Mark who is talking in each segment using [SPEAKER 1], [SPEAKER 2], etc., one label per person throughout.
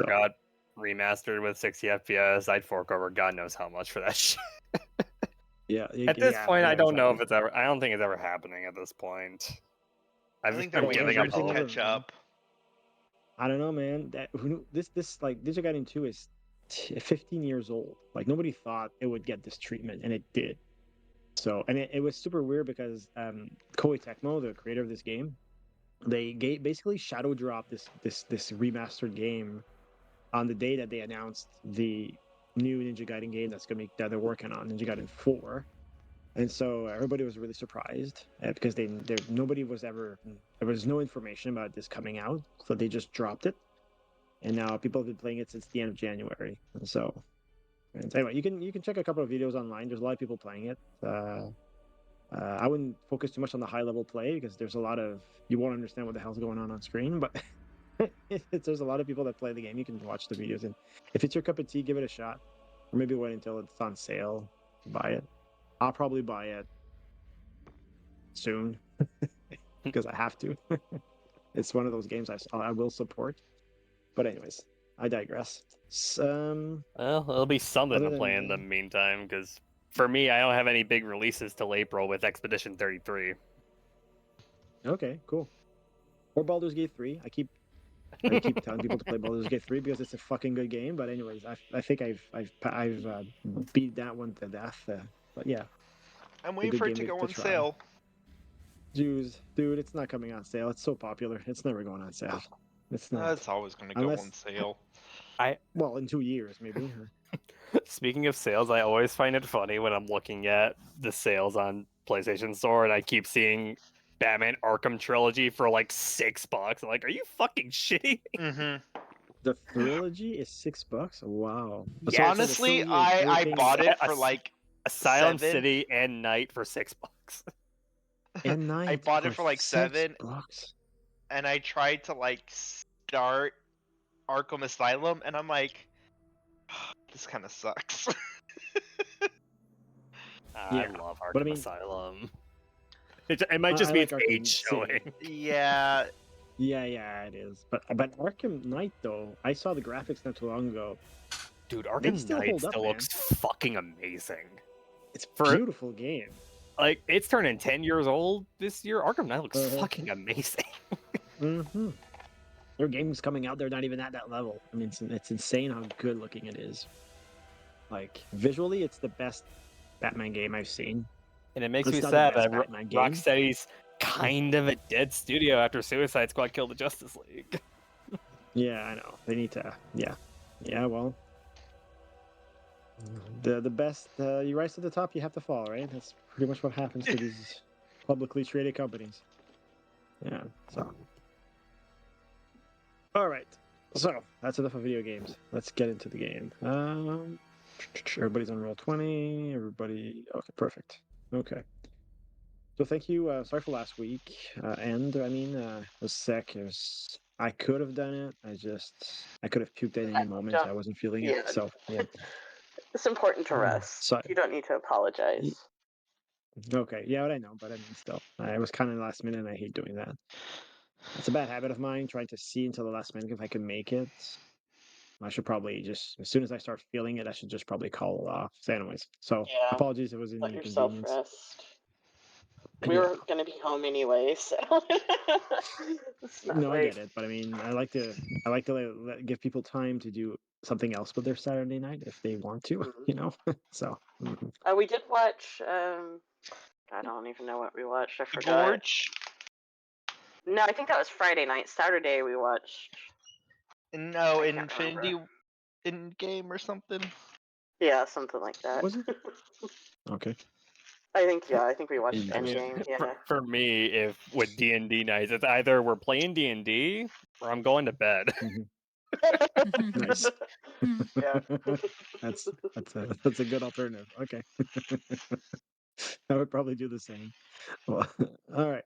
[SPEAKER 1] got remastered with 60 FPS, I'd fork over God knows how much for that shit.
[SPEAKER 2] Yeah.
[SPEAKER 1] At this point, I don't know if
[SPEAKER 2] exactly.
[SPEAKER 1] it's ever. I don't think it's ever happening at this point.
[SPEAKER 3] I think
[SPEAKER 1] I'm
[SPEAKER 3] they're waiting
[SPEAKER 1] giving
[SPEAKER 3] for
[SPEAKER 1] up
[SPEAKER 3] it to
[SPEAKER 1] hope.
[SPEAKER 3] catch up.
[SPEAKER 2] I don't know, man. This like Ninja Gaiden 2 is 15 years old. Like nobody thought it would get this treatment, and it did. So, and it was super weird because Koei Tecmo, the creator of this game, they basically shadow dropped this remastered game on the day that they announced the new Ninja Gaiden game that they're working on, Ninja Gaiden 4. And so everybody was really surprised because nobody was ever there was no information about this coming out, so they just dropped it, and now people have been playing it since the end of January. And so, anyway, you can check a couple of videos online. There's a lot of people playing it. I wouldn't focus too much on the high level play because there's a lot of you won't understand what the hell's going on screen. But there's a lot of people that play the game. You can watch the videos, and if it's your cup of tea, give it a shot, or maybe wait until it's on sale to buy it. I'll probably buy it soon because I have to. It's one of those games I will support. But anyways, I digress.
[SPEAKER 1] Well, it'll be something to play in the meantime, because for me, I don't have any big releases till April with Expedition 33.
[SPEAKER 2] Okay, cool. Or Baldur's Gate 3. I keep telling people to play Baldur's Gate 3 because it's a fucking good game. But anyways, I think I've beat that one to death. But yeah,
[SPEAKER 3] I'm waiting for it to go on sale.
[SPEAKER 2] Dude, it's not coming on sale. It's so popular. It's never going on sale. It's not.
[SPEAKER 3] It's always going to go on sale.
[SPEAKER 2] Well, in 2 years maybe.
[SPEAKER 1] Speaking of sales, I always find it funny when I'm looking at the sales on PlayStation Store and I keep seeing Batman Arkham Trilogy for like $6. I'm like, are you fucking shitting me?
[SPEAKER 3] Mm-hmm.
[SPEAKER 2] The trilogy is $6. Wow.
[SPEAKER 3] So honestly, I bought it for like
[SPEAKER 1] Asylum
[SPEAKER 3] 7.
[SPEAKER 1] City and Night for $6.
[SPEAKER 2] And Night.
[SPEAKER 3] I bought it for like $7,
[SPEAKER 2] $6.
[SPEAKER 3] and I tried to like start Arkham Asylum, and I'm like, oh, this kind of sucks.
[SPEAKER 1] I love Arkham Asylum. It might just be its age showing.
[SPEAKER 3] Yeah.
[SPEAKER 2] Yeah, it is. But Arkham Knight though, I saw the graphics not too long ago.
[SPEAKER 1] Dude, Arkham Knight still looks fucking amazing.
[SPEAKER 2] It's a beautiful game.
[SPEAKER 1] Like, it's turning 10 years old this year. Arkham Knight looks fucking amazing.
[SPEAKER 2] Mm-hmm. There are games coming out, they're not even at that level. I mean, it's insane how good looking it is. Like, visually, it's the best Batman game I've seen.
[SPEAKER 1] And it makes me sad that Rocksteady's kind of a dead studio after Suicide Squad killed the Justice League.
[SPEAKER 2] Yeah, I know. They need to, yeah, well, the best, you rise to the top, you have to fall, right? That's pretty much what happens to these publicly traded companies. Yeah, so. All right, so that's enough of video games. Let's get into the game. Everybody's on Roll20. Everybody, okay, perfect. Okay. So thank you. Sorry for last week. I was sick. I could have done it. I could have puked at any moment. I wasn't feeling it. So yeah.
[SPEAKER 4] It's important to rest. You don't need to apologize.
[SPEAKER 2] Okay. Yeah, I know, but I mean, still, I was kind of last minute, and I hate doing that. It's a bad habit of mine, trying to see until the last minute if I can make it. I should probably just, as soon as I start feeling it, I should just probably call it off. So anyways, apologies if it was an inconvenience.
[SPEAKER 4] Rest. We were going to be home anyway, so.
[SPEAKER 2] No, I get it, but I mean, I like to give people time to do something else with their Saturday night if they want to, you know. So.
[SPEAKER 4] We did watch. I don't even know what we watched. I forgot.
[SPEAKER 3] The Gorge?
[SPEAKER 4] No, I think that was Friday night. Saturday we watched.
[SPEAKER 3] No, Infinity Endgame or something.
[SPEAKER 4] Yeah, something like that.
[SPEAKER 2] Was it? Okay.
[SPEAKER 4] I think we watched Endgame. Yeah.
[SPEAKER 1] For me, if with D&D nights, it's either we're playing D&D or I'm going to bed.
[SPEAKER 2] Nice.
[SPEAKER 4] Yeah.
[SPEAKER 2] That's a good alternative. Okay. I would probably do the same. Well, all right.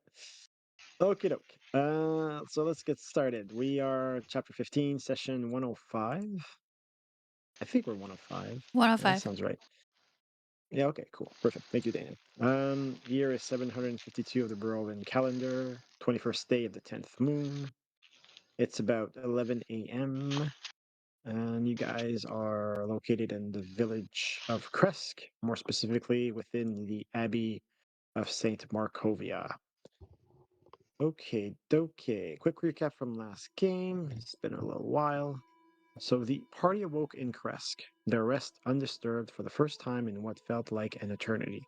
[SPEAKER 2] Okie doke. So let's get started. We are chapter 15, session 105. I think we're 105.
[SPEAKER 5] 105.
[SPEAKER 2] That sounds right. Yeah, okay, cool. Perfect. Thank you, Dana. Year is 752 of the Barovian calendar, 21st day of the 10th moon. It's about 11 a.m. and you guys are located in the village of Kresk, more specifically within the Abbey of Saint Markovia. Okay, dokie. Quick recap from last game. It's been a little while. So the party awoke in Kresk, their rest undisturbed for the first time in what felt like an eternity.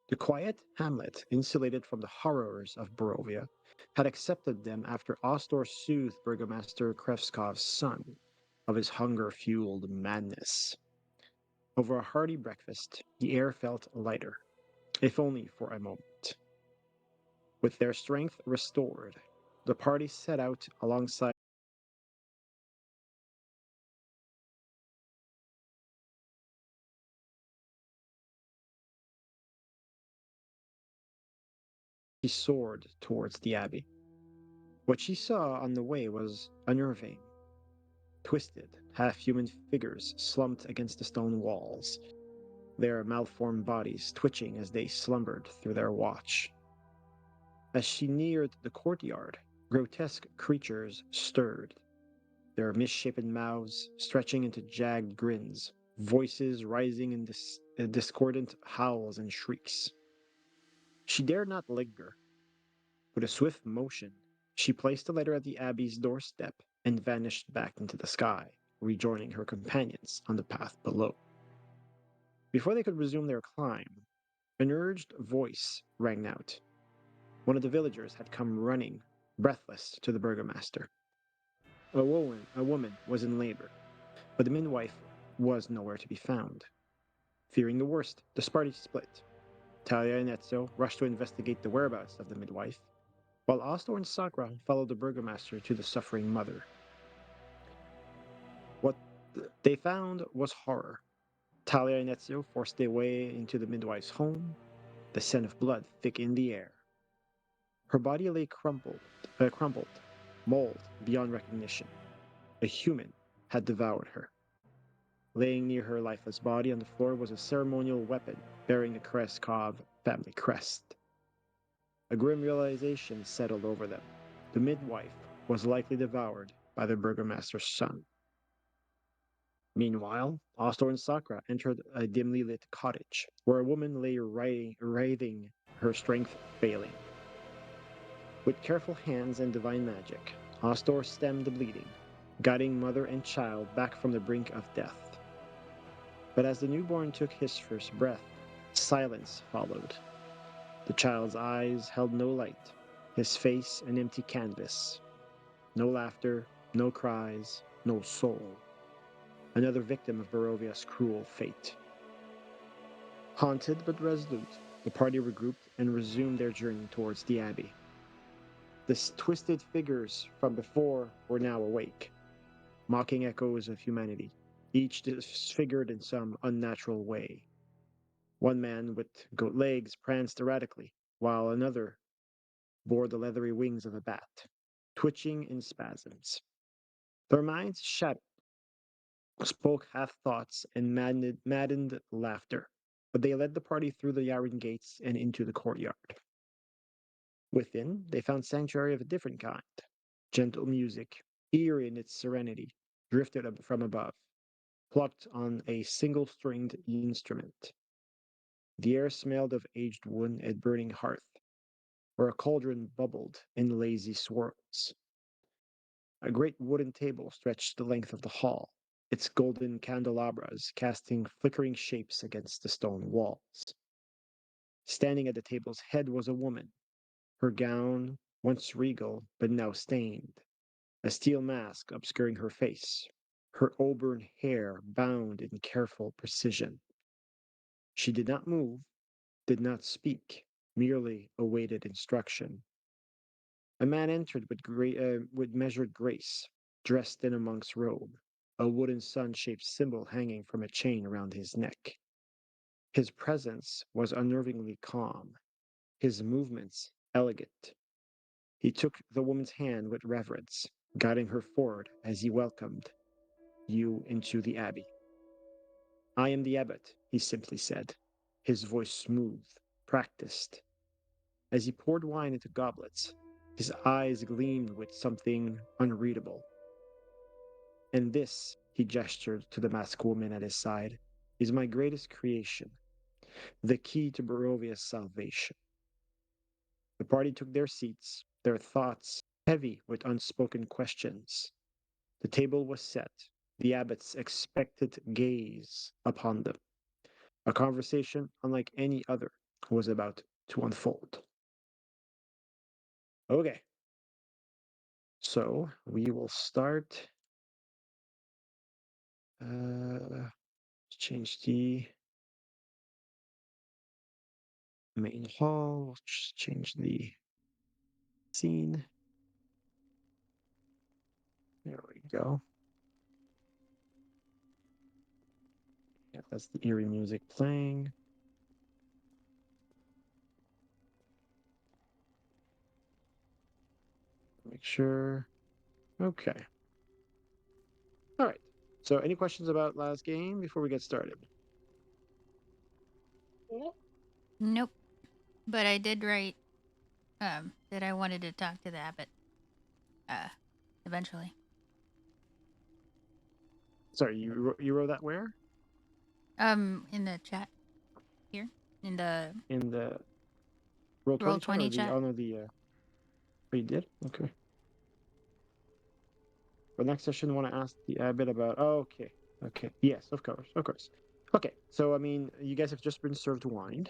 [SPEAKER 2] The quiet hamlet, insulated from the horrors of Barovia, had accepted them after Ostor soothed Burgomaster Krevskov's son of his hunger-fueled madness. Over a hearty breakfast, the air felt lighter, if only for a moment. With their strength restored, the party set out alongside she soared towards the abbey. What she saw on the way was unnerving. Twisted, half-human figures slumped against the stone walls, their malformed bodies twitching as they slumbered through their watch. As she neared the courtyard, grotesque creatures stirred, their misshapen mouths stretching into jagged grins, voices rising in discordant howls and shrieks. She dared not linger. With a swift motion, she placed the letter at the abbey's doorstep and vanished back into the sky, rejoining her companions on the path below. Before they could resume their climb, an urged voice rang out. One of the villagers had come running, breathless, to the burgomaster. A woman was in labor, but the midwife was nowhere to be found. Fearing the worst, the party split. Talia and Etzo rushed to investigate the whereabouts of the midwife, while Ostor and Sakra followed the burgomaster to the suffering mother. What they found was horror. Talia and Ezio forced their way into the midwife's home, the scent of blood thick in the air. Her body lay crumpled, mauled beyond recognition. A human had devoured her. Laying near her lifeless body on the floor was a ceremonial weapon bearing the Kreskov family crest. A grim realization settled over them. The midwife was likely devoured by the burgomaster's son. Meanwhile, Ostor and Sakra entered a dimly lit cottage, where a woman lay writhing, her strength failing. With careful hands and divine magic, Ostor stemmed the bleeding, guiding mother and child back from the brink of death. But as the newborn took his first breath, silence followed. The child's eyes held no light, his face an empty canvas. No laughter, no cries, no soul. Another victim of Barovia's cruel fate. Haunted but resolute, the party regrouped and resumed their journey towards the abbey. The twisted figures from before were now awake, mocking echoes of humanity, each disfigured in some unnatural way. One man with goat legs pranced erratically, while another bore the leathery wings of a bat, twitching in spasms. Their minds shattered, spoke half thoughts and maddened laughter, but they led the party through the iron gates and into the courtyard. Within, they found sanctuary of a different kind. Gentle music, eerie in its serenity, drifted up from above, plucked on a single-stringed instrument. The air smelled of aged wood and burning hearth, where a cauldron bubbled in lazy swirls. A great wooden table stretched the length of the hall, its golden candelabras casting flickering shapes against the stone walls. Standing at the table's head was a woman, her gown once regal but now stained, a steel mask obscuring her face, her auburn hair bound in careful precision. She did not move, did not speak, merely awaited instruction. A man entered with measured grace, dressed in a monk's robe, a wooden sun-shaped symbol hanging from a chain around his neck. His presence was unnervingly calm, his movements elegant. He took the woman's hand with reverence, guiding her forward as he welcomed you into the abbey. I am the abbot, he simply said, his voice smooth, practiced. As he poured wine into goblets, his eyes gleamed with something unreadable. And this, he gestured to the masked woman at his side, is my greatest creation, the key to Barovia's salvation. The party took their seats, their thoughts heavy with unspoken questions. The table was set, the abbot's expectant gaze upon them. A conversation unlike any other was about to unfold. Okay, so we will start. Change the main hall. We'll just change the scene. There we go. Yeah, that's the eerie music playing. Make sure. Okay. All right. So, any questions about last game before we get started?
[SPEAKER 4] Nope.
[SPEAKER 5] Nope. But I did write that I wanted to talk to the abbot eventually.
[SPEAKER 2] Sorry, you wrote that where?
[SPEAKER 5] In the chat here. In the
[SPEAKER 2] In the roll 20 chat or
[SPEAKER 5] Roll20
[SPEAKER 2] the
[SPEAKER 5] chat.
[SPEAKER 2] oh no the oh you did? Okay. For next session, I want to ask the abbot about. Oh, okay. Okay. Yes, of course, of course. Okay. So, I mean, you guys have just been served wine,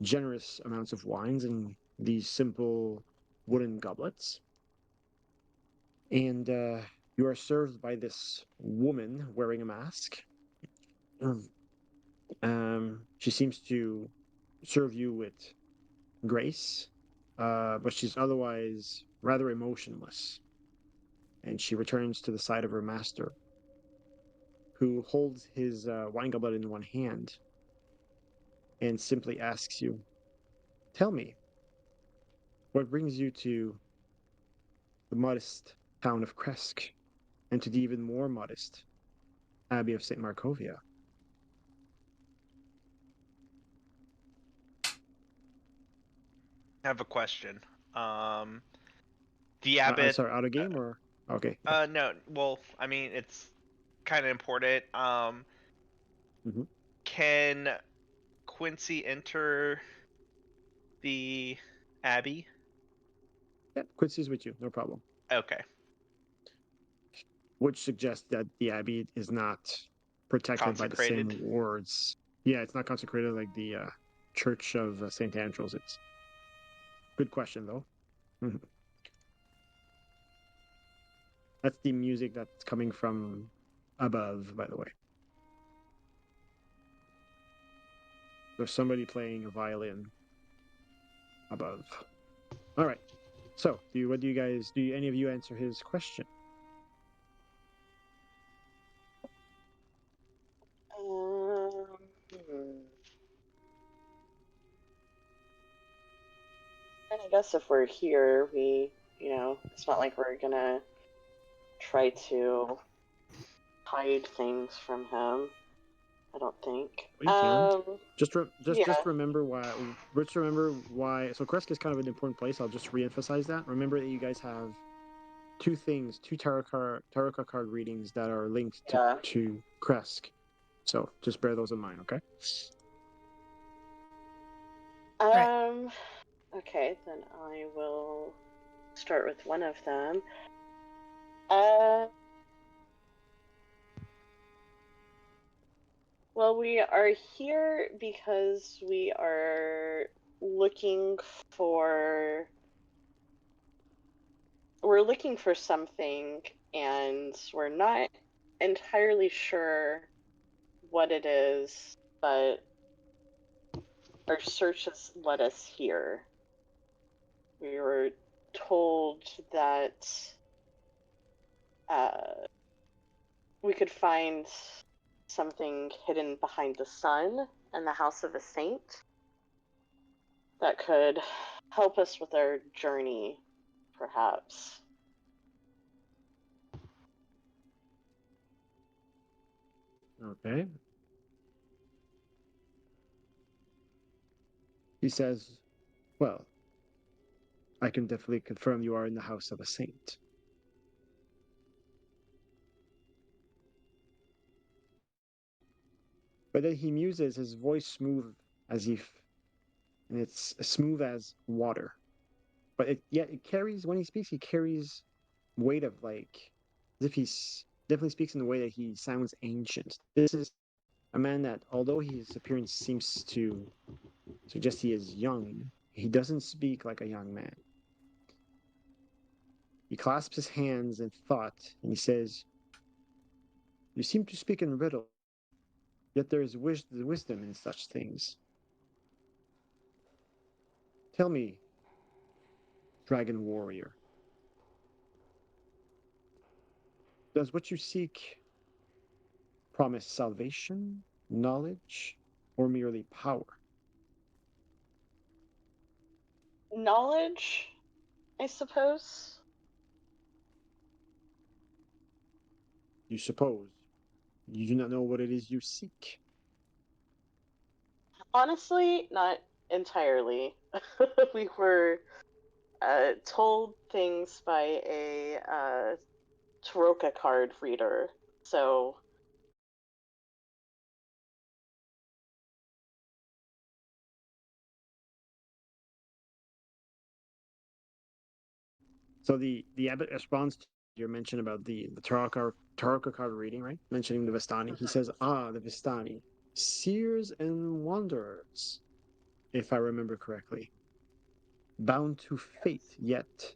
[SPEAKER 2] generous amounts of wines in these simple wooden goblets, and you are served by this woman wearing a mask. She seems to serve you with grace, but she's otherwise rather emotionless. And she returns to the side of her master, who holds his wine goblet in one hand and simply asks you, "Tell me, what brings you to the modest town of Kresk and to the even more modest Abbey of St. Markovia?"
[SPEAKER 3] I have a question. The abbot.
[SPEAKER 2] Sorry, out of game or okay? Yeah.
[SPEAKER 3] No. Well, I mean, it's kind of important.
[SPEAKER 2] Hmm.
[SPEAKER 3] Can Quincy enter the abbey?
[SPEAKER 2] Yeah, Quincy's with you, no problem.
[SPEAKER 3] Okay.
[SPEAKER 2] Which suggests that the abbey is not protected by the same
[SPEAKER 3] Consecrated.
[SPEAKER 2] wards. Yeah, it's not consecrated like the Church of St. Andrew's. It's good question though. Mhm. That's the music that's coming from above, by the way. There's somebody playing a violin above. All right. So, what do you guys do? Any of you answer his question?
[SPEAKER 4] Hmm. And I guess if we're here, it's not like we're gonna try to hide things from him. I don't think.
[SPEAKER 2] You can
[SPEAKER 4] Yeah.
[SPEAKER 2] just remember why. Just remember why. So Kresk is kind of an important place. I'll just reemphasize that. Remember that you guys have two tarot card readings that are linked
[SPEAKER 4] Yeah.
[SPEAKER 2] to Kresk. So just bear those in mind, okay?
[SPEAKER 5] Right.
[SPEAKER 4] Okay, then I will start with one of them. Uh. Well, we are here because we are looking for we're looking for something and we're not entirely sure what it is, but our search has led us here. We were told that we could find something hidden behind the sun in the house of a saint that could help us with our journey, perhaps.
[SPEAKER 2] Okay. He says, "Well, I can definitely confirm you are in the house of a saint." But then he muses, his voice smooth as if, and it's smooth as water. But yet it carries, when he speaks, he carries weight of like, as if he's definitely speaks in a way that he sounds ancient. This is a man that, although his appearance seems to suggest he is young, he doesn't speak like a young man. He clasps his hands in thought and he says, "You seem to speak in riddle, yet there is wisdom in such things. Tell me, dragon warrior, does what you seek promise salvation, knowledge, or merely power?"
[SPEAKER 4] Knowledge, I suppose.
[SPEAKER 2] You suppose you do not know what it is you seek.
[SPEAKER 4] Honestly, not entirely. We were told things by a Taroka card reader, so
[SPEAKER 2] So the abbot responds to your mention about the Taraka card reading, right? Mentioning the Vistani. He says, "Ah, the Vistani, seers and wanderers, if I remember correctly, bound to fate, yet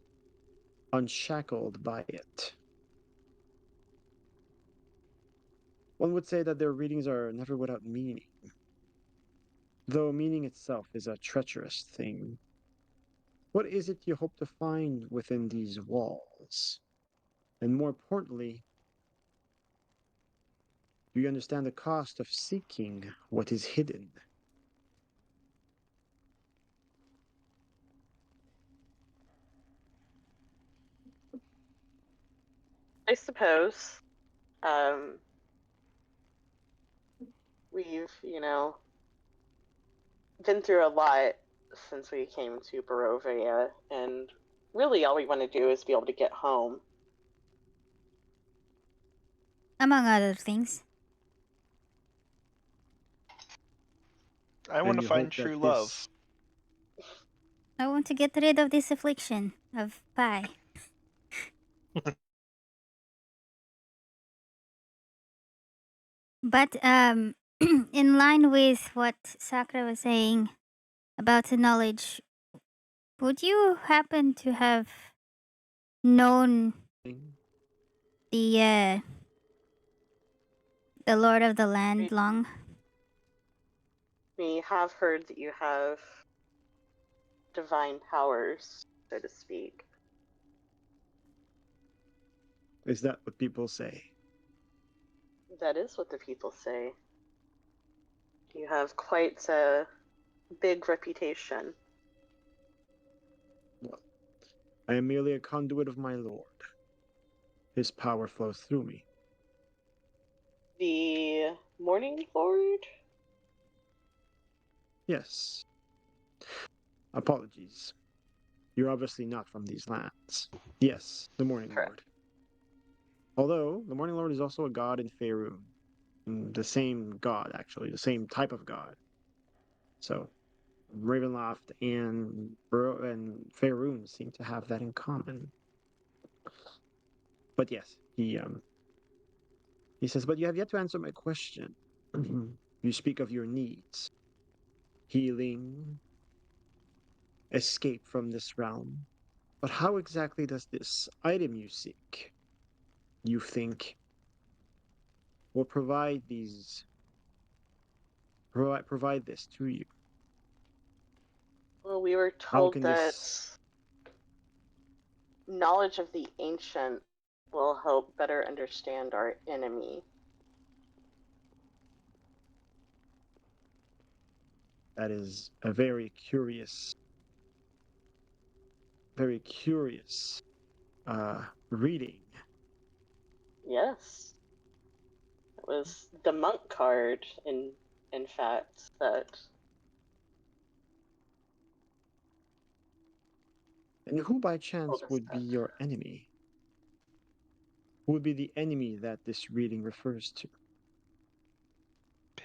[SPEAKER 2] unshackled by it. One would say that their readings are never without meaning, though meaning itself is a treacherous thing. What is it you hope to find within these walls? And more importantly, do you understand the cost of seeking what is hidden?"
[SPEAKER 4] I suppose um, we've, been through a lot since we came to Barovia, and really all we want to do is be able to get home.
[SPEAKER 5] Among other things.
[SPEAKER 3] I
[SPEAKER 2] And
[SPEAKER 3] want to
[SPEAKER 2] you
[SPEAKER 3] find
[SPEAKER 2] hope that
[SPEAKER 3] true love.
[SPEAKER 2] this
[SPEAKER 5] I want to get rid of this affliction of pie. But in line with what Sakura was saying about the knowledge, would you happen to have known
[SPEAKER 2] thing
[SPEAKER 5] the Lord of the Land long?
[SPEAKER 4] We have heard that you have divine powers, so to speak.
[SPEAKER 2] is that what people say?
[SPEAKER 4] That is what the people say. You have quite a big reputation.
[SPEAKER 2] Well, I am merely a conduit of my lord. His power flows through me.
[SPEAKER 4] The Morning Lord?
[SPEAKER 2] Yes. Apologies. You're obviously not from these lands. Yes, the Morning
[SPEAKER 4] Correct.
[SPEAKER 2] Lord. Although the Morning Lord is also a god in Faerun. The same god, actually, the same type of god. So Ravenloft and Faerun seem to have that in common. But yes, he says, but you have yet to answer my question. You speak of your needs. Healing, escape from this realm. But how exactly does this item you seek, you think, will provide this to you?
[SPEAKER 4] Well, we were
[SPEAKER 2] How
[SPEAKER 4] told
[SPEAKER 2] can
[SPEAKER 4] that
[SPEAKER 2] this
[SPEAKER 4] knowledge of the ancient will help better understand our enemy.
[SPEAKER 2] that is a very curious reading.
[SPEAKER 4] Yes. It was the monk card in fact that
[SPEAKER 2] And who by
[SPEAKER 4] told
[SPEAKER 2] chance
[SPEAKER 4] us
[SPEAKER 2] would be
[SPEAKER 4] that.
[SPEAKER 2] your enemy? Who would be the enemy that this reading refers to?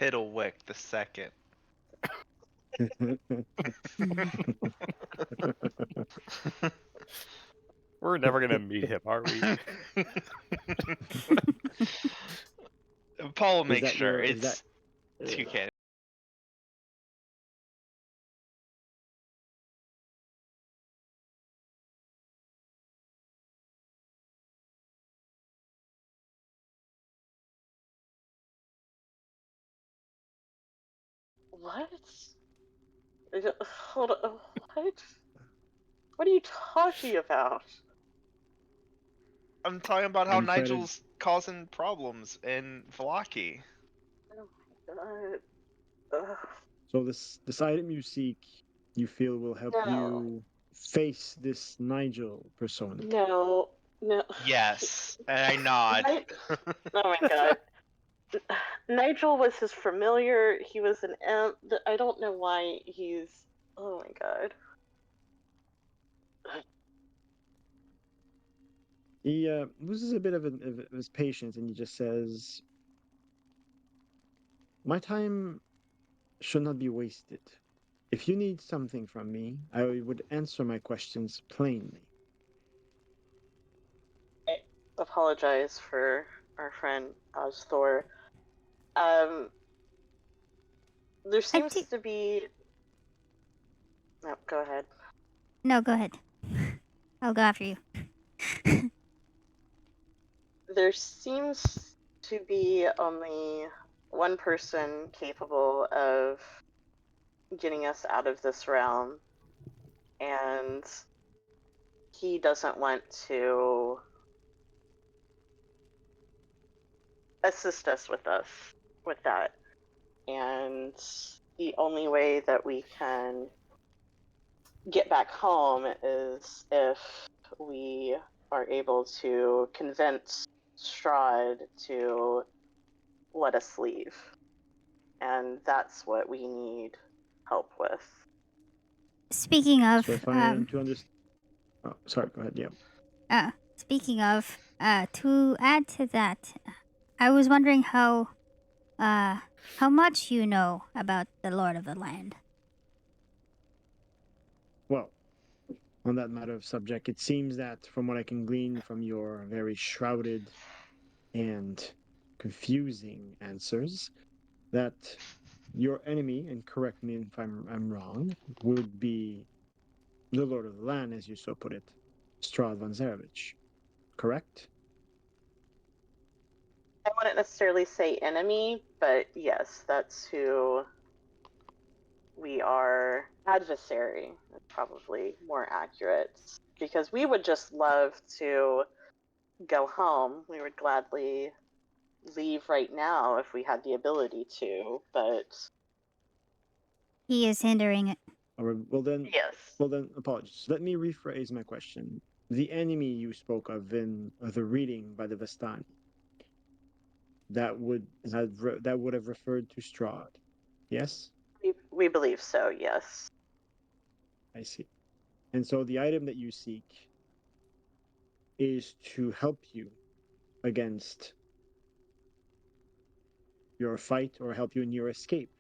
[SPEAKER 3] Piddlewick the second.
[SPEAKER 1] We're never gonna meet him, are we?
[SPEAKER 3] Paul will
[SPEAKER 2] Is
[SPEAKER 3] make
[SPEAKER 2] that
[SPEAKER 3] sure.
[SPEAKER 2] your? Is
[SPEAKER 3] It's
[SPEAKER 2] that?
[SPEAKER 3] 2K.
[SPEAKER 4] What? Hold on. What? What are you talking about?
[SPEAKER 3] I'm talking about how
[SPEAKER 2] I'm trying to.
[SPEAKER 3] Nigel's causing problems in Vallaki.
[SPEAKER 4] Oh my god. Ugh.
[SPEAKER 2] So this item you seek, you feel will help
[SPEAKER 4] No.
[SPEAKER 2] you face this Nigel persona.
[SPEAKER 4] No. No.
[SPEAKER 3] Yes, and I nod.
[SPEAKER 4] Ni- oh my god. Nigel was his familiar. He was an imp. I don't know why he's. Oh my god.
[SPEAKER 2] He loses a bit of his patience, and he just says, "My time should not be wasted. If you need something from me, I would answer my questions plainly."
[SPEAKER 4] I apologize for our friend Ozthor. Um, there
[SPEAKER 5] I
[SPEAKER 4] seems
[SPEAKER 5] do.
[SPEAKER 4] to be. No, go ahead.
[SPEAKER 5] No, go ahead. I'll go after you.
[SPEAKER 4] There seems to be only one person capable of getting us out of this realm, and he doesn't want to assist us with that. And the only way that we can get back home is if we are able to convince Strahd to let us leave. And that's what we need help with.
[SPEAKER 5] Speaking
[SPEAKER 2] So
[SPEAKER 5] of,
[SPEAKER 2] if I am to understand, oh, sorry, go ahead. Yeah.
[SPEAKER 5] to add to that, I was wondering how much you know about the Lord of the Land.
[SPEAKER 2] Well, on that matter of subject, it seems that from what I can glean from your very shrouded and confusing answers, that your enemy, and correct me if I'm wrong, would be the Lord of the Land, as you so put it, Strahd von Zarevich. Correct?
[SPEAKER 4] I wouldn't necessarily say enemy, but yes, that's who we are. Adversary is probably more accurate, because we would just love to go home. We would gladly leave right now if we had the ability to, but
[SPEAKER 5] He is hindering it.
[SPEAKER 2] Or
[SPEAKER 4] yes.
[SPEAKER 2] well then, apologies. Let me rephrase my question. The enemy you spoke of in the reading by the Vestani, that would have referred to Strahd. Yes,
[SPEAKER 4] We believe so, yes.
[SPEAKER 2] I see. And so the item that you seek is to help you against your fight or help you in your escape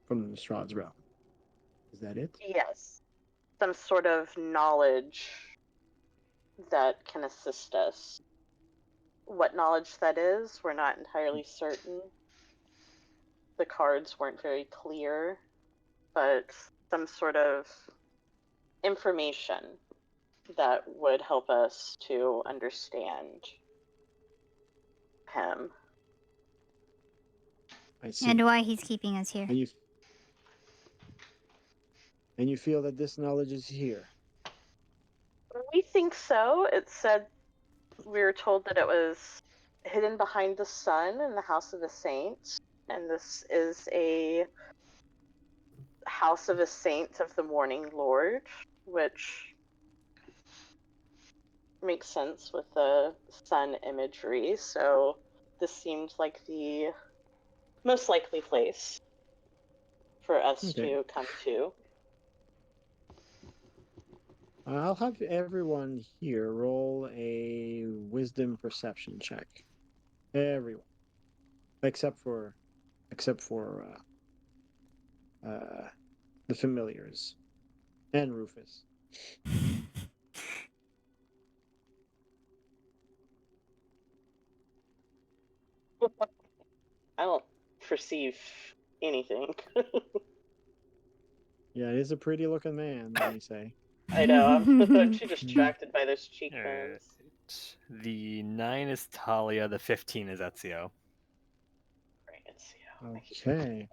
[SPEAKER 2] from Strahd's realm. Is that it?
[SPEAKER 4] Yes. Some sort of knowledge that can assist us. What knowledge that is, we're not entirely certain. The cards weren't very clear, but some sort of information that would help us to understand him.
[SPEAKER 2] I see.
[SPEAKER 5] And why he's keeping us here.
[SPEAKER 2] And you feel that this knowledge is here.
[SPEAKER 4] We think so. It said we were told that it was hidden behind the sun in the house of a saint, and this is a house of a saint of the morning lord, which makes sense with the sun imagery. So this seemed like the most likely place for us
[SPEAKER 2] Okay.
[SPEAKER 4] to come to.
[SPEAKER 2] I'll have everyone here roll a wisdom perception check. Everyone. Except for except for the familiars and Rufus.
[SPEAKER 4] I don't perceive anything.
[SPEAKER 2] Yeah, he's a pretty looking man, let me say.
[SPEAKER 4] I know. I'm too distracted by those cheekbones.
[SPEAKER 1] Alright. The 9 is Talia, the 15 is Ezio.
[SPEAKER 4] Right, let's see how I keep
[SPEAKER 2] Okay.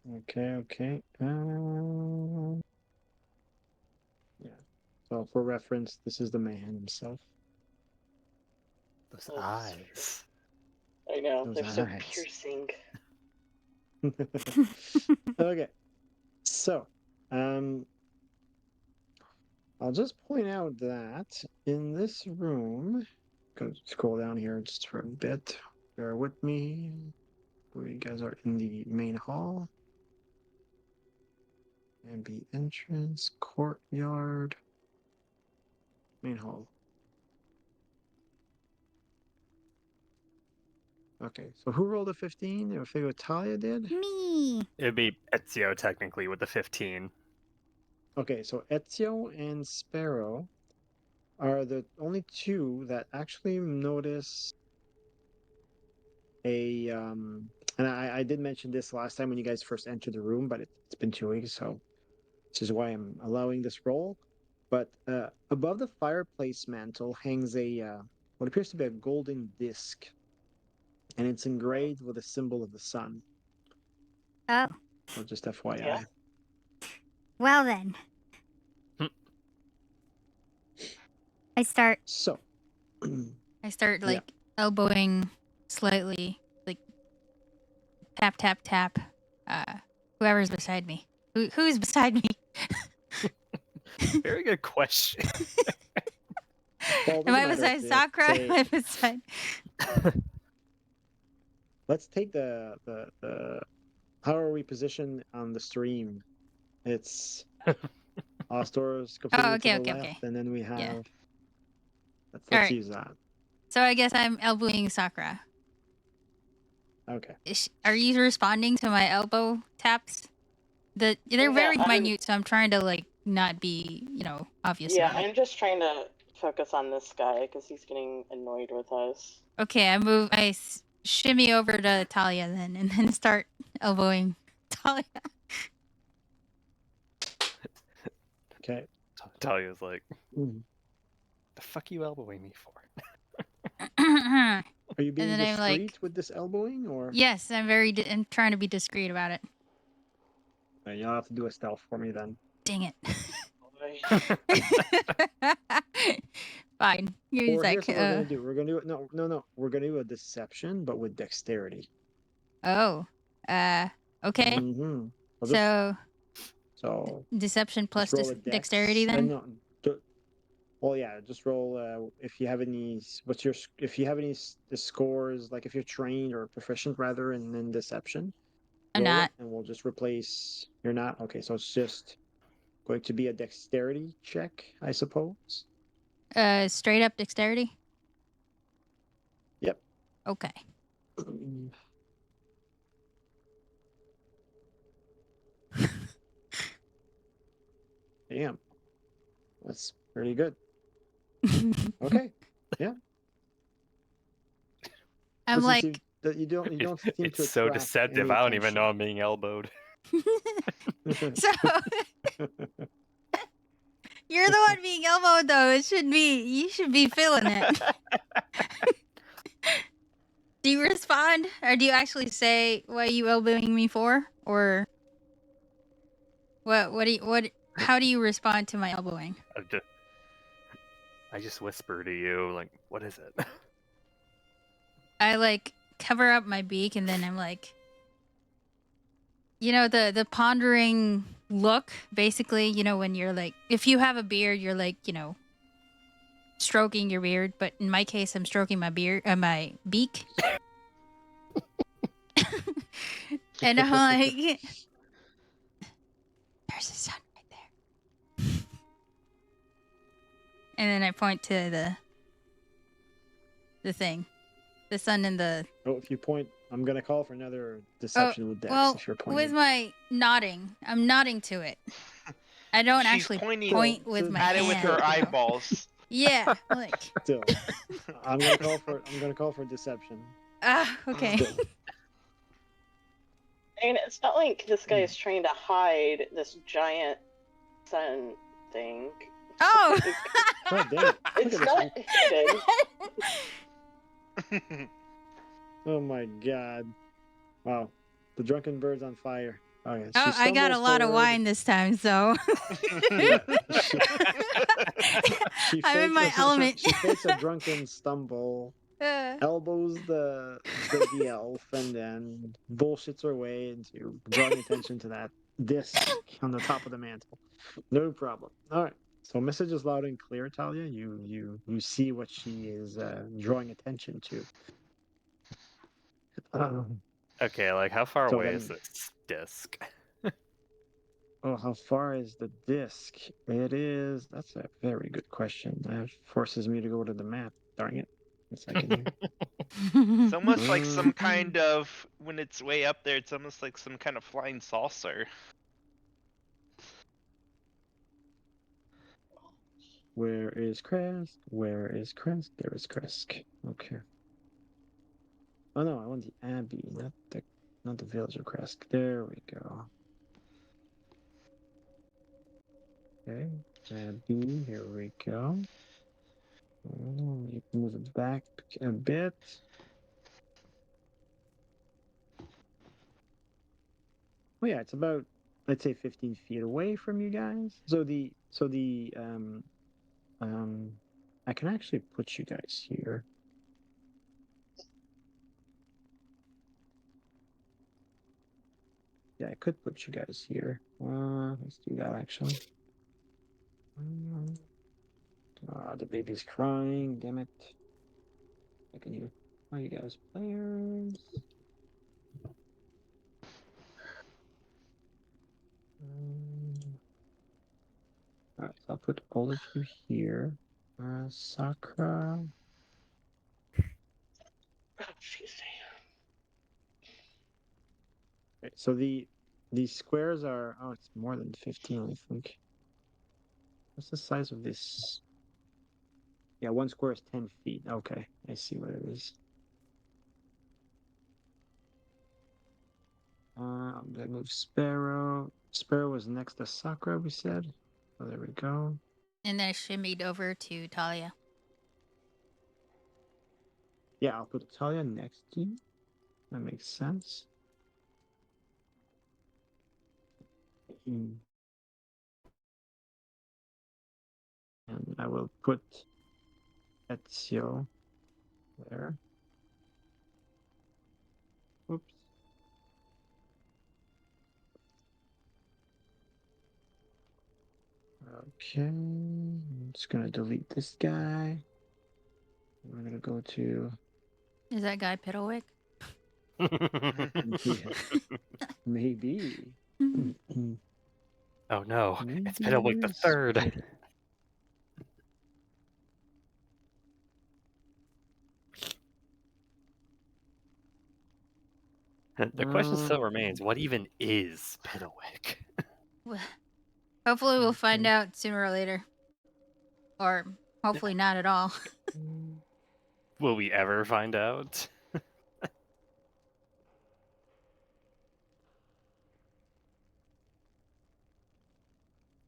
[SPEAKER 4] him.
[SPEAKER 2] Okay. Yeah. So for reference, this is the man himself.
[SPEAKER 1] Those
[SPEAKER 4] Oh,
[SPEAKER 1] eyes.
[SPEAKER 4] I know,
[SPEAKER 2] Those
[SPEAKER 4] they're so
[SPEAKER 2] eyes.
[SPEAKER 4] piercing.
[SPEAKER 2] Okay. So, I'll just point out that in this room, go scroll down here just for a bit. Bear with me. You guys are in the main hall. And the entrance, courtyard, main hall. Okay, so who rolled a 15? I think Talia did.
[SPEAKER 5] Me.
[SPEAKER 1] It'd be Ezio technically with the 15.
[SPEAKER 2] Okay, so Ezio and Spah Roh are the only two that actually notice a and I did mention this last time when you guys first entered the room, but it's been 2 weeks, so this is why I'm allowing this roll. But above the fireplace mantle hangs a what appears to be a golden disc, and it's engraved with a symbol of the sun.
[SPEAKER 5] Oh,
[SPEAKER 2] So just FYI.
[SPEAKER 4] Yeah.
[SPEAKER 5] well then. I start
[SPEAKER 2] So
[SPEAKER 6] I start
[SPEAKER 2] Yeah.
[SPEAKER 6] like elbowing slightly, like tap tap tap. Whoever's beside me. Who's beside me?
[SPEAKER 1] Very good question.
[SPEAKER 2] Well, it
[SPEAKER 6] Am
[SPEAKER 2] doesn't
[SPEAKER 6] I
[SPEAKER 2] matter
[SPEAKER 6] beside
[SPEAKER 2] if
[SPEAKER 6] Sakura?
[SPEAKER 2] say-
[SPEAKER 6] Am I beside?
[SPEAKER 2] let's take the how are we positioned on the stream? It's Astor's completely
[SPEAKER 6] Oh,
[SPEAKER 2] to
[SPEAKER 6] okay,
[SPEAKER 2] the
[SPEAKER 6] okay,
[SPEAKER 2] left,
[SPEAKER 6] okay.
[SPEAKER 2] and then we have
[SPEAKER 6] Yeah.
[SPEAKER 2] let's
[SPEAKER 6] Alright.
[SPEAKER 2] use that.
[SPEAKER 6] So I guess I'm elbowing Sakura.
[SPEAKER 2] Okay.
[SPEAKER 6] Are you responding to my elbow taps? They're
[SPEAKER 4] Yeah,
[SPEAKER 6] very
[SPEAKER 4] I'm-
[SPEAKER 6] minute, so I'm trying to like not be, obvious
[SPEAKER 4] Yeah,
[SPEAKER 6] about it.
[SPEAKER 4] I'm just trying to focus on this guy because he's getting annoyed with us.
[SPEAKER 6] Okay, I shimmy over to Talia then, and then start elbowing Talia.
[SPEAKER 2] Okay.
[SPEAKER 1] Talia's like,
[SPEAKER 2] Mm.
[SPEAKER 1] the fuck you elbowing me for?
[SPEAKER 2] Are you being
[SPEAKER 6] then I'm
[SPEAKER 2] discreet
[SPEAKER 6] like-
[SPEAKER 2] with this elbowing, or
[SPEAKER 6] Yes, I'm trying to be discreet about it.
[SPEAKER 2] You'll have to do a stealth for me then?
[SPEAKER 6] Dang it.
[SPEAKER 4] Boy.
[SPEAKER 6] Fine. He's
[SPEAKER 2] Or
[SPEAKER 6] like,
[SPEAKER 2] here's what we're gonna do. We're gonna do it. No. We're gonna do a deception, but with dexterity.
[SPEAKER 6] oh, okay.
[SPEAKER 2] Mm-hmm. So
[SPEAKER 6] Deception plus
[SPEAKER 2] just roll a dex.
[SPEAKER 6] dexterity then?
[SPEAKER 2] No. Well, yeah. Just roll. If you have any, if you have any the scores, like if you're trained or proficient rather in deception,
[SPEAKER 6] I'm
[SPEAKER 2] roll
[SPEAKER 6] not.
[SPEAKER 2] it, and we'll just replace. You're not okay. So it's just going to be a dexterity check, I suppose.
[SPEAKER 6] Straight up dexterity?
[SPEAKER 2] Yep.
[SPEAKER 6] Okay.
[SPEAKER 2] Damn. That's pretty good. Okay. Yeah.
[SPEAKER 6] I'm
[SPEAKER 2] But since
[SPEAKER 6] like,
[SPEAKER 2] you don't seem to
[SPEAKER 1] It's so
[SPEAKER 2] attract
[SPEAKER 1] deceptive.
[SPEAKER 2] any
[SPEAKER 1] I don't even know
[SPEAKER 2] attention.
[SPEAKER 1] I'm being elbowed.
[SPEAKER 6] so you're the one being elbowed though. You should be feeling it. Do you respond? Or do you actually say what are you elbowing me for? Or how do you respond to my elbowing?
[SPEAKER 1] I just whisper to you, like, what is it?
[SPEAKER 6] I like cover up my beak and then I'm like, the pondering look, basically, when you're like, if you have a beard, you're like, stroking your beard, but in my case, I'm stroking my my beak. And I'm like, there's a sun right there. And then I point to the thing, the sun and the.
[SPEAKER 2] Oh, if you point I'm gonna call for another deception with Dex
[SPEAKER 6] Well,
[SPEAKER 2] if you're
[SPEAKER 6] with
[SPEAKER 2] pointing.
[SPEAKER 6] my nodding, I'm nodding to it. I don't
[SPEAKER 3] She's
[SPEAKER 6] actually
[SPEAKER 3] pointing
[SPEAKER 6] point with my
[SPEAKER 3] at it with
[SPEAKER 6] hand.
[SPEAKER 3] her
[SPEAKER 6] though.
[SPEAKER 3] eyeballs.
[SPEAKER 6] Yeah, like
[SPEAKER 2] Still, I'm gonna call for deception.
[SPEAKER 6] okay.
[SPEAKER 2] Still.
[SPEAKER 4] I mean, it's not like this guy is trying to hide this giant sun thing.
[SPEAKER 6] Oh.
[SPEAKER 2] God damn it! Look
[SPEAKER 4] It's
[SPEAKER 2] at this
[SPEAKER 4] not
[SPEAKER 2] one.
[SPEAKER 4] hidden.
[SPEAKER 2] Oh my god! Wow, the drunken bird's on fire. Oh yeah,
[SPEAKER 6] Oh, I got a lot of wine this time, so
[SPEAKER 2] Yeah, she
[SPEAKER 6] I'm in
[SPEAKER 2] fakes
[SPEAKER 6] my element.
[SPEAKER 2] She fakes a drunken stumble, elbows the elf, and then bullshits her way into drawing attention to that disc on the top of the mantle. No problem. All right. So message is loud and clear, Talia. You see what she is drawing attention to.
[SPEAKER 1] Okay, like how far
[SPEAKER 2] So
[SPEAKER 1] away
[SPEAKER 2] then,
[SPEAKER 1] is this disc?
[SPEAKER 2] oh, how far is the disc? It is. That's a very good question. That forces me to go to the map. Darn it! A second here.
[SPEAKER 3] It's almost like some
[SPEAKER 2] Mm.
[SPEAKER 3] kind of, when it's way up there, it's almost like some kind of flying saucer.
[SPEAKER 2] Where is Kresk? Where is Kresk? There is Kresk. Okay. Oh no, I want the Abbey, not the village of Kresk. There we go. Okay, Abbey. Here we go. You can move it back a bit. Oh yeah, it's about, let's say, 15 feet away from you guys. Um I can actually put you guys here. Yeah, I could put you guys here. Let's do that actually. The baby's crying. Damn it! I can hear. Are you guys players? All right, so I'll put all of you here. Sakura.
[SPEAKER 4] Oh, excuse me.
[SPEAKER 2] Okay, so these squares are, oh, it's more than 15, I think. What's the size of this? Yeah, one square is 10 feet. Okay, I see what it is. I'm gonna move Sparrow. Sparrow was next to Sakura, we said. Oh, there we go.
[SPEAKER 6] And then I shimmied over to Talia.
[SPEAKER 2] Yeah, I'll put Talia next to you. That makes sense. And I will put Ezio there. Oops. Okay, I'm just gonna delete this guy. We're gonna go to
[SPEAKER 6] Is that guy Piddlewick?
[SPEAKER 2] yeah, maybe.
[SPEAKER 1] Oh no,
[SPEAKER 2] Maybe
[SPEAKER 1] it's Piddlewick the
[SPEAKER 2] it is
[SPEAKER 1] Third.
[SPEAKER 2] Piddle.
[SPEAKER 1] The question still remains: what even is Piddlewick?
[SPEAKER 6] Hopefully, we'll find
[SPEAKER 2] Okay.
[SPEAKER 6] out sooner or later, or hopefully not at all.
[SPEAKER 1] Will we ever find out?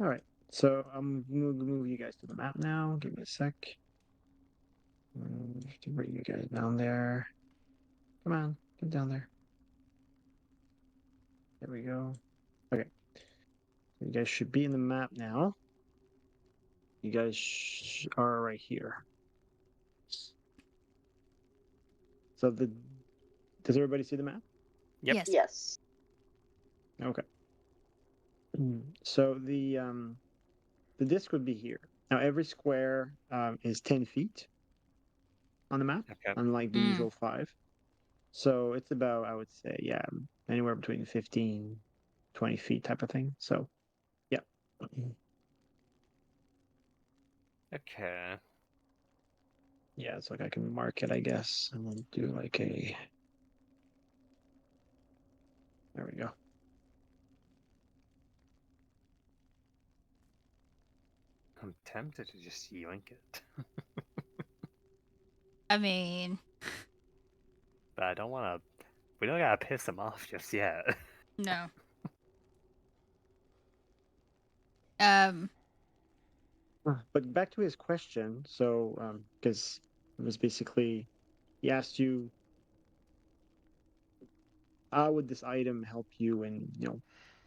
[SPEAKER 2] All right, so I'm gonna move you guys to the map now. Give me a sec. Have to bring you guys down there. Come on, get down there. There we go. Okay, so you guys should be in the map now. You guys are right here. So does everybody see the map?
[SPEAKER 1] Yep.
[SPEAKER 6] Yes.
[SPEAKER 4] Yes.
[SPEAKER 2] Okay. So the disc would be here. Now every square is 10 feet on the map,
[SPEAKER 1] Okay.
[SPEAKER 2] unlike the usual 5. So it's about, I would say, yeah, anywhere between 15, 20 feet type of thing. So yeah.
[SPEAKER 1] Okay.
[SPEAKER 2] Yeah, it's like I can mark it, I guess, and then do like a There we go.
[SPEAKER 1] I'm tempted to just yoink it,
[SPEAKER 6] I mean,
[SPEAKER 1] but I don't want to. We don't gotta piss him off just yet.
[SPEAKER 6] no. Um,
[SPEAKER 2] But back to his question. So, because it was basically, he asked you, how would this item help you in,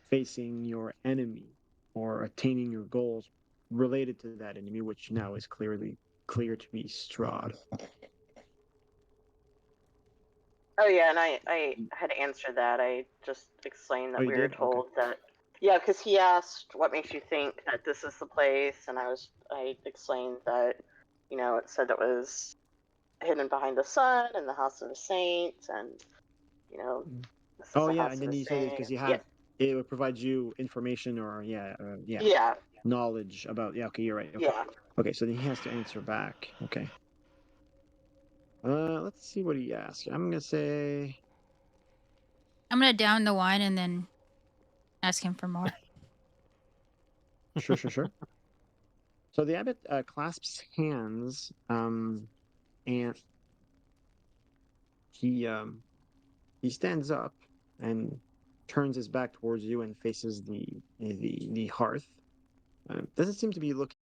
[SPEAKER 2] facing your enemy or attaining your goals related to that enemy, which now is clearly clear to be Strahd.
[SPEAKER 4] Oh yeah, and I had answered that. I just explained that
[SPEAKER 2] Oh, you
[SPEAKER 4] we were
[SPEAKER 2] did? Okay.
[SPEAKER 4] told that. Yeah, because he asked what makes you think that this is the place, and I explained that, it said it was hidden behind the sun and the house of a saint, and this is
[SPEAKER 2] Oh,
[SPEAKER 4] the
[SPEAKER 2] yeah,
[SPEAKER 4] house
[SPEAKER 2] and
[SPEAKER 4] of
[SPEAKER 2] then
[SPEAKER 4] a
[SPEAKER 2] you said it
[SPEAKER 4] saint.
[SPEAKER 2] because you
[SPEAKER 4] Yeah,
[SPEAKER 2] have it would provide you information or
[SPEAKER 4] yeah,
[SPEAKER 2] knowledge about okay, you're right. Okay.
[SPEAKER 4] yeah.
[SPEAKER 2] Okay, so then he has to answer back. Okay. Let's see what he asked. I'm gonna say
[SPEAKER 6] I'm gonna down the wine and then ask him for more.
[SPEAKER 2] sure. So the abbot clasps hands, and he stands up and turns his back towards you and faces the hearth. Doesn't seem to be looking.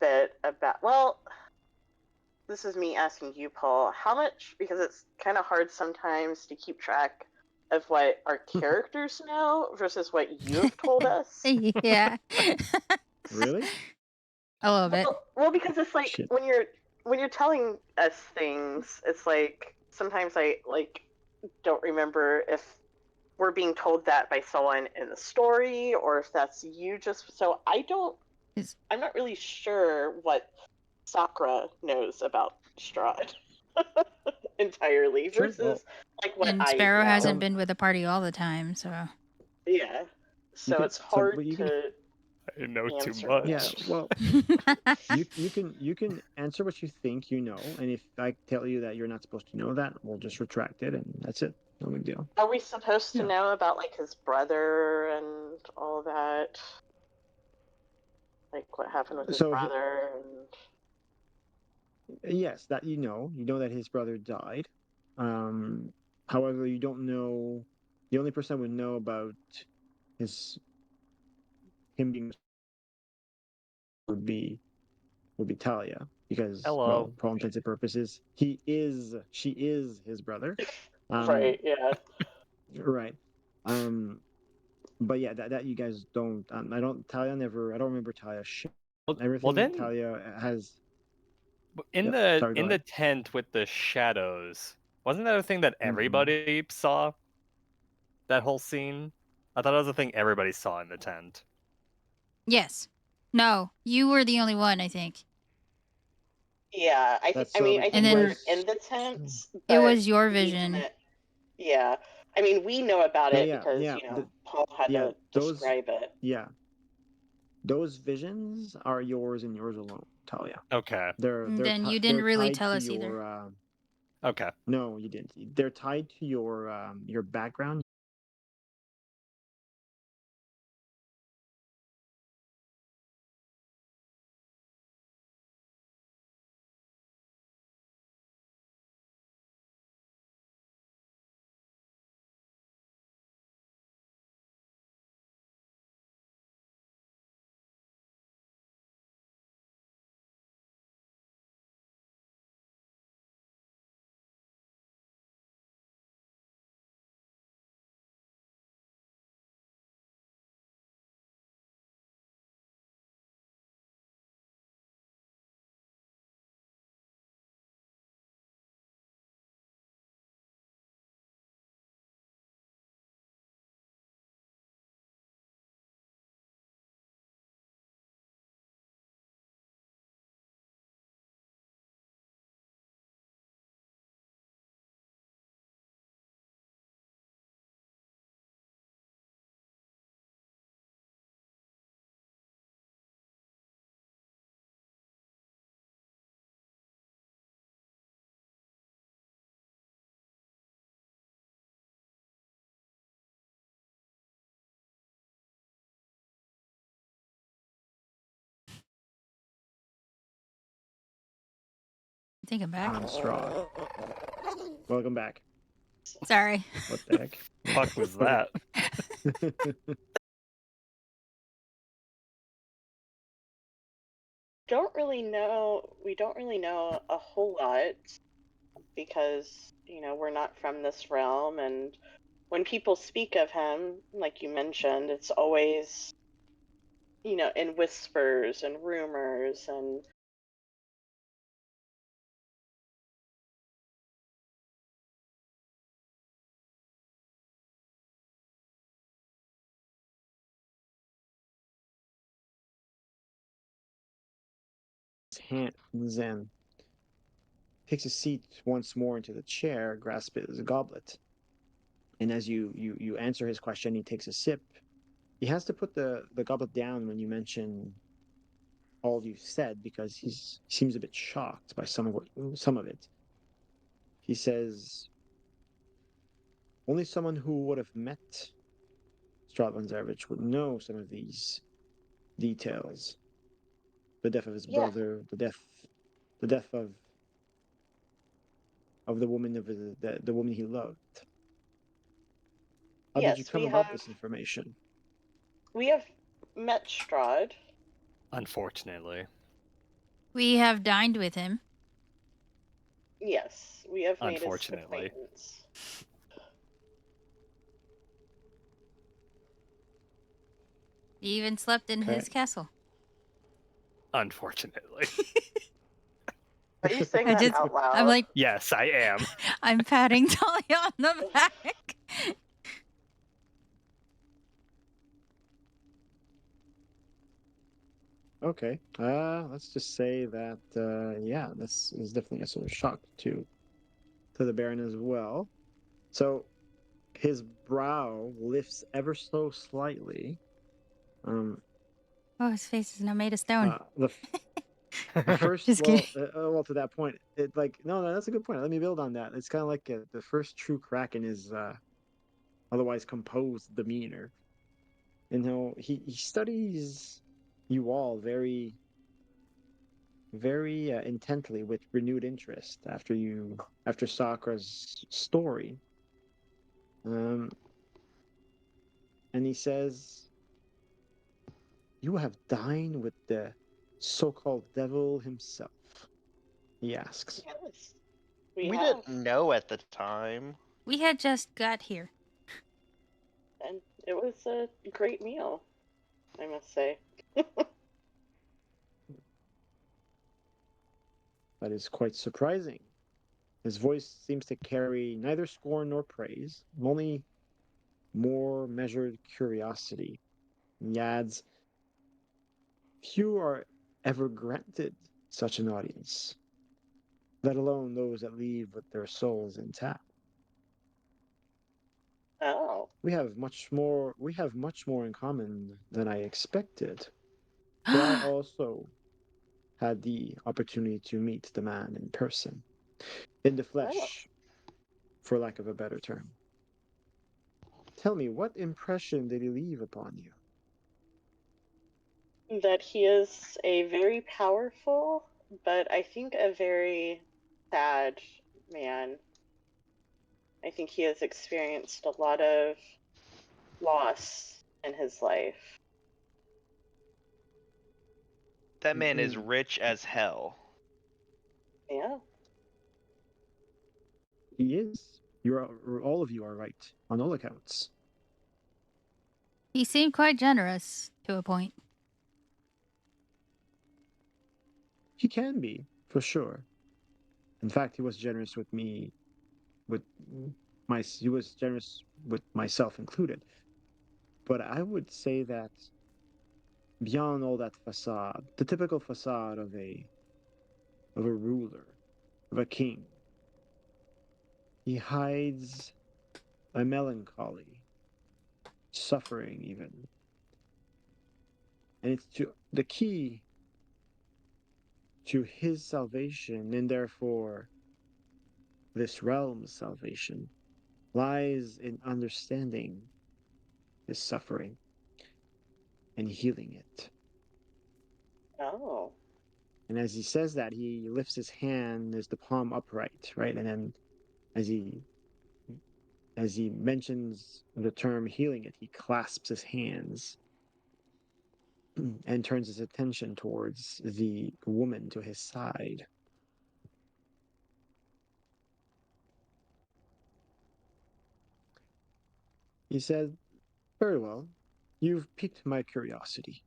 [SPEAKER 4] Bit about, well, this is me asking you, Paul, how much, because it's kind of hard sometimes to keep track of what our characters know versus what you have told us.
[SPEAKER 6] Yeah.
[SPEAKER 2] Really?
[SPEAKER 6] A little bit.
[SPEAKER 4] Well, because it's like
[SPEAKER 2] Shit.
[SPEAKER 4] when you're telling us things, it's like sometimes I don't remember if we're being told that by someone in the story or if that's you just. So I'm not really sure what Sakura knows about Strahd entirely
[SPEAKER 2] Sure.
[SPEAKER 4] versus
[SPEAKER 2] Well,
[SPEAKER 4] like what
[SPEAKER 6] And
[SPEAKER 4] I
[SPEAKER 6] Sparrow hasn't
[SPEAKER 4] know.
[SPEAKER 6] been with the party all the time, so.
[SPEAKER 4] Yeah.
[SPEAKER 2] you
[SPEAKER 4] So
[SPEAKER 2] can
[SPEAKER 4] it's
[SPEAKER 2] so
[SPEAKER 4] hard
[SPEAKER 2] but you can
[SPEAKER 4] to
[SPEAKER 1] I know too
[SPEAKER 4] answer
[SPEAKER 2] yeah,
[SPEAKER 1] much.
[SPEAKER 4] that.
[SPEAKER 2] well, you can answer what you think you know, and if I tell you that you're not supposed to know that, we'll just retract it and that's it. No big deal.
[SPEAKER 4] Are we supposed to
[SPEAKER 2] Yeah.
[SPEAKER 4] know about like his brother and all that? Like what happened with his
[SPEAKER 2] So
[SPEAKER 4] brother and
[SPEAKER 2] yes, that you know that his brother died. Um, however, you don't know. The only person that would know about his him being would be Talia because,
[SPEAKER 1] Hello.
[SPEAKER 2] well, for all intents and purposes, she is his brother.
[SPEAKER 4] right, yeah.
[SPEAKER 2] Right. Um, but yeah, that you guys don't. I don't. Talia never. I don't remember Talia shit.
[SPEAKER 1] Well
[SPEAKER 2] Everything
[SPEAKER 1] then,
[SPEAKER 2] Talia has.
[SPEAKER 1] in
[SPEAKER 2] Yep.
[SPEAKER 1] the
[SPEAKER 2] Sorry. Go
[SPEAKER 1] in the
[SPEAKER 2] ahead.
[SPEAKER 1] tent with the shadows, wasn't that a thing that
[SPEAKER 2] Mhm.
[SPEAKER 1] everybody saw? That whole scene? I thought it was a thing everybody saw in the tent.
[SPEAKER 6] Yes. No, you were the only one, I think.
[SPEAKER 4] Yeah,
[SPEAKER 2] That's
[SPEAKER 4] I
[SPEAKER 2] so
[SPEAKER 4] mean, I think
[SPEAKER 6] And
[SPEAKER 4] we were
[SPEAKER 6] then
[SPEAKER 2] because.
[SPEAKER 4] in the tents,
[SPEAKER 6] it
[SPEAKER 4] but
[SPEAKER 6] was your
[SPEAKER 4] we
[SPEAKER 6] vision.
[SPEAKER 4] didn't. Yeah. I mean, we know about it
[SPEAKER 2] Yeah.
[SPEAKER 4] because,
[SPEAKER 2] Yeah.
[SPEAKER 4] Paul had
[SPEAKER 2] Yeah.
[SPEAKER 4] to
[SPEAKER 2] Those.
[SPEAKER 4] describe it.
[SPEAKER 2] Yeah. Those visions are yours and yours alone, Talia.
[SPEAKER 1] Okay.
[SPEAKER 6] Then you didn't
[SPEAKER 2] They're
[SPEAKER 6] really
[SPEAKER 2] tied
[SPEAKER 6] tell
[SPEAKER 2] to
[SPEAKER 6] us either.
[SPEAKER 2] your
[SPEAKER 1] Okay.
[SPEAKER 2] no, you didn't. They're tied to your background.
[SPEAKER 6] I think I'm back.
[SPEAKER 2] on Strahd. Welcome back.
[SPEAKER 6] Sorry.
[SPEAKER 2] What the heck?
[SPEAKER 1] Fuck was
[SPEAKER 2] Okay.
[SPEAKER 1] that?
[SPEAKER 4] We don't really know a whole lot because, we're not from this realm, and when people speak of him, like you mentioned, it's always, in whispers and rumors and
[SPEAKER 2] Hands and takes a seat once more into the chair, grasps his goblet. And as you answer his question, he takes a sip. He has to put the goblet down when you mention all you said because he seems a bit shocked by some of it. He says, "Only someone who would have met Strahd would know some of these details. The death of his
[SPEAKER 4] yeah,
[SPEAKER 2] brother, the death of the woman the woman he loved. How did you
[SPEAKER 4] yes,
[SPEAKER 2] come about this information?"
[SPEAKER 4] we have met Strahd.
[SPEAKER 1] Unfortunately.
[SPEAKER 6] We have dined with him.
[SPEAKER 4] Yes, we have made his
[SPEAKER 1] Unfortunately.
[SPEAKER 4] acquaintance.
[SPEAKER 6] He even slept in
[SPEAKER 2] Okay.
[SPEAKER 6] his castle.
[SPEAKER 1] Unfortunately.
[SPEAKER 4] Are you saying
[SPEAKER 6] I
[SPEAKER 4] that
[SPEAKER 6] just,
[SPEAKER 4] out loud?
[SPEAKER 6] I'm like,
[SPEAKER 1] Yes, I am.
[SPEAKER 6] I'm patting Talia on the back.
[SPEAKER 2] Okay. Let's just say that yeah, this is definitely a sort of shock to the Baron as well. So his brow lifts ever so slightly. Um,
[SPEAKER 6] Oh, his face is now made of stone.
[SPEAKER 2] the first
[SPEAKER 6] Just kidding.
[SPEAKER 2] well to that point, it like no, that's a good point. Let me build on that. It's kind of like the first true crack in his otherwise composed demeanor. And he studies you all very intently with renewed interest after Sakra's story. Um, and he says, "You have dined with the so-called devil himself." He asks.
[SPEAKER 4] Yes, we
[SPEAKER 3] We
[SPEAKER 4] have,
[SPEAKER 3] didn't know at the time.
[SPEAKER 6] We had just got here.
[SPEAKER 4] and it was a great meal, I must say.
[SPEAKER 2] That is quite surprising. His voice seems to carry neither scorn nor praise, only more measured curiosity. He adds, "Few are ever granted such an audience, let alone those that leave with their souls intact.
[SPEAKER 4] Oh,
[SPEAKER 2] We have much more in common than I expected. For I also had the opportunity to meet the man in person, in the
[SPEAKER 4] oh.
[SPEAKER 2] flesh, for lack of a better term. Tell me, what impression did he leave upon you?"
[SPEAKER 4] That he is a very powerful, but I think a very sad man. I think he has experienced a lot of loss in his life.
[SPEAKER 3] That man is
[SPEAKER 2] Mm,
[SPEAKER 3] rich as hell.
[SPEAKER 4] Yeah.
[SPEAKER 2] he is. You're all of you are right on all accounts.
[SPEAKER 6] He seemed quite generous to a point.
[SPEAKER 2] He can be, for sure. In fact, he was generous with me, with he was generous with myself included. But I would say that beyond all that facade, the typical facade of a ruler, of a king, he hides a melancholy, suffering even. And it's the key to his salvation and therefore this realm's salvation lies in understanding his suffering and healing it.
[SPEAKER 4] Oh.
[SPEAKER 2] And as he says that, he lifts his hand, there's the palm upright, right? And then as he mentions the term healing it, he clasps his hands and turns his attention towards the woman to his side. He said, "Very well. You've piqued my curiosity.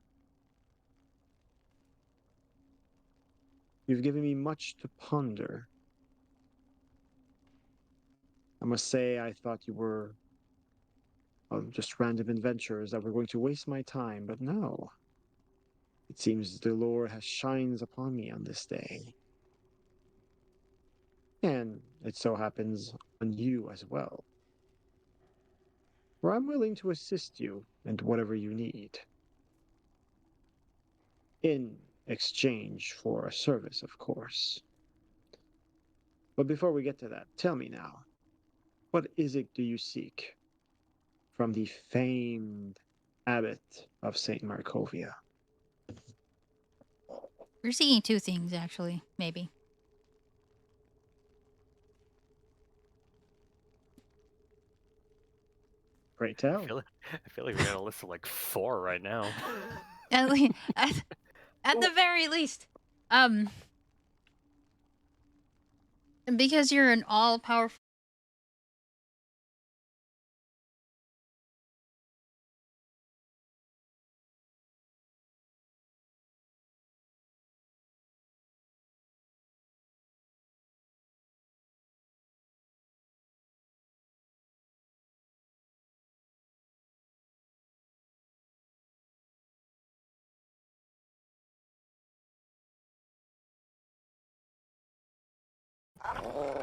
[SPEAKER 2] You've given me much to ponder. I must say, I thought you were just random adventurers that were going to waste my time, but no. It seems the Lord has shines upon me on this day. And it so happens on you as well. For I'm willing to assist you in whatever you need. In exchange for a service, of course. But before we get to that, tell me now, what is it do you seek from the famed abbot of St. Markovia?"
[SPEAKER 6] We're seeing two things, actually, maybe.
[SPEAKER 2] Pray
[SPEAKER 1] I
[SPEAKER 2] tell.
[SPEAKER 1] feel like we got a list of like 4 right now.
[SPEAKER 6] At, le- at the very least. Because you're an all-powerful...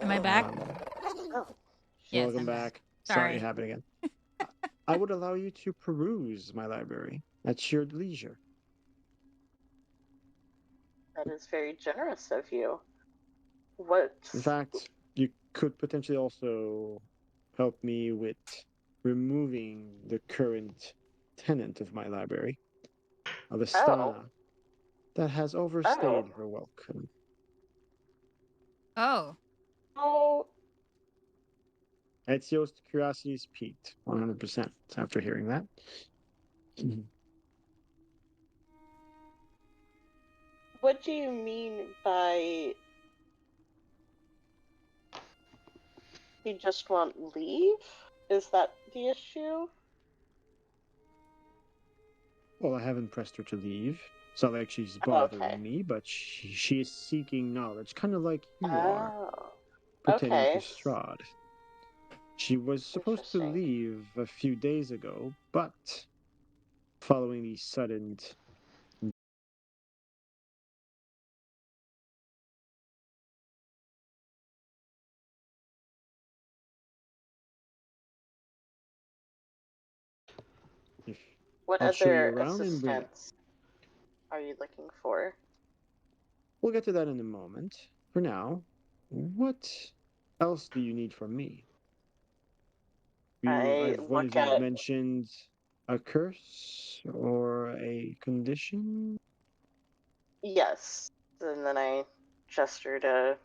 [SPEAKER 6] Am I back?
[SPEAKER 4] Oh,
[SPEAKER 6] Yes,
[SPEAKER 2] Welcome
[SPEAKER 6] I'm back.
[SPEAKER 2] back. Sorry it
[SPEAKER 6] Sorry.
[SPEAKER 2] happened again. I would allow you to peruse my library at your leisure.
[SPEAKER 4] that is very generous of you. What?
[SPEAKER 2] In fact, you could potentially also help me with removing the current tenant of my library,
[SPEAKER 4] Oh,
[SPEAKER 2] Avistana, that has
[SPEAKER 4] oh,
[SPEAKER 2] overstayed her welcome.
[SPEAKER 6] Oh.
[SPEAKER 4] oh.
[SPEAKER 2] Ezio's curiosity is piqued 100% after hearing that.
[SPEAKER 4] What do you mean by you just won't leave? Is that the issue?
[SPEAKER 2] Well, I haven't pressed her to leave. It's not like she's
[SPEAKER 4] Okay.
[SPEAKER 2] bothering me, but she is seeking knowledge, kind of like you are,
[SPEAKER 4] Oh,
[SPEAKER 2] pertaining to
[SPEAKER 4] okay.
[SPEAKER 2] Strahd. She was supposed to
[SPEAKER 4] Interesting.
[SPEAKER 2] leave a few days ago, but following the sudden
[SPEAKER 4] What
[SPEAKER 2] I'll show you
[SPEAKER 4] other
[SPEAKER 2] around and bring you.
[SPEAKER 4] assistance are you looking for?
[SPEAKER 2] We'll get to that in a moment. For now, what else do you need from me?
[SPEAKER 4] I
[SPEAKER 2] One
[SPEAKER 4] look
[SPEAKER 2] of you
[SPEAKER 4] at
[SPEAKER 2] mentioned a curse or a condition.
[SPEAKER 4] yes, and then I gesture to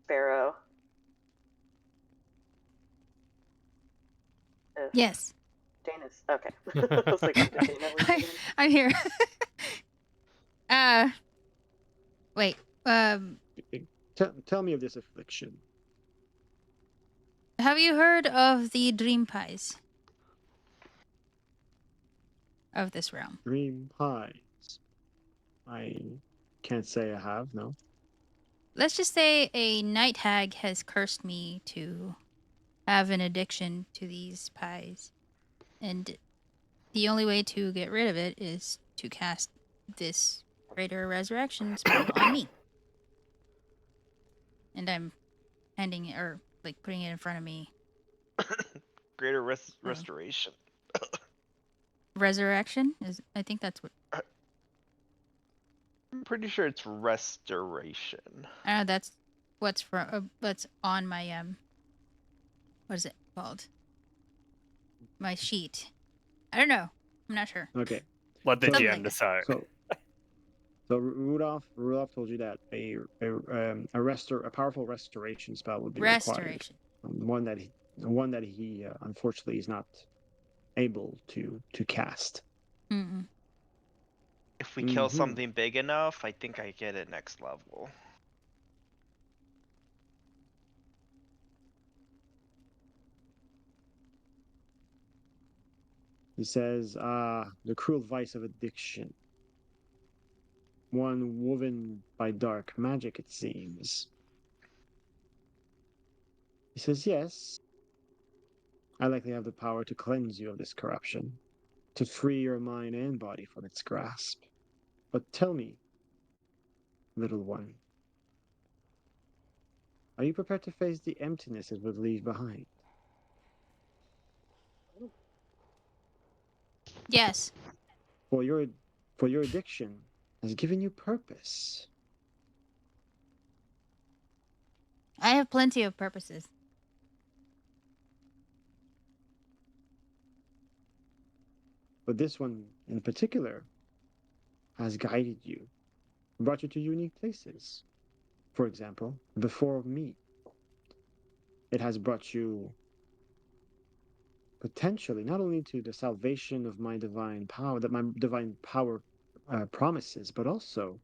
[SPEAKER 4] Spah Roh. If
[SPEAKER 6] Yes.
[SPEAKER 4] Dana's okay. I was like, what did Dana leave again?
[SPEAKER 6] I'm here. uh, wait.
[SPEAKER 2] Tell me of this affliction.
[SPEAKER 6] Have you heard of the dream pies of this realm?
[SPEAKER 2] Dream pies. I can't say I have, no.
[SPEAKER 6] Let's just say a night hag has cursed me to have an addiction to these pies. And the only way to get rid of it is to cast this greater resurrection spell on me. And I'm handing it, or like putting it in front of me.
[SPEAKER 3] Greater restoration.
[SPEAKER 6] Resurrection is, I think that's what.
[SPEAKER 3] I'm pretty sure it's restoration.
[SPEAKER 6] I know that's what's on my what is it called? My sheet. I don't know. I'm not sure.
[SPEAKER 2] Okay.
[SPEAKER 1] Let the
[SPEAKER 2] So-
[SPEAKER 1] GM decide.
[SPEAKER 2] So So Rudolph told you that a powerful restoration spell would be required.
[SPEAKER 6] Restoration.
[SPEAKER 2] One that he unfortunately is not able to cast.
[SPEAKER 6] Mm-mm.
[SPEAKER 3] If we kill
[SPEAKER 2] Mhm.
[SPEAKER 3] something big enough, I think I get it next level.
[SPEAKER 2] He says, the cruel vice of addiction, one woven by dark magic, it seems. He says, yes, I likely have the power to cleanse you of this corruption, to free your mind and body from its grasp. But tell me, little one, are you prepared to face the emptiness it would leave behind?
[SPEAKER 6] Yes.
[SPEAKER 2] For your addiction has given you purpose.
[SPEAKER 6] I have plenty of purposes.
[SPEAKER 2] But this one in particular has guided you, brought you to unique places. For example, before me, it has brought you potentially not only to the salvation of my divine power, that my divine power promises, but also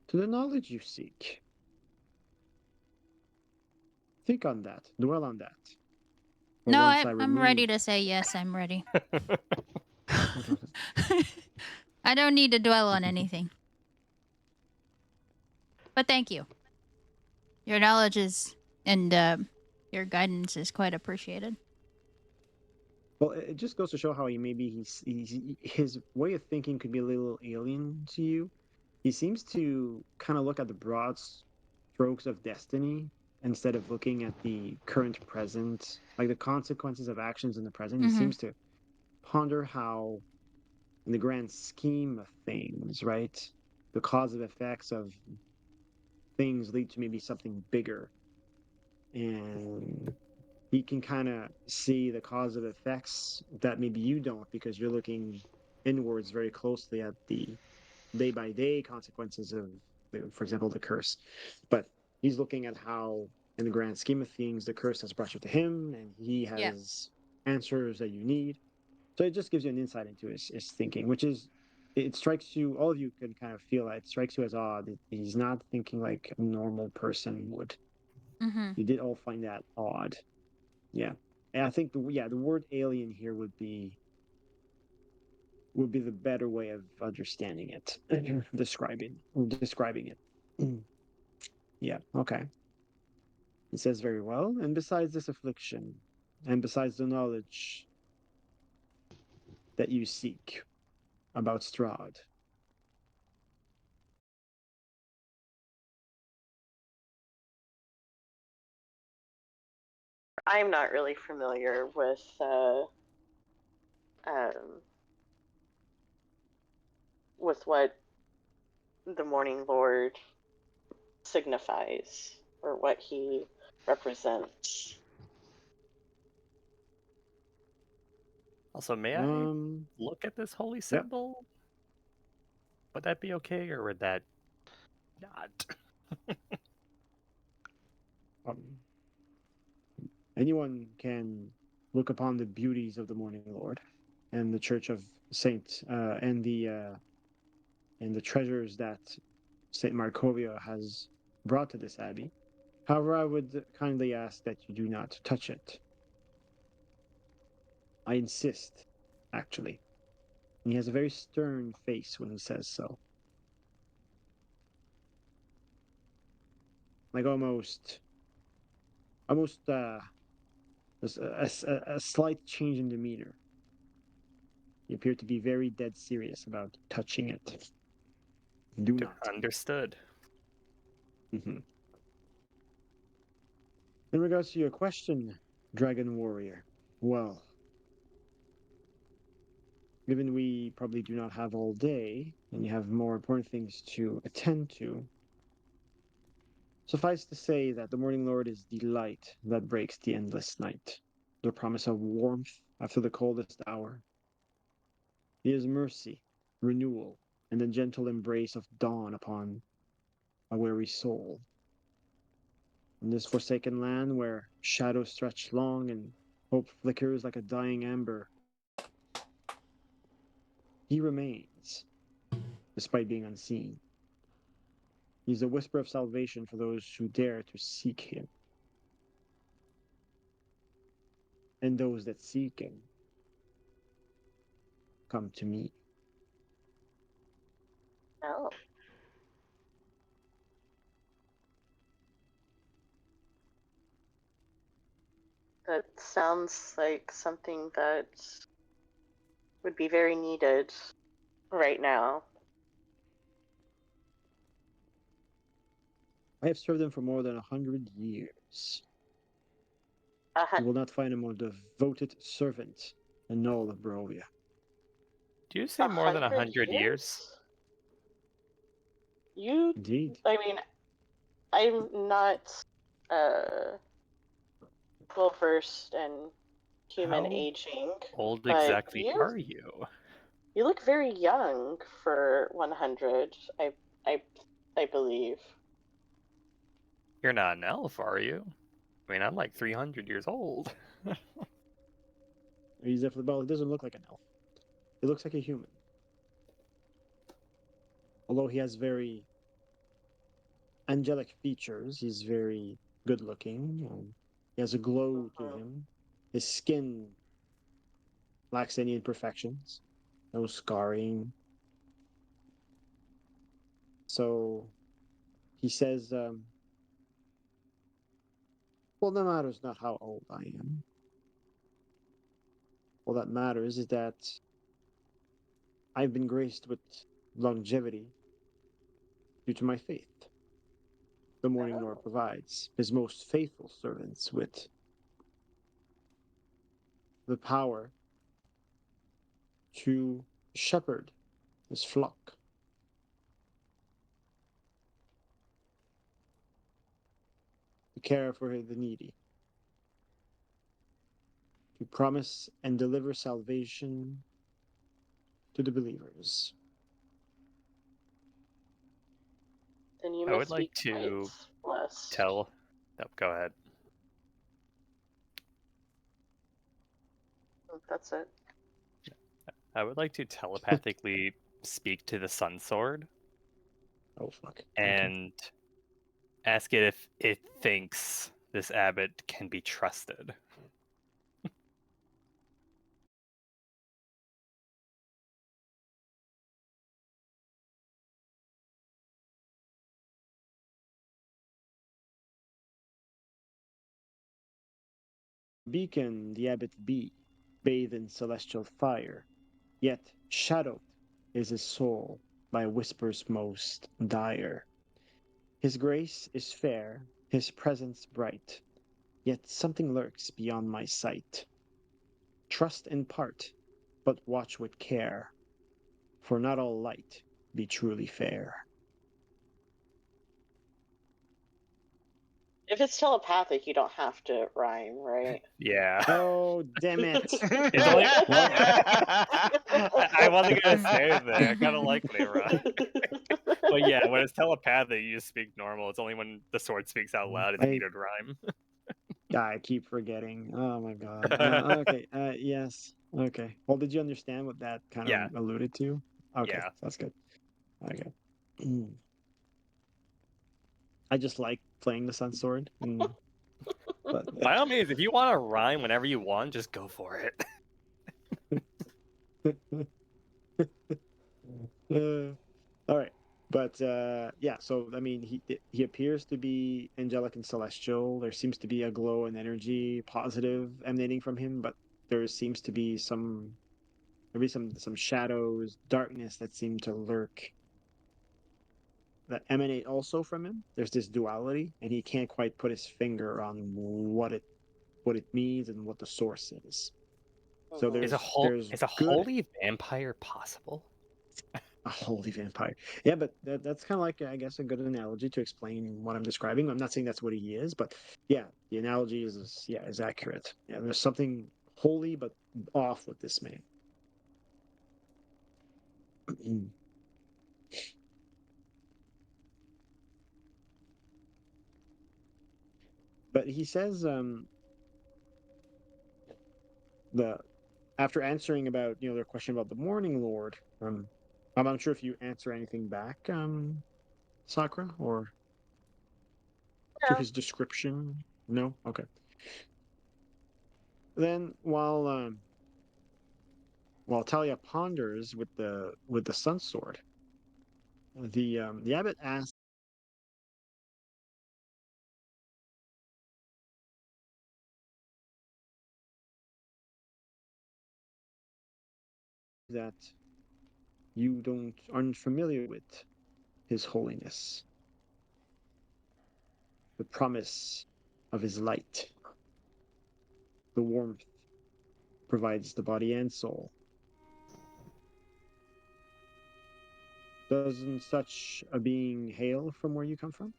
[SPEAKER 2] to the knowledge you seek. Think on that, dwell on that. For
[SPEAKER 6] No,
[SPEAKER 2] once I
[SPEAKER 6] I'm ready
[SPEAKER 2] remove.
[SPEAKER 6] to say yes, I'm ready. I don't need to dwell on anything. But thank you. Your knowledge is and your guidance is quite appreciated.
[SPEAKER 2] Well, it just goes to show how his way of thinking could be a little alien to you. He seems to kind of look at the broad strokes of destiny instead of looking at the current present, like the consequences of actions in the present. He
[SPEAKER 6] Mm-hmm.
[SPEAKER 2] seems to ponder how, in the grand scheme of things, right, the cause of effects of things lead to maybe something bigger. And he can kind of see the cause of effects that maybe you don't because you're looking inwards very closely at the day by day consequences of, for example, the curse. But he's looking at how, in the grand scheme of things, the curse has brought you to him, and he
[SPEAKER 6] Yeah.
[SPEAKER 2] has answers that you need. So it just gives you an insight into his thinking, which is, it strikes you, all of you can kind of feel it strikes you as odd. He's not thinking like a normal person would.
[SPEAKER 6] Mm-hmm.
[SPEAKER 2] You did all find that odd. Yeah. And I think the word alien here would be the better way of understanding it, describing it. Yeah, okay. He says very well. And besides this affliction, and besides the knowledge that you seek about Strahd,
[SPEAKER 4] I'm not really familiar um, with what the Morning Lord signifies or what he represents.
[SPEAKER 1] Also, may I look at this holy
[SPEAKER 2] yep.
[SPEAKER 1] symbol? Would that be okay, or would that not?
[SPEAKER 2] Um, anyone can look upon the beauties of the Morning Lord and the Church of Saint and the treasures that Saint Markovia has brought to this abbey. However, I would kindly ask that you do not touch it. I insist, actually. He has a very stern face when he says so. Like almost a slight change in demeanor. He appeared to be very dead serious about touching it. Do not.
[SPEAKER 1] Understood.
[SPEAKER 2] Mm-hmm. In regards to your question, Dragon Warrior, well, given we probably do not have all day and you have more important things to attend to, suffice to say that the Morning Lord is the light that breaks the endless night, the promise of warmth after the coldest hour. He is mercy, renewal, and the gentle embrace of dawn upon a weary soul. In this forsaken land where shadows stretch long and hope flickers like a dying ember, he remains, despite being unseen. He's a whisper of salvation for those who dare to seek him, and those that seek him come to me.
[SPEAKER 4] Oh, that sounds like something that would be very needed right now.
[SPEAKER 2] I have served him for more than 100 years. You will not find a more devoted servant in all of Barovia.
[SPEAKER 1] Do you say more than
[SPEAKER 4] 100
[SPEAKER 1] 100 years?
[SPEAKER 4] You,
[SPEAKER 2] Indeed.
[SPEAKER 4] I mean, I'm not uh, well versed in human
[SPEAKER 1] How
[SPEAKER 4] aging,
[SPEAKER 1] old
[SPEAKER 4] but
[SPEAKER 1] exactly are you?
[SPEAKER 4] you look very young for 100. I I believe.
[SPEAKER 1] You're not an elf, are you? I mean, I'm like 300 years old.
[SPEAKER 2] He's definitely, well, it doesn't look like an elf. It looks like a human. Although he has very angelic features, he's very good looking. He has a glow to
[SPEAKER 4] Mhm.
[SPEAKER 2] him. His skin lacks any imperfections, no scarring. So he says, well, the matter is not how old I am. All that matters is that I've been graced with longevity due to my faith. The Morning Lord
[SPEAKER 4] Oh,
[SPEAKER 2] provides his most faithful servants with the power to shepherd his flock, to care for the needy, to promise and deliver salvation to the believers.
[SPEAKER 4] then you
[SPEAKER 1] I would
[SPEAKER 4] must be
[SPEAKER 1] like
[SPEAKER 4] quite
[SPEAKER 1] to
[SPEAKER 4] blessed.
[SPEAKER 1] tell. Oh, go ahead.
[SPEAKER 4] That's it.
[SPEAKER 1] I would like to telepathically speak to the Sun Sword
[SPEAKER 2] Oh, fuck. Okay.
[SPEAKER 1] and ask it if it thinks this abbot can be trusted.
[SPEAKER 2] Beacon the abbot be, bathed in celestial fire, yet shadowed is his soul by whispers most dire. His grace is fair, his presence bright, yet something lurks beyond my sight. Trust in part, but watch with care, for not all light be truly fair.
[SPEAKER 4] If it's telepathic, you don't have to rhyme, right?
[SPEAKER 1] Yeah.
[SPEAKER 2] Oh, damn it.
[SPEAKER 1] It's only.
[SPEAKER 2] Well,
[SPEAKER 1] I wasn't gonna say anything. I kind of like when they rhyme. But yeah, when it's telepathic, you just speak normal. It's only when the sword speaks out loud it's
[SPEAKER 2] I
[SPEAKER 1] needed rhyme.
[SPEAKER 2] I keep forgetting. Oh my god. Okay. Yes. Okay. Well, did you understand what that kind of
[SPEAKER 1] Yeah,
[SPEAKER 2] alluded to? Okay,
[SPEAKER 1] yeah.
[SPEAKER 2] that's good. Okay. I just like playing the Sun Sword, but
[SPEAKER 1] By all means, if you want to rhyme whenever you want, just go for it.
[SPEAKER 2] all right. But yeah, so I mean, he appears to be angelic and celestial. There seems to be a glow and energy, positive, emanating from him, but there seems to be maybe some shadows, darkness that seem to lurk that emanate also from him. There's this duality, and he can't quite put his finger on what it means and what the source is. So
[SPEAKER 4] Mhm.
[SPEAKER 2] there's
[SPEAKER 1] Is a
[SPEAKER 2] good
[SPEAKER 1] holy vampire possible?
[SPEAKER 2] a holy vampire. Yeah, but that's kind of like I guess a good analogy to explain what I'm describing. I'm not saying that's what he is, but yeah, the analogy is accurate. Yeah, there's something holy but off with this man. But he says the after answering about their question about the Morning Lord, I'm not sure if you answer anything back, Sakura, or to
[SPEAKER 4] No.
[SPEAKER 2] his description. No, okay. Then while Talia ponders with the Sun Sword, the abbot asks that you aren't familiar with His Holiness, the promise of His light, the warmth provides the body and soul. Doesn't such a being hail from where you come from?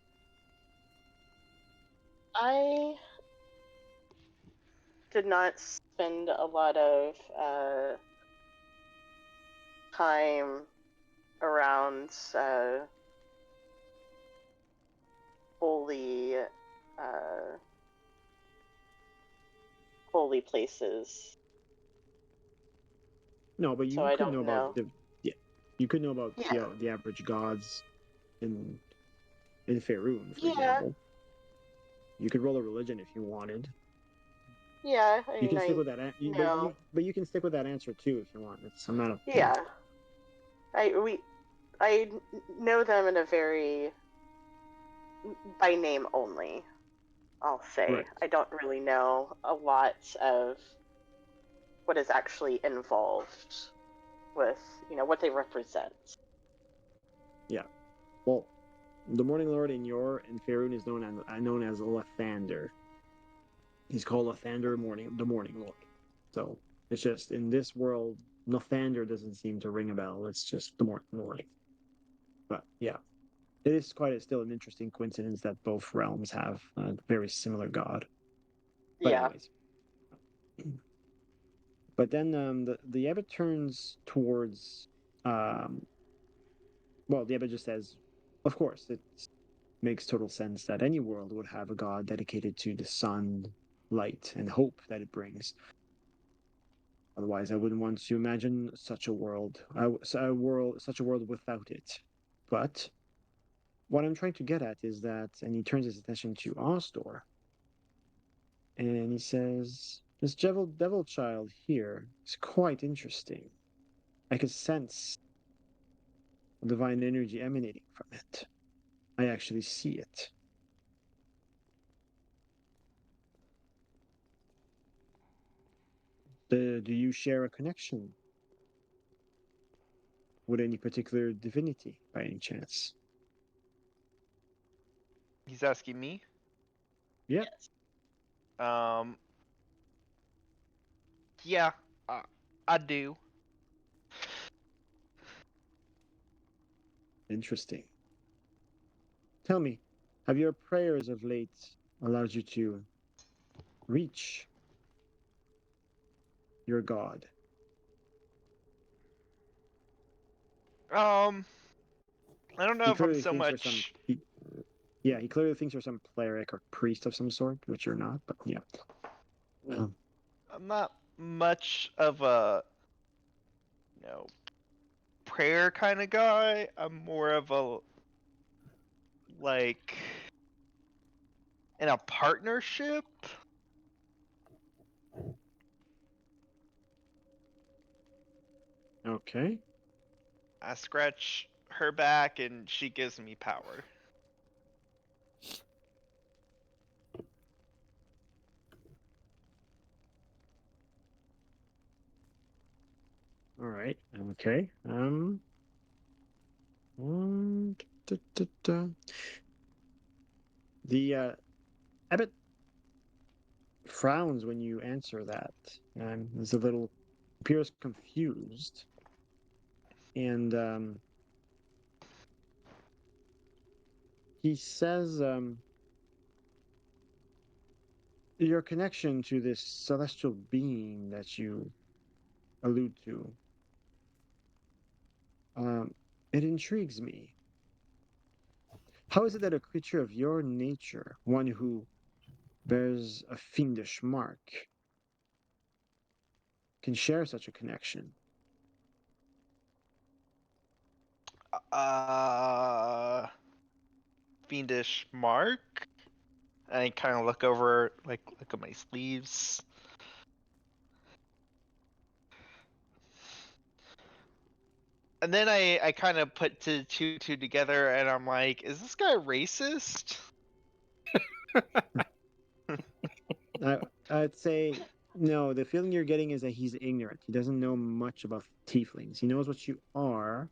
[SPEAKER 4] I did not spend a lot of time around holy uh, holy places,
[SPEAKER 2] No, but
[SPEAKER 4] so
[SPEAKER 2] you
[SPEAKER 4] I
[SPEAKER 2] could
[SPEAKER 4] don't
[SPEAKER 2] know about
[SPEAKER 4] know.
[SPEAKER 2] yeah, you could know about
[SPEAKER 4] Yeah,
[SPEAKER 2] the average gods in Faerun, for
[SPEAKER 4] yeah,
[SPEAKER 2] example. You could roll a religion if you wanted.
[SPEAKER 4] yeah. I
[SPEAKER 2] You
[SPEAKER 4] mean,
[SPEAKER 2] can stick
[SPEAKER 4] I
[SPEAKER 2] with that,
[SPEAKER 4] know.
[SPEAKER 2] but you can stick with that answer too if you want. I'm not a
[SPEAKER 4] Yeah, I know them in a very by name only. I'll say
[SPEAKER 2] right.
[SPEAKER 4] I don't really know a lot of what is actually involved with what they represent.
[SPEAKER 2] Yeah. Well, the Morning Lord in Faerun is known as Lathander. He's called Lathander the Morning Lord. So it's just in this world, Lathander doesn't seem to ring a bell. It's just the Morning Lord. But yeah, it is still an interesting coincidence that both realms have a very similar god. But
[SPEAKER 4] Yeah.
[SPEAKER 2] anyways, but then the abbot turns towards um, well, the abbot just says, of course, it makes total sense that any world would have a god dedicated to the sun, light, and hope that it brings. Otherwise, I wouldn't want to imagine such a world without it. But what I'm trying to get at is that, and he turns his attention to Ostor, and he says, "This devil child here is quite interesting. I can sense divine energy emanating from it. I actually see it. Do you share a connection with any particular divinity by any chance?"
[SPEAKER 3] He's asking me.
[SPEAKER 2] Yep,
[SPEAKER 4] Yes.
[SPEAKER 3] Um, yeah, I do.
[SPEAKER 2] interesting. Tell me, have your prayers of late allowed you to reach your God?
[SPEAKER 3] Um, I don't know
[SPEAKER 2] He
[SPEAKER 3] if I'm
[SPEAKER 2] clearly
[SPEAKER 3] so
[SPEAKER 2] thinks you're some.
[SPEAKER 3] much.
[SPEAKER 2] Yeah, he clearly thinks you're some cleric or priest of some sort, which you're not. But yeah. Um,
[SPEAKER 3] I'm not much of a you know prayer kind of guy. I'm more of a like in a partnership.
[SPEAKER 2] okay.
[SPEAKER 3] I scratch her back and she gives me power.
[SPEAKER 2] All right. Okay. Da, da, da. The abbot frowns when you answer that, and is a little appears confused, and he says, "Your connection to this celestial being that you allude to, um, it intrigues me. How is it that a creature of your nature, one who bears a fiendish mark, can share such a connection.
[SPEAKER 3] Fiendish mark. I kind of look over, look at my sleeves. And then I kind of put two together, and I'm like, is this guy racist?
[SPEAKER 2] I'd say no. The feeling you're getting is that he's ignorant. He doesn't know much about tieflings. He knows what you are.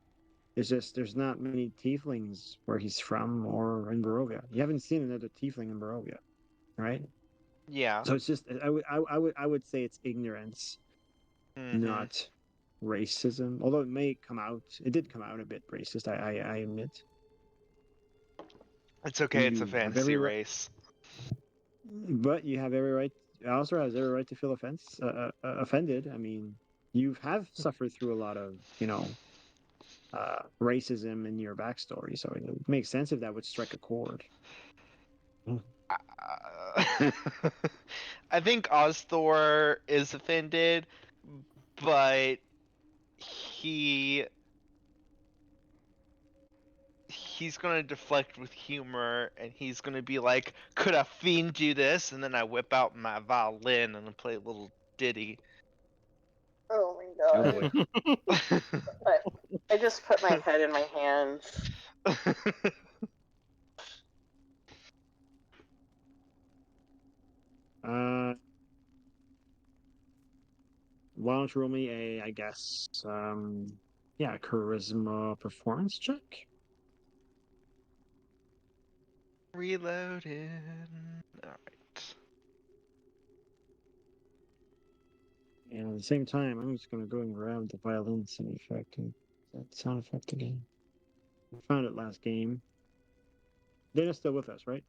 [SPEAKER 2] It's just there's not many tieflings where he's from or in Barovia. You haven't seen another tiefling in Barovia, right?
[SPEAKER 3] Yeah.
[SPEAKER 2] So it's just I would say it's ignorance, not racism. Although it may come out, it did come out a bit racist. I admit.
[SPEAKER 3] It's okay. It's a
[SPEAKER 2] You have
[SPEAKER 3] fantasy
[SPEAKER 2] every right,
[SPEAKER 3] race.
[SPEAKER 2] but you have every right. Alistair has every right to feel offended. I mean, you have suffered through a lot of, racism in your backstory, so it makes sense if that would strike a chord.
[SPEAKER 3] I think Ozthor is offended, but he's gonna deflect with humor, and he's gonna be like, "Could a fiend do this?" And then I whip out my violin and I play a little ditty.
[SPEAKER 4] Oh my
[SPEAKER 2] Oh
[SPEAKER 4] god.
[SPEAKER 2] boy.
[SPEAKER 4] But I just put my head in my hands.
[SPEAKER 2] Uh, why don't you roll me I guess, yeah, charisma performance check?
[SPEAKER 3] Reloading. Alright.
[SPEAKER 2] And at the same time, I'm just gonna go and grab the violin sound effect and that sound effect again. I found it last game. Dana's still with us, right?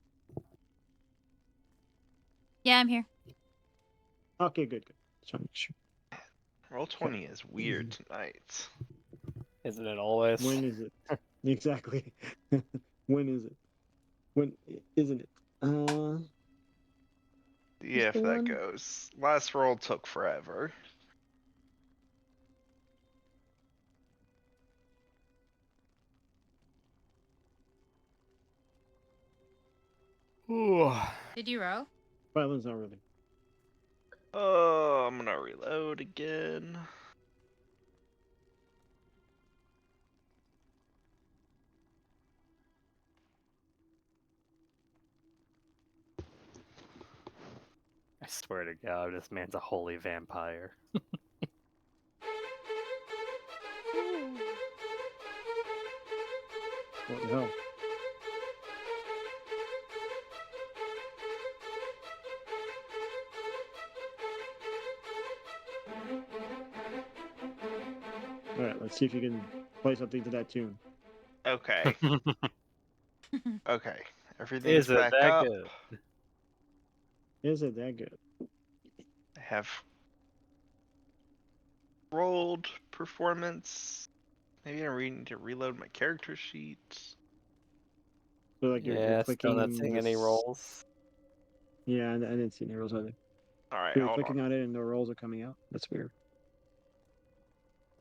[SPEAKER 6] Yeah, I'm here.
[SPEAKER 2] Okay, good, good. Just trying to make sure.
[SPEAKER 3] Roll 20 is weird tonight.
[SPEAKER 1] Isn't it always?
[SPEAKER 2] When is it? Exactly. When is it? When isn't it?
[SPEAKER 3] Yeah,
[SPEAKER 2] The
[SPEAKER 3] if that
[SPEAKER 2] one.
[SPEAKER 3] goes. Last roll took forever.
[SPEAKER 1] Ooh.
[SPEAKER 6] Did you roll?
[SPEAKER 2] Violin's not really.
[SPEAKER 3] Oh, I'm gonna reload again.
[SPEAKER 1] I swear to God, this man's a holy vampire.
[SPEAKER 2] What the hell? All right, let's see if you can play something to that tune.
[SPEAKER 3] Okay. Okay. Everything's
[SPEAKER 1] Is it
[SPEAKER 3] back
[SPEAKER 1] that
[SPEAKER 3] up.
[SPEAKER 1] good?
[SPEAKER 2] Is it that good?
[SPEAKER 3] I have rolled performance. Maybe I need to reload my character sheet.
[SPEAKER 2] So like you're
[SPEAKER 1] Yeah, still not
[SPEAKER 2] clicking
[SPEAKER 1] seeing any
[SPEAKER 2] this.
[SPEAKER 1] rolls.
[SPEAKER 2] Yeah, I didn't see any rolls either.
[SPEAKER 3] Alright,
[SPEAKER 2] You're
[SPEAKER 3] hold
[SPEAKER 2] clicking
[SPEAKER 3] on.
[SPEAKER 2] on it and no rolls are coming out. That's weird.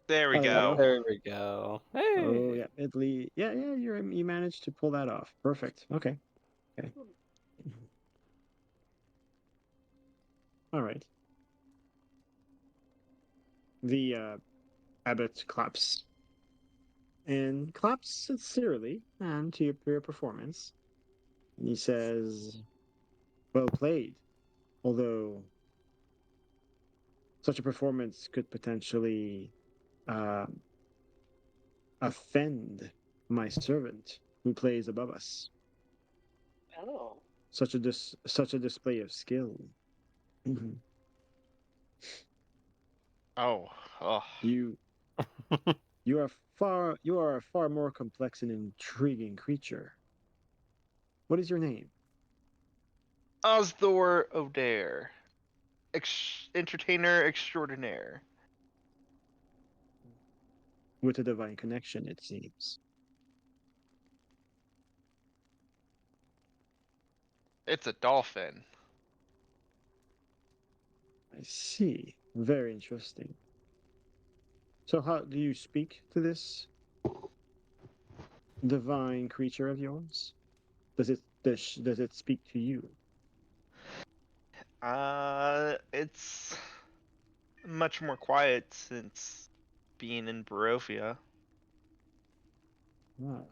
[SPEAKER 3] There we
[SPEAKER 2] Oh, there you
[SPEAKER 3] go.
[SPEAKER 2] go.
[SPEAKER 1] There we go. Hey.
[SPEAKER 2] Oh yeah, Italy. Yeah, yeah. You managed to pull that off. Perfect. Okay. Okay. All right. The abbot claps and claps sincerely and to your performance. And he says, "Well played. Although such a performance could potentially uh, offend my servant who plays above us.
[SPEAKER 4] Oh.
[SPEAKER 2] Such a display of skill. Mhm.
[SPEAKER 3] Oh. Oh.
[SPEAKER 2] You you are a far more complex and intriguing creature. What is your name?
[SPEAKER 3] Osthor O'Dare. Entertainer extraordinaire.
[SPEAKER 2] With a divine connection, it seems.
[SPEAKER 3] It's a dolphin.
[SPEAKER 2] I see. Very interesting. So, how do you speak to this divine creature of yours? Does it speak to you?
[SPEAKER 3] It's much more quiet since being in Barovia.
[SPEAKER 2] Ah.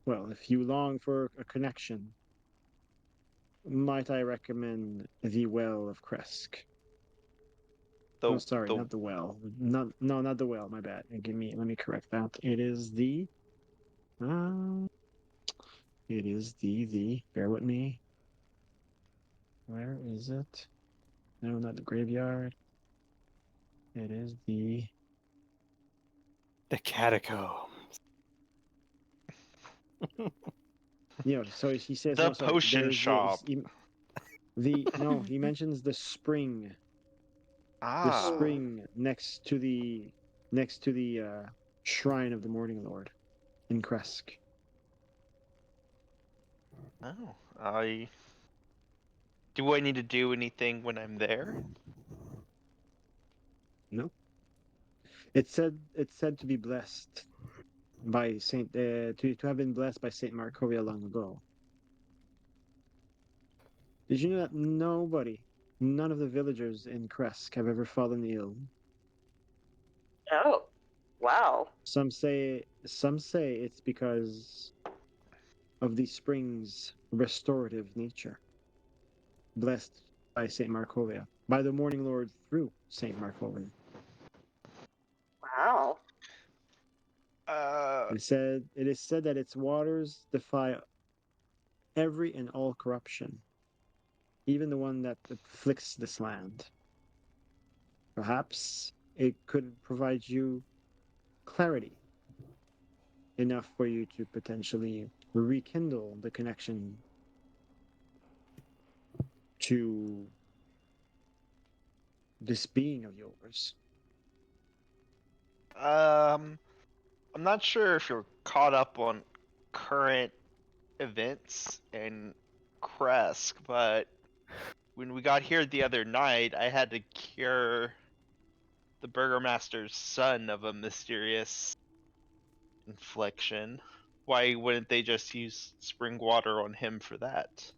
[SPEAKER 2] Well, if you long for a connection, might I recommend the Well of Kresk? Oh,
[SPEAKER 3] The
[SPEAKER 2] sorry,
[SPEAKER 3] the
[SPEAKER 2] not the well. Not the well. My bad. Let me correct that. It is the. Uh, it is the. Bear with me. Where is it? No, not the graveyard. It is the.
[SPEAKER 1] The catacombs.
[SPEAKER 2] So he says
[SPEAKER 3] the
[SPEAKER 2] no. Sorry,
[SPEAKER 3] potion
[SPEAKER 2] there's
[SPEAKER 3] shop.
[SPEAKER 2] the no. He mentions the spring. The
[SPEAKER 3] Ah,
[SPEAKER 4] Hmm.
[SPEAKER 2] spring next to the shrine of the Morning Lord in Kresk.
[SPEAKER 3] oh, I. Do I need to do anything when I'm there?
[SPEAKER 2] No, it's said to be blessed by Saint to have been blessed by Saint Markovia long ago. Did you know that none of the villagers in Kresk have ever fallen ill?
[SPEAKER 4] Oh, wow.
[SPEAKER 2] Some say it's because of the spring's restorative nature, blessed by Saint Markovia, by the Morning Lord through Saint Markovia.
[SPEAKER 4] Wow.
[SPEAKER 3] Uh,
[SPEAKER 2] It is said that its waters defy every and all corruption, even the one that afflicts this land. Perhaps it could provide you clarity enough for you to potentially rekindle the connection to this being of yours.
[SPEAKER 3] um, I'm not sure if you're caught up on current events in Kresk, but when we got here the other night, I had to cure the burgomaster's son of a mysterious infliction. Why wouldn't they just use spring water on him for that?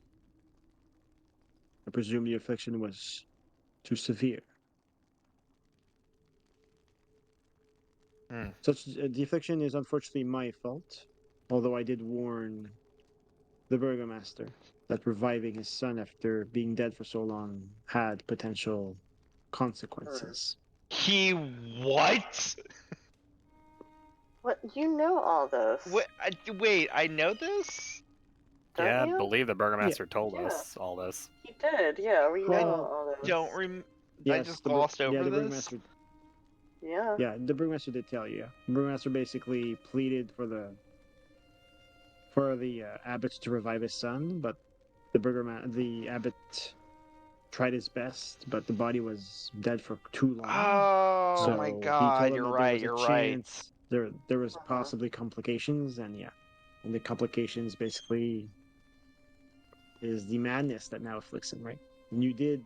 [SPEAKER 2] I presume the affliction was too severe.
[SPEAKER 3] Hmm.
[SPEAKER 2] Such the affliction is unfortunately my fault, although I did warn the burgomaster that reviving his son after being dead for so long had potential
[SPEAKER 4] Hmm.
[SPEAKER 2] consequences.
[SPEAKER 3] He what?
[SPEAKER 4] What, you know all this,
[SPEAKER 3] Wait, I know this?
[SPEAKER 4] don't
[SPEAKER 1] Yeah, I
[SPEAKER 4] you?
[SPEAKER 1] believe the
[SPEAKER 2] Yeah.
[SPEAKER 1] burgomaster told
[SPEAKER 4] Yeah,
[SPEAKER 1] us all this.
[SPEAKER 4] he did. Yeah, we know
[SPEAKER 2] Well,
[SPEAKER 4] all
[SPEAKER 3] Don't
[SPEAKER 4] this.
[SPEAKER 3] rem. I
[SPEAKER 2] yes,
[SPEAKER 3] just glossed
[SPEAKER 2] yeah,
[SPEAKER 3] over
[SPEAKER 2] the
[SPEAKER 3] this.
[SPEAKER 2] burgomaster
[SPEAKER 4] Yeah.
[SPEAKER 2] yeah, the burgomaster did tell you. Yeah. The burgomaster basically pleaded for the abbot to revive his son, but the abbot tried his best, but the body was dead for too long.
[SPEAKER 3] Oh my
[SPEAKER 2] So he told
[SPEAKER 3] god,
[SPEAKER 2] him
[SPEAKER 3] you're
[SPEAKER 2] that there
[SPEAKER 3] right,
[SPEAKER 2] was a
[SPEAKER 3] you're right.
[SPEAKER 2] chance there was
[SPEAKER 4] Uh-huh.
[SPEAKER 2] possibly complications, and yeah, and the complications basically is the madness that now afflicts him, right? And you didn't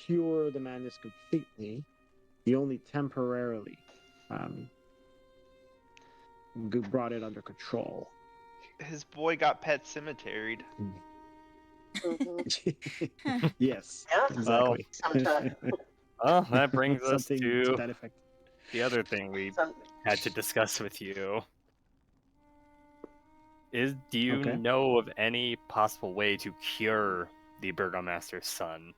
[SPEAKER 2] cure the madness completely. You only temporarily um, brought it under control.
[SPEAKER 3] His boy got pet cemeteried.
[SPEAKER 4] Hmm.
[SPEAKER 2] Yes,
[SPEAKER 4] Yeah.
[SPEAKER 1] Well,
[SPEAKER 2] exactly.
[SPEAKER 4] Sometimes.
[SPEAKER 1] that brings us
[SPEAKER 2] Something to
[SPEAKER 1] to
[SPEAKER 2] that effect.
[SPEAKER 1] the other thing we
[SPEAKER 4] Some.
[SPEAKER 1] had to discuss with you. Do you
[SPEAKER 2] Okay.
[SPEAKER 1] know of any possible way to cure the burgomaster's son?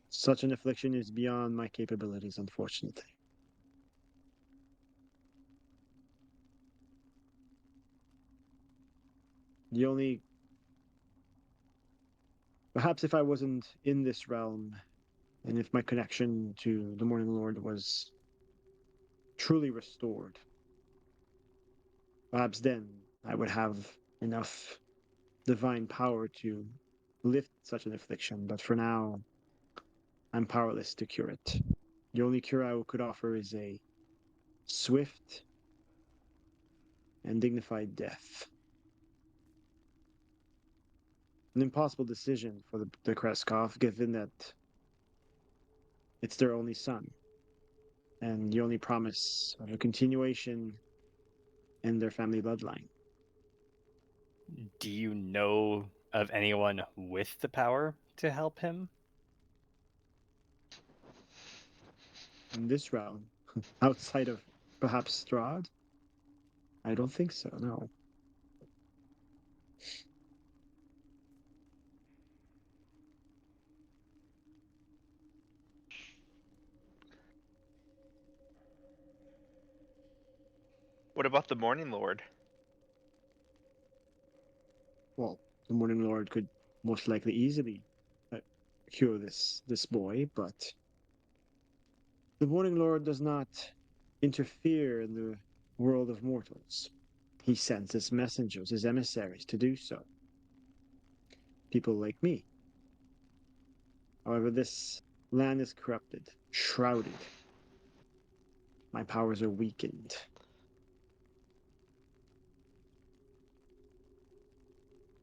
[SPEAKER 2] Such an affliction is beyond my capabilities, unfortunately. The only, perhaps if I wasn't in this realm, and if my connection to the Morning Lord was truly restored, perhaps then I would have enough divine power to lift such an affliction. But for now, I'm powerless to cure it. The only cure I could offer is a swift and dignified death. an impossible decision for the Kreskov, given that it's their only son, and the only promise of a continuation in their family bloodline.
[SPEAKER 1] Do you know of anyone with the power to help him?
[SPEAKER 2] In this realm, outside of perhaps Strahd, I don't think so, no.
[SPEAKER 3] What about the Morning Lord?
[SPEAKER 2] Well, the Morning Lord could most likely easily uh, cure this boy, but the Morning Lord does not interfere in the world of mortals. He sends his messengers, his emissaries to do so. People like me. However, this land is corrupted, shrouded. My powers are weakened.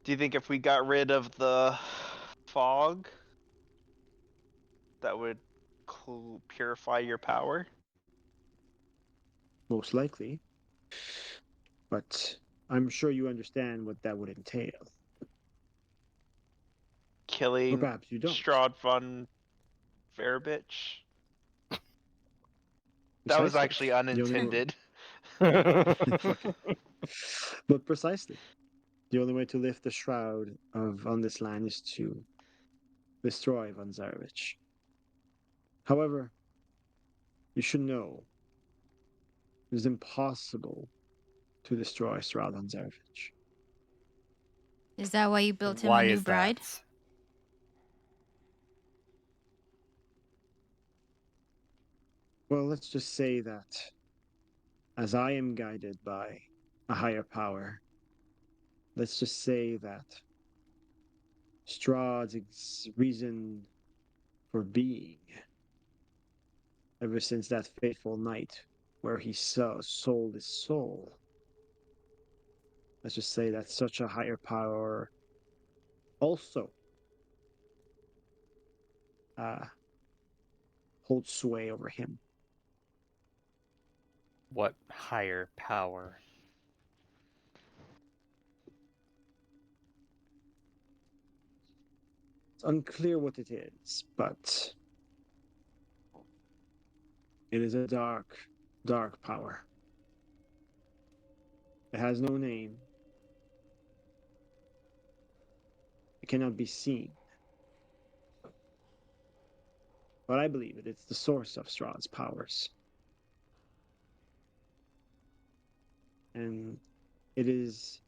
[SPEAKER 3] Do you think if we got rid of the fog, that would purify your power?
[SPEAKER 2] Most likely. But I'm sure you understand what that would entail. Or
[SPEAKER 3] Killing
[SPEAKER 2] perhaps you don't.
[SPEAKER 3] Strahd von Verbich? That was
[SPEAKER 2] Precisely.
[SPEAKER 3] actually
[SPEAKER 2] The only
[SPEAKER 3] unintended.
[SPEAKER 2] Fucking. But precisely. The only way to lift the shroud of on this land is to destroy Von Zarevich. However, you should know it is impossible to destroy Strahd Von Zarevich.
[SPEAKER 6] Is that why you built him
[SPEAKER 1] Why
[SPEAKER 6] a new
[SPEAKER 1] is
[SPEAKER 6] bride?
[SPEAKER 1] that?
[SPEAKER 2] Well, let's just say that as I am guided by a higher power, let's just say that Strahd's reason for being, ever since that fateful night where he sold his soul, let's just say that such a higher power also uh, holds sway over him.
[SPEAKER 1] What higher power?
[SPEAKER 2] It's unclear what it is, but it is a dark, dark power. It has no name. It cannot be seen. But I believe it. It's the source of Strahd's powers. And it is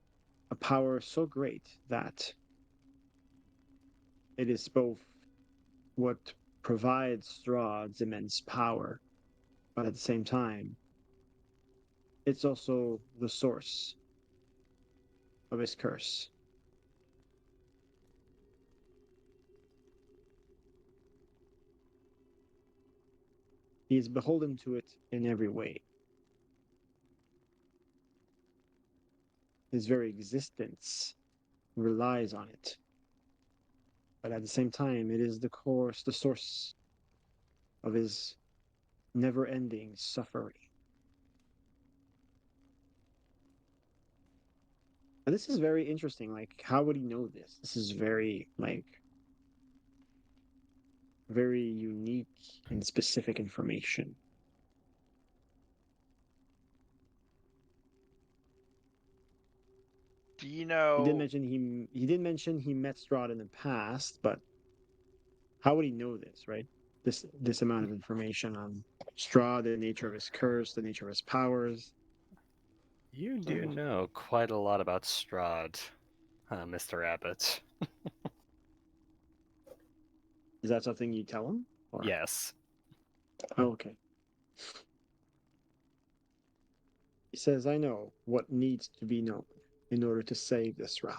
[SPEAKER 2] a power so great that it is both what provides Strahd's immense power, but at the same time, it's also the source of his curse. He is beholden to it in every way. His very existence relies on it. But at the same time, it is the source of his never-ending suffering. And this is very interesting. Like, how would he know this? This is very, very unique and specific information.
[SPEAKER 3] Do you
[SPEAKER 2] He did
[SPEAKER 3] know?
[SPEAKER 2] mention he did mention he met Strahd in the past, but how would he know this, right? This amount of information on Strahd, the nature of his curse, the nature of his powers.
[SPEAKER 1] You do know quite a lot about Strahd, Mr. Abbott.
[SPEAKER 2] Is that something you tell him? Or...
[SPEAKER 1] Yes.
[SPEAKER 2] Oh, okay. He says, I know what needs to be known in order to save this realm.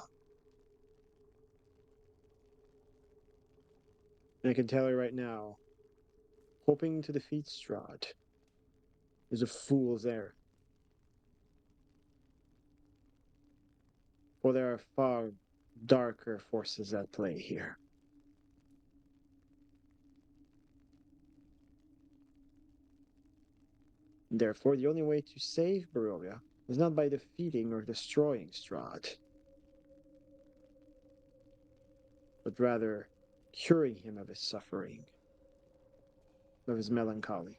[SPEAKER 2] And I can tell you right now, hoping to defeat Strahd is a fool's errand. For there are far darker forces at play here. Therefore, the only way to save Barovia is not by defeating or destroying Strahd, but rather curing him of his suffering, of his melancholy.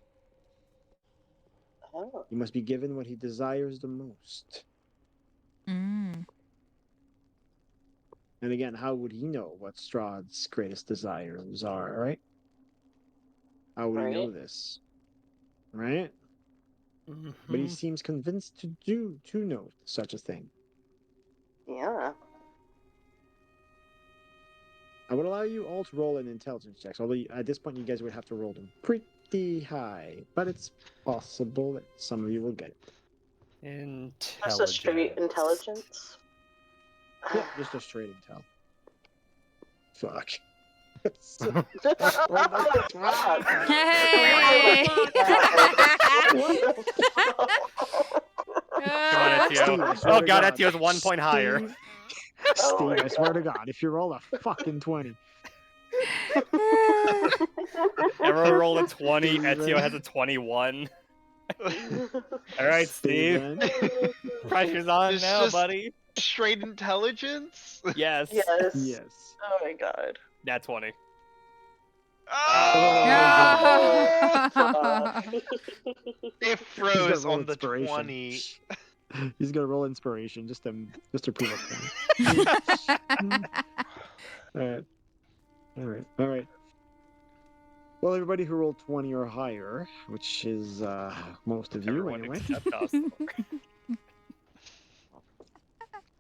[SPEAKER 4] Oh,
[SPEAKER 2] He must be given what he desires the most.
[SPEAKER 6] Mm.
[SPEAKER 2] And again, how would he know what Strahd's greatest desires are, right? How would he know
[SPEAKER 4] right.
[SPEAKER 2] this? Right?
[SPEAKER 1] Mm-hmm.
[SPEAKER 2] But he seems convinced to know such a thing.
[SPEAKER 4] Yeah.
[SPEAKER 2] I would allow you all to roll an intelligence checks, although at this point you guys would have to roll them pretty high. But it's possible that some of you will get it.
[SPEAKER 4] Just a straight
[SPEAKER 1] Intelligence.
[SPEAKER 4] intelligence.
[SPEAKER 2] Yeah, just a straight intel. Fuck.
[SPEAKER 4] Oh, fuck.
[SPEAKER 6] Hey!
[SPEAKER 1] God,
[SPEAKER 2] Steve, I
[SPEAKER 1] Etio.
[SPEAKER 2] swear
[SPEAKER 1] Oh
[SPEAKER 2] to
[SPEAKER 1] God,
[SPEAKER 2] God.
[SPEAKER 1] Etio's 1 point higher.
[SPEAKER 2] Steve,
[SPEAKER 4] Oh
[SPEAKER 2] Steve,
[SPEAKER 4] my
[SPEAKER 2] I swear to
[SPEAKER 4] God.
[SPEAKER 2] God, if you roll a fucking 20,
[SPEAKER 1] Everyone rolled a 20.
[SPEAKER 2] Steven.
[SPEAKER 1] Etio has a 21. All right, Steve.
[SPEAKER 2] Steven.
[SPEAKER 1] Pressure's on
[SPEAKER 3] It's
[SPEAKER 1] now,
[SPEAKER 3] just-
[SPEAKER 1] buddy.
[SPEAKER 3] Straight intelligence?
[SPEAKER 1] Yes.
[SPEAKER 4] Yes.
[SPEAKER 2] Yes.
[SPEAKER 4] Oh my God.
[SPEAKER 1] Nat 20.
[SPEAKER 3] Oh!
[SPEAKER 4] Fuck.
[SPEAKER 3] It
[SPEAKER 2] He's gonna
[SPEAKER 3] froze
[SPEAKER 2] roll
[SPEAKER 3] on the
[SPEAKER 2] inspiration.
[SPEAKER 3] 20.
[SPEAKER 2] He's gonna roll inspiration just to prove a point. Alright. Alright. Well, everybody who rolled 20 or higher, which is most of you
[SPEAKER 1] Everyone
[SPEAKER 2] anyway.
[SPEAKER 1] except us.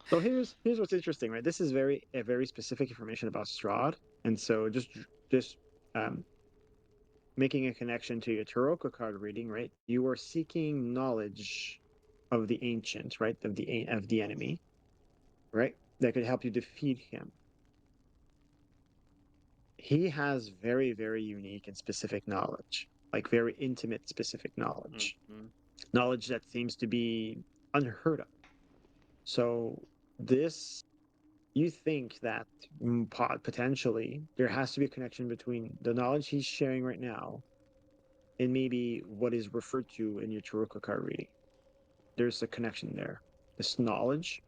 [SPEAKER 2] So here's what's interesting, right? This is very specific information about Strahd, and so just um, making a connection to your Taroko card reading, right? You are seeking knowledge of the ancient, right? Of the enemy, right? That could help you defeat him. He has very unique and specific knowledge, like very intimate, specific knowledge, knowledge that seems to be unheard of. So this you think that potentially there has to be a connection between the knowledge he's sharing right now and maybe what is referred to in your Taroko card reading. There's a connection there. This knowledge,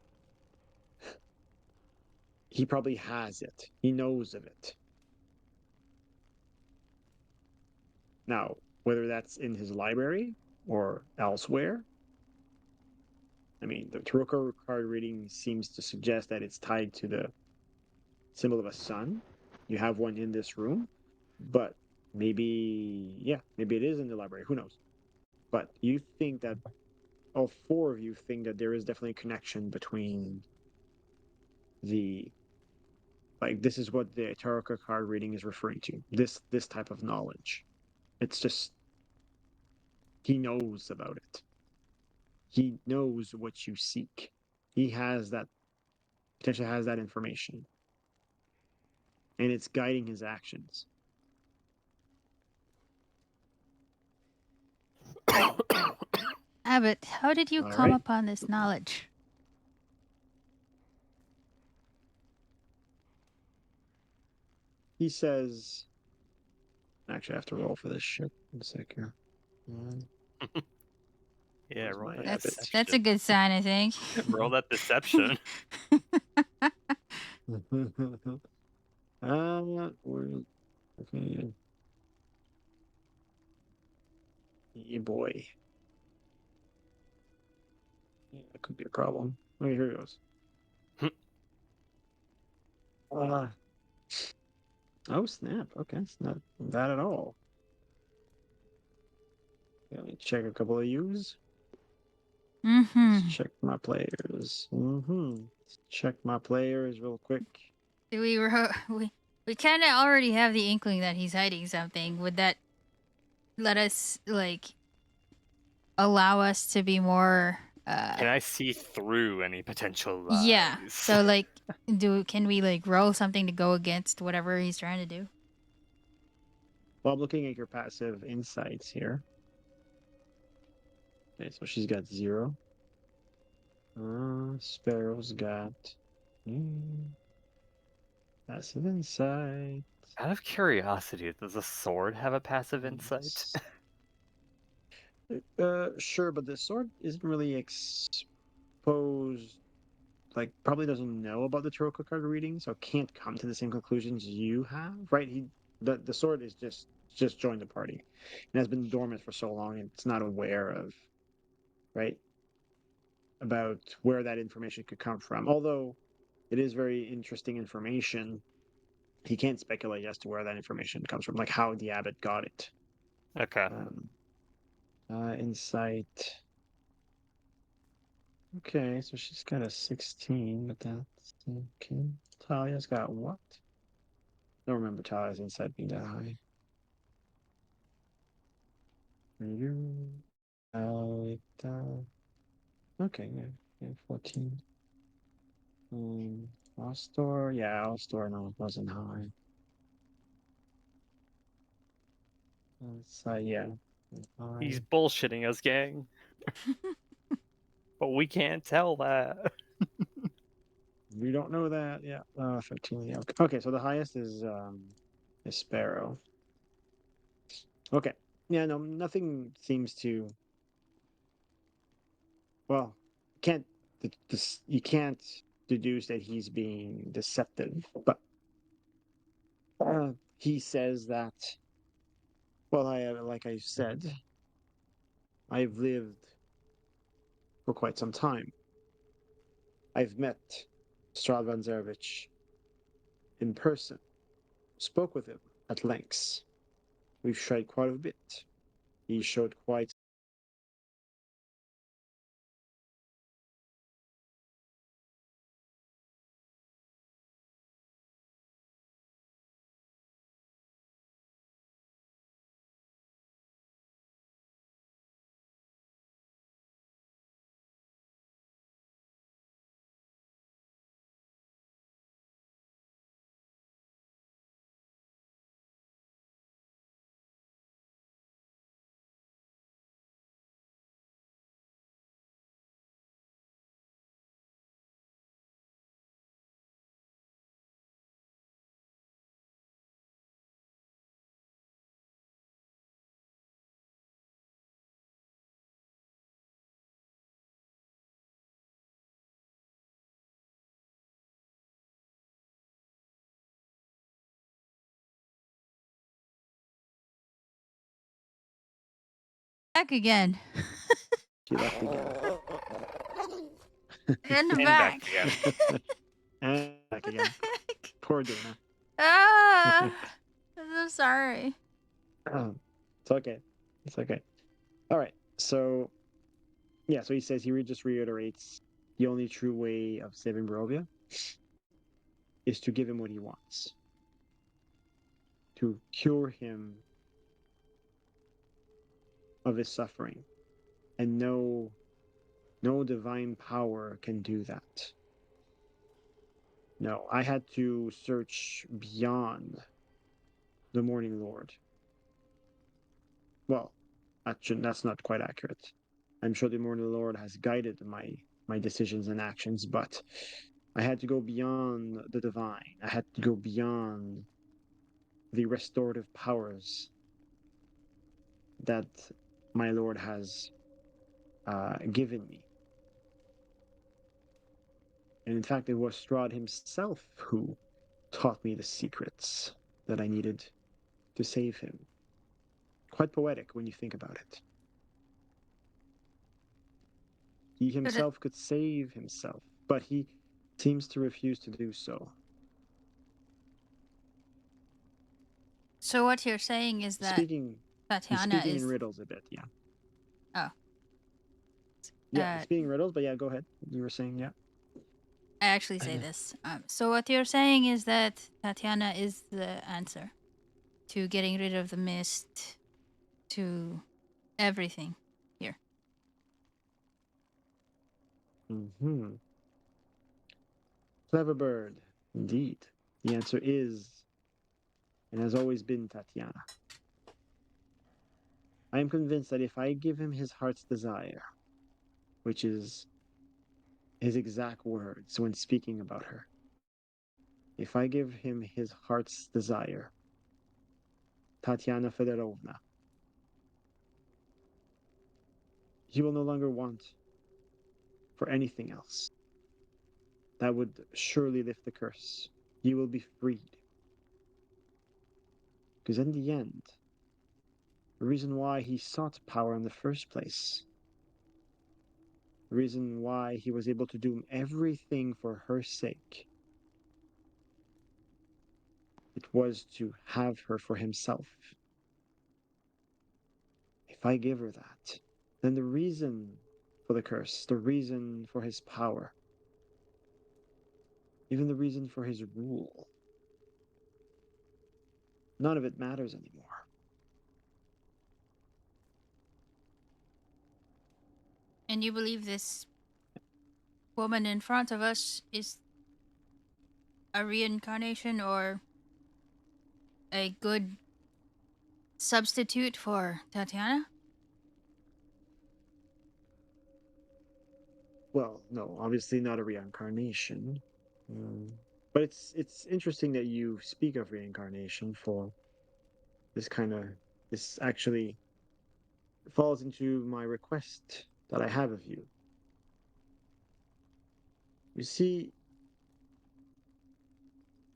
[SPEAKER 2] he probably has it. He knows of it. Now, whether that's in his library or elsewhere, I mean, the Taroko card reading seems to suggest that it's tied to the symbol of a sun. You have one in this room, but maybe it is in the library. Who knows? But you think that all four of you think that there is definitely a connection between the this is what the tarot card reading is referring to. This type of knowledge. It's just he knows about it. He knows what you seek. He has that potentially has that information. And it's guiding his actions.
[SPEAKER 6] Abbott, how did you
[SPEAKER 2] All
[SPEAKER 6] come
[SPEAKER 2] right.
[SPEAKER 6] upon this knowledge?
[SPEAKER 2] He says actually I have to roll for this shit. One sec here.
[SPEAKER 1] Yeah,
[SPEAKER 2] Where's
[SPEAKER 1] roll
[SPEAKER 2] my
[SPEAKER 1] that
[SPEAKER 2] habit?
[SPEAKER 6] That's a
[SPEAKER 1] deception.
[SPEAKER 6] good sign, I think.
[SPEAKER 1] Roll that deception.
[SPEAKER 2] Okay. Yeah, boy. Yeah, that could be a problem. Okay, here it goes. Oh snap! Okay, it's not bad at all. Let me check a couple of U's. Let's check my players. Let's check my players real quick.
[SPEAKER 6] Do we kind of already have the inkling that he's hiding something. Would that let us allow us to be more?
[SPEAKER 1] Can I see through any potential lies?
[SPEAKER 6] Yeah. So can we roll something to go against whatever he's trying to do?
[SPEAKER 2] Well, I'm looking at your passive insights here. Okay, so she's got 0. Sparrow's got. Passive insight.
[SPEAKER 1] Out of curiosity, does a sword have a passive insight?
[SPEAKER 2] Sure, but the sword isn't really exposed. Like, probably doesn't know about the tarot card reading, so can't come to the same conclusions you have, right? The sword is just joined the party and has been dormant for so long, it's not aware of, right, about where that information could come from. Although it is very interesting information, he can't speculate as to where that information comes from, like how the abbot got it.
[SPEAKER 1] Okay.
[SPEAKER 2] Insight. Okay, so she's got a 16, but that's okay. Talia's got what? Don't remember Talia's insight being that high. You, Alita. Okay, yeah, 14. All-Store, yeah, All-Store, no, it wasn't high. Yeah,
[SPEAKER 1] He's
[SPEAKER 2] high.
[SPEAKER 1] bullshitting us, gang. But we can't tell that.
[SPEAKER 2] We don't know that, yeah. 13, yeah. Okay, so the highest is Spah Roh. Okay, yeah, no, nothing seems to. Well, can't this you can't deduce that he's being deceptive, but he says that. Well, like I said, I've lived for quite some time. I've met Strahd van Zervich in person, spoke with him at lengths. We've shared quite a bit. He showed quite.
[SPEAKER 6] Back again.
[SPEAKER 2] She left again.
[SPEAKER 6] And
[SPEAKER 1] And
[SPEAKER 6] back.
[SPEAKER 1] back again.
[SPEAKER 2] And back
[SPEAKER 6] What
[SPEAKER 2] again.
[SPEAKER 6] the heck?
[SPEAKER 2] Poor Dana.
[SPEAKER 6] Ah, I'm so sorry.
[SPEAKER 2] It's okay. It's okay. All right. So yeah, so he says just reiterates the only true way of saving Barovia is to give him what he wants, to cure him of his suffering, and no divine power can do that. No, I had to search beyond the Morning Lord. Well, that's not quite accurate. I'm sure the Morning Lord has guided my decisions and actions, but I had to go beyond the divine. I had to go beyond the restorative powers that my Lord has given me. And in fact, it was Strahd himself who taught me the secrets that I needed to save him. Quite poetic when you think about it. He
[SPEAKER 6] But it,
[SPEAKER 2] himself could save himself, but he seems to refuse to do so.
[SPEAKER 6] so what you're saying is that
[SPEAKER 2] Speaking, he's
[SPEAKER 6] Tatiana
[SPEAKER 2] speaking in
[SPEAKER 6] is.
[SPEAKER 2] riddles a bit, yeah.
[SPEAKER 6] Oh.
[SPEAKER 2] Yeah,
[SPEAKER 6] Uh,
[SPEAKER 2] speaking riddles, but yeah, go ahead. You were saying, yeah.
[SPEAKER 6] I actually say this. So what you're saying is that Tatiana is the answer to getting rid of the mist, to everything here.
[SPEAKER 2] Mm-hmm. Clever bird, indeed. The answer is, and has always been, Tatiana. I am convinced that if I give him his heart's desire, which is his exact words when speaking about her, If I give him his heart's desire, Tatiana Fedorovna, he will no longer want for anything else. That would surely lift the curse. He will be freed. Because in the end, the reason why he sought power in the first place, the reason why he was able to do everything for her sake, it was to have her for himself. If I give her that, then the reason for the curse, the reason for his power, even the reason for his rule, none of it matters anymore.
[SPEAKER 6] And you believe this woman in front of us is a reincarnation or a good substitute for Tatiana?
[SPEAKER 2] Well, no, obviously not a reincarnation. But it's interesting that you speak of reincarnation for this actually falls into my request that I have of you. You see,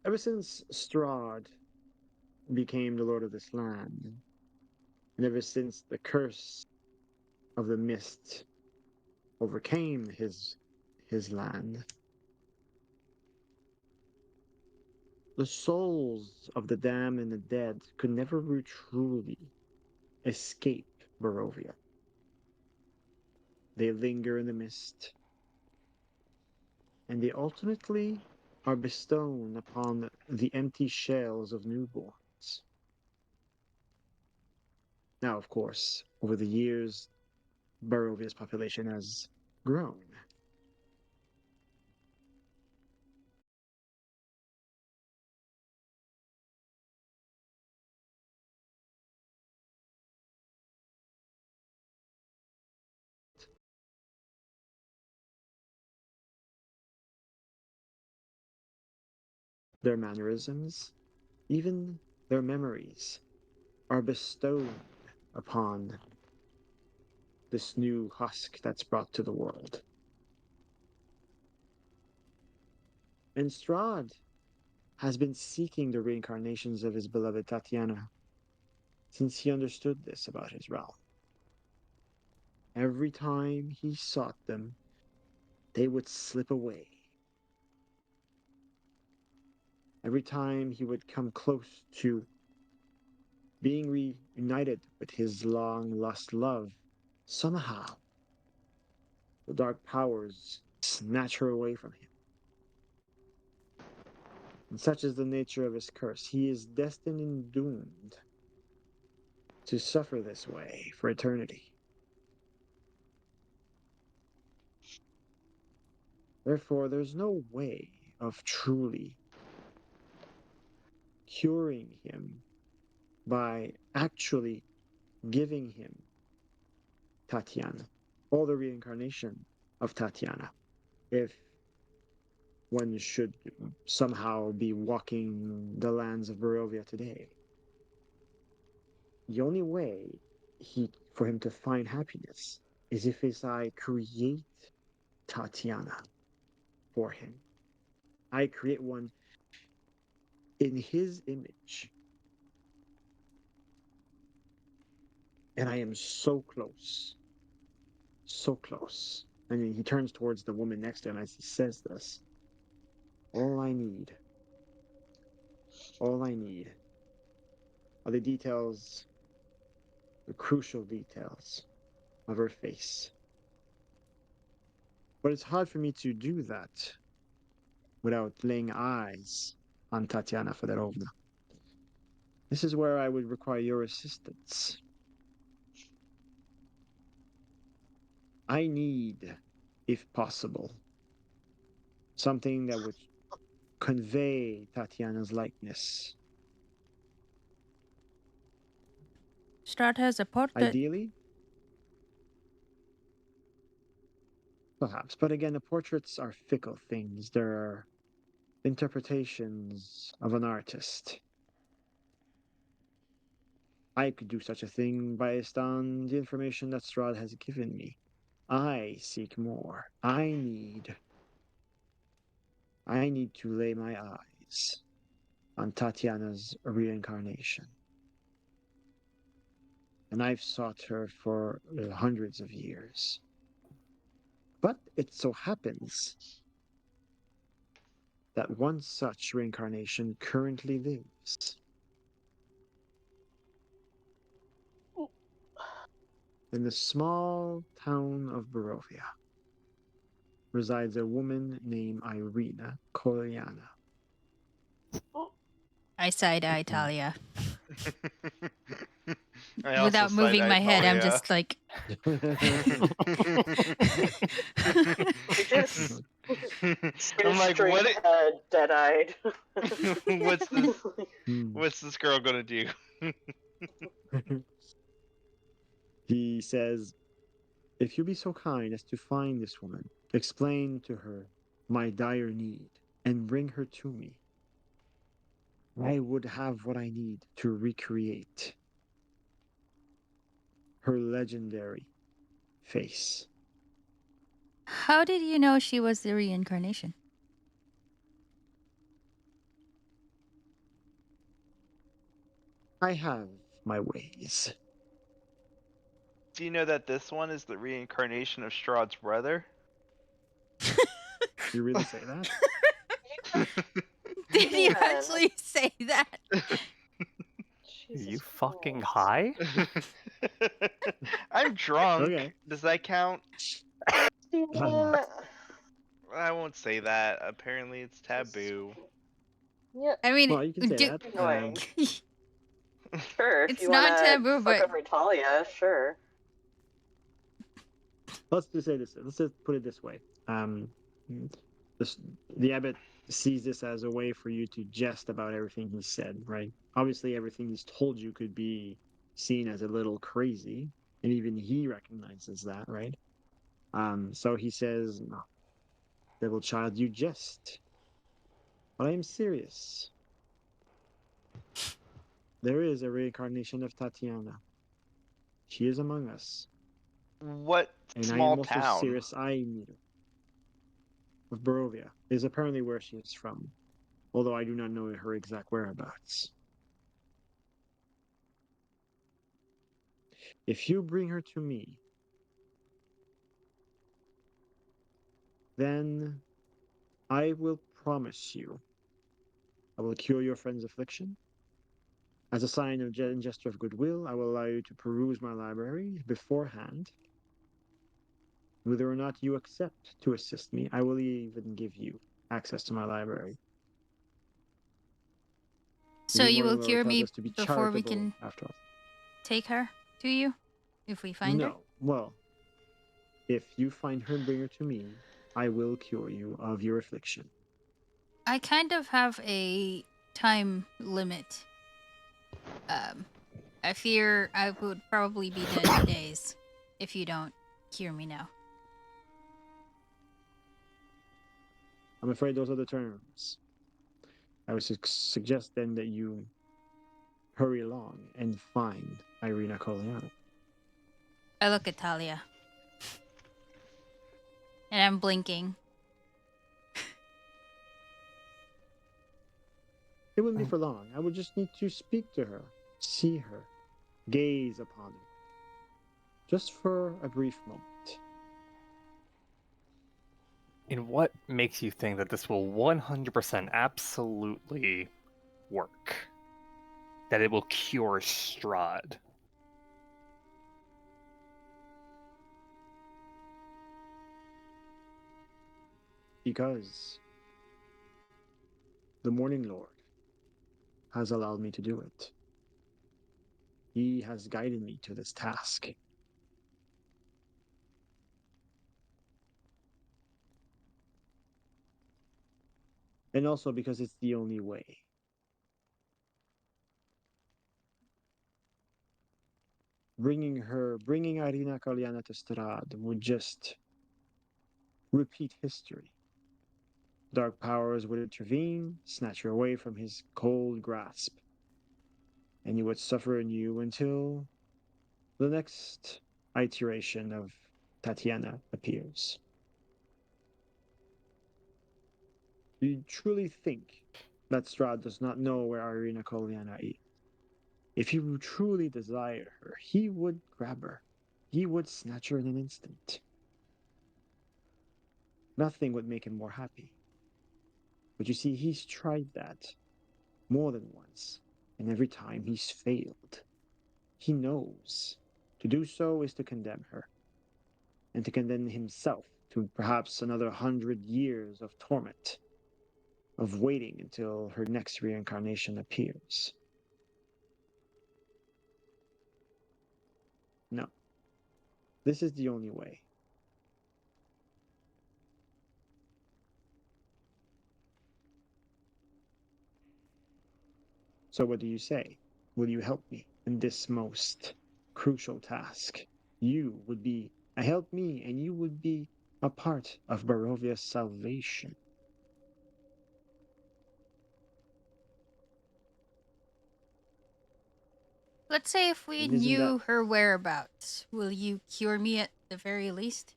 [SPEAKER 2] ever since Strahd became the lord of this land, and ever since the curse of the mist overcame his land, the souls of the damned and the dead could never truly escape Barovia. They linger in the mist, and they ultimately are bestowed upon the empty shells of newborns. Now, of course, over the years, Barovia's population has grown. Their mannerisms, even their memories, are bestowed upon this new husk that's brought to the world. And Strahd has been seeking the reincarnations of his beloved Tatiana since he understood this about his realm. Every time he sought them, they would slip away. Every time he would come close to being reunited with his long lost love, somehow the dark powers snatch her away from him. And such is the nature of his curse. He is destined and doomed to suffer this way for eternity. Therefore, there's no way of truly curing him by actually giving him Tatiana, or the reincarnation of Tatiana, if one should somehow be walking the lands of Barovia today. The only way for him to find happiness is if I create Tatiana for him. I create one in his image. And I am so close. So close. And he turns towards the woman next to him as he says this. All I need are the details, the crucial details of her face. But it's hard for me to do that without laying eyes on Tatiana Fedorovna. This is where I would require your assistance. I need, if possible, something that would convey Tatiana's likeness.
[SPEAKER 6] Strahd has a portrait.
[SPEAKER 2] Ideally, perhaps. But again, the portraits are fickle things. They're interpretations of an artist. I could do such a thing based on the information that Strahd has given me. I seek more. I need to lay my eyes on Tatiana's reincarnation. And I've sought her for hundreds of years. But it so happens that one such reincarnation currently lives. In the small town of Barovia resides a woman named Irina Koliana.
[SPEAKER 6] I side-eye Talia.
[SPEAKER 3] I also
[SPEAKER 6] Without moving my head, I'm just like.
[SPEAKER 4] I just
[SPEAKER 3] I'm like,
[SPEAKER 4] straight
[SPEAKER 3] what?
[SPEAKER 4] ahead, dead-eyed.
[SPEAKER 3] What's this?
[SPEAKER 2] Hmm.
[SPEAKER 3] What's this girl gonna do?
[SPEAKER 2] He says, if you be so kind as to find this woman, explain to her my dire need, and bring her to me, I would have what I need to recreate her legendary face.
[SPEAKER 6] How did you know she was the reincarnation?
[SPEAKER 2] I have my ways.
[SPEAKER 3] Do you know that this one is the reincarnation of Strahd's brother?
[SPEAKER 2] You really say that?
[SPEAKER 6] Did you
[SPEAKER 4] Man.
[SPEAKER 6] actually say that?
[SPEAKER 1] Are
[SPEAKER 4] Jesus
[SPEAKER 1] you fucking
[SPEAKER 4] Christ.
[SPEAKER 1] high?
[SPEAKER 3] I'm drunk.
[SPEAKER 2] Okay.
[SPEAKER 3] Does that count?
[SPEAKER 4] Steven.
[SPEAKER 3] I won't say that. Apparently, it's taboo.
[SPEAKER 4] Yeah,
[SPEAKER 6] I mean,
[SPEAKER 2] Well, you can say
[SPEAKER 6] do-
[SPEAKER 2] that.
[SPEAKER 4] annoying. Sure, if
[SPEAKER 6] It's
[SPEAKER 4] you
[SPEAKER 6] not
[SPEAKER 4] wanna
[SPEAKER 6] taboo,
[SPEAKER 4] fuck
[SPEAKER 6] but
[SPEAKER 4] over Talia, sure.
[SPEAKER 2] Let's just say this. Let's just put it this way. Um, this, the abbot sees this as a way for you to jest about everything he said, right? Obviously, everything he's told you could be seen as a little crazy, and even he recognizes that, right? So he says, "No, devil child, you jest, but I am serious. There is a reincarnation of Tatiana. She is among us,
[SPEAKER 3] What
[SPEAKER 2] and I
[SPEAKER 3] small
[SPEAKER 2] am also
[SPEAKER 3] town?
[SPEAKER 2] serious. I need her. Of Barovia is apparently where she is from, although I do not know her exact whereabouts. If you bring her to me, then I will promise you I will cure your friend's affliction. As a sign of gesture of goodwill, I will allow you to peruse my library beforehand. Whether or not you accept to assist me, I will even give you access to my library.
[SPEAKER 6] so
[SPEAKER 2] The
[SPEAKER 6] you will
[SPEAKER 2] Morning Lord
[SPEAKER 6] cure
[SPEAKER 2] tells
[SPEAKER 6] me
[SPEAKER 2] us to be
[SPEAKER 6] before we
[SPEAKER 2] charitable
[SPEAKER 6] can
[SPEAKER 2] after all.
[SPEAKER 6] take her to you, if we find her.
[SPEAKER 2] No, well, if you find her and bring her to me, I will cure you of your affliction.
[SPEAKER 6] I kind of have a time limit. I fear I would probably be dead in days if you don't cure me now.
[SPEAKER 2] I'm afraid those are the terms. I would suggest then that you hurry along and find Irina Koliana.
[SPEAKER 6] I look at Talia. And I'm blinking.
[SPEAKER 2] It wouldn't be for long. I would just need to speak to her, see her, gaze upon her, just for a brief moment.
[SPEAKER 1] And what makes you think that this will 100% absolutely work? That it will cure Strahd?
[SPEAKER 2] Because the Morning Lord has allowed me to do it. He has guided me to this task. And also because it's the only way. Bringing Irina Koliana to Strahd would just repeat history. dark powers would intervene, snatch her away from his cold grasp, and you would suffer anew until the next iteration of Tatiana appears. Do you truly think that Strahd does not know where Irina Koliana is? If he truly desired her, he would grab her. He would snatch her in an instant. Nothing would make him more happy. But you see, he's tried that more than once, and every time he's failed. He knows to do so is to condemn her, and to condemn himself to perhaps another 100 years of torment, of waiting until her next reincarnation appears. No, this is the only way. So what do you say? Will you help me in this most crucial task? You would be a help me, and you would be a part of Barovia's salvation.
[SPEAKER 6] Let's say if we
[SPEAKER 2] And isn't that,
[SPEAKER 6] knew her whereabouts, will you cure me at the very least?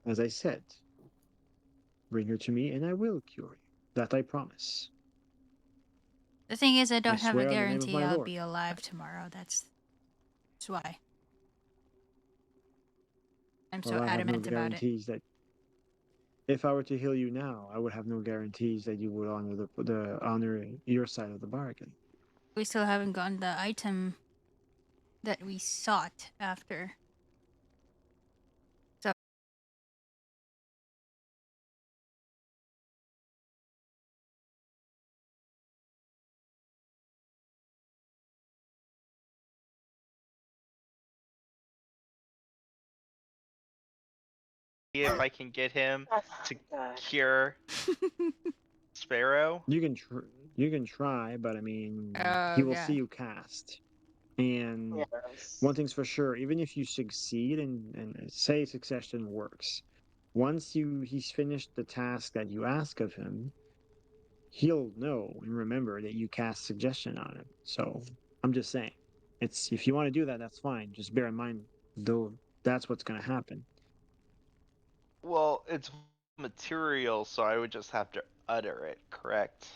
[SPEAKER 2] as I said, bring her to me and I will cure you. That I promise.
[SPEAKER 6] The thing is, I
[SPEAKER 2] I
[SPEAKER 6] don't have a
[SPEAKER 2] swear on the name of
[SPEAKER 6] guarantee
[SPEAKER 2] my
[SPEAKER 6] I'll
[SPEAKER 2] lord.
[SPEAKER 6] be alive tomorrow. That's why I'm so
[SPEAKER 2] Well, I have no
[SPEAKER 6] adamant about it.
[SPEAKER 2] guarantees that if I were to heal you now, I would have no guarantees that you would honor the honor your side of the bargain.
[SPEAKER 6] We still haven't gotten the item that we sought after. So
[SPEAKER 3] See if I can get him
[SPEAKER 4] Oh
[SPEAKER 3] to
[SPEAKER 4] God.
[SPEAKER 3] cure Sparrow.
[SPEAKER 2] You can try, but I mean,
[SPEAKER 6] Oh,
[SPEAKER 2] he will see
[SPEAKER 6] yeah.
[SPEAKER 2] you cast. And
[SPEAKER 4] Yes.
[SPEAKER 2] one thing's for sure, even if you succeed and say succession works, once he's finished the task that you ask of him, he'll know and remember that you cast suggestion on him. So I'm just saying, it's if you want to do that, that's fine. Just bear in mind, though, that's what's going to happen.
[SPEAKER 3] Well, it's material, so I would just have to utter it, correct?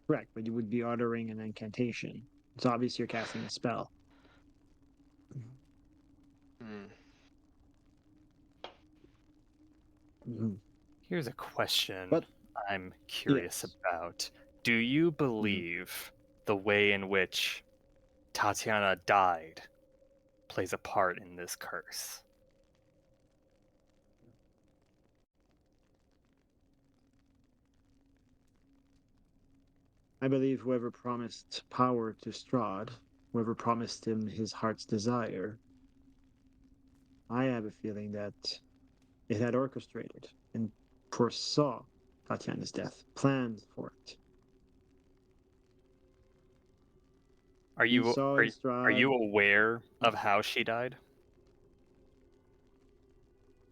[SPEAKER 2] Correct, but you would be uttering an incantation. It's obvious you're casting a spell.
[SPEAKER 3] Hmm.
[SPEAKER 2] Mhm.
[SPEAKER 1] Here's a question
[SPEAKER 2] But
[SPEAKER 1] I'm curious
[SPEAKER 2] yes,
[SPEAKER 1] about. Do you believe the way in which Tatiana died plays a part in this curse?
[SPEAKER 2] I believe whoever promised power to Strahd, whoever promised him his heart's desire, I have a feeling that it had orchestrated and foresaw Tatiana's death, planned for it.
[SPEAKER 1] Are
[SPEAKER 2] He
[SPEAKER 1] you
[SPEAKER 2] saw
[SPEAKER 1] are
[SPEAKER 2] in
[SPEAKER 1] y- are
[SPEAKER 2] Strahd,
[SPEAKER 1] you aware of how she died?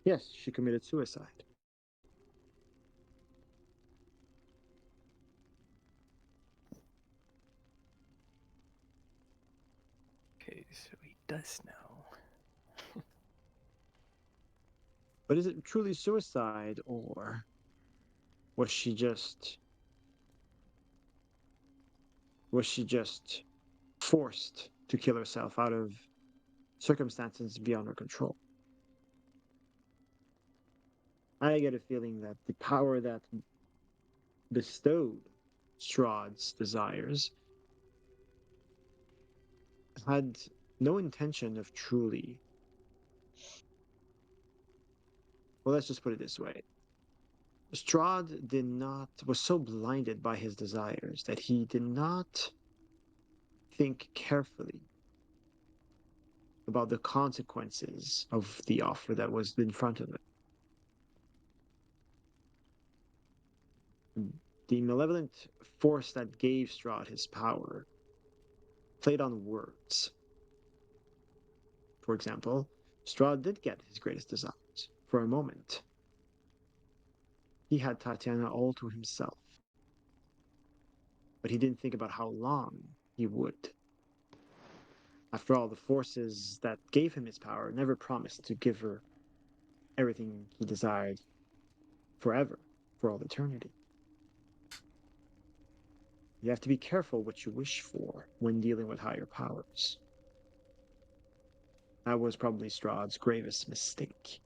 [SPEAKER 2] yes, she committed suicide.
[SPEAKER 1] Okay, so he does know.
[SPEAKER 2] But is it truly suicide, or was she just was she just forced to kill herself out of circumstances beyond her control? I get a feeling that the power that bestowed Strahd's desires had no intention of truly. Well, let's just put it this way. Strahd did not was so blinded by his desires that he did not think carefully about the consequences of the offer that was in front of him. The malevolent force that gave Strahd his power played on words. For example, Strahd did get his greatest desires for a moment. He had Tatiana all to himself, but he didn't think about how long he would. After all, the forces that gave him his power never promised to give her everything he desired forever, for all eternity. You have to be careful what you wish for when dealing with higher powers. That was probably Strahd's gravest mistake.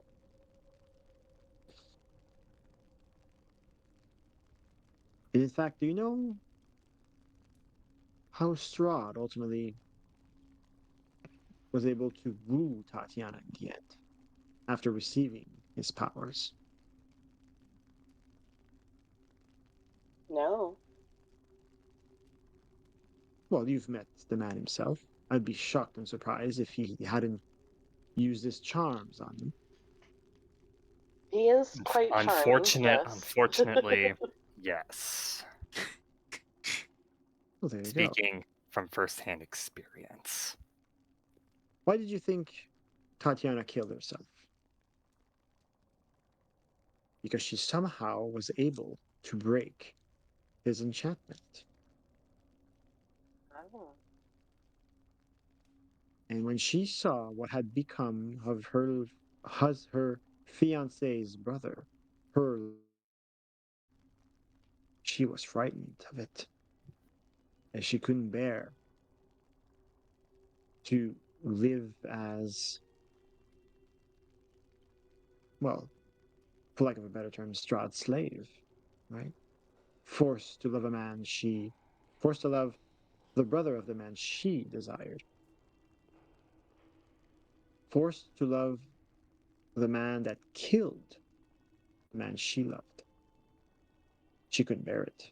[SPEAKER 2] And in fact, do you know how Strahd ultimately was able to woo Tatiana in the end after receiving his powers?
[SPEAKER 4] No.
[SPEAKER 2] Well, you've met the man himself. I'd be shocked and surprised if he hadn't used his charms on you.
[SPEAKER 4] He is quite charming, yes.
[SPEAKER 1] Unfortunately, yes.
[SPEAKER 2] Well, there you go.
[SPEAKER 1] Speaking from firsthand experience.
[SPEAKER 2] Why did you think Tatiana killed herself? Because she somehow was able to break his enchantment.
[SPEAKER 4] Oh.
[SPEAKER 2] And when she saw what had become of her fiance's brother, her, she was frightened of it, and she couldn't bear to live as, well, for lack of a better term, Strahd's slave, right? Forced to love a man she, forced to love the brother of the man she desired, forced to love the man that killed the man she loved. She couldn't bear it.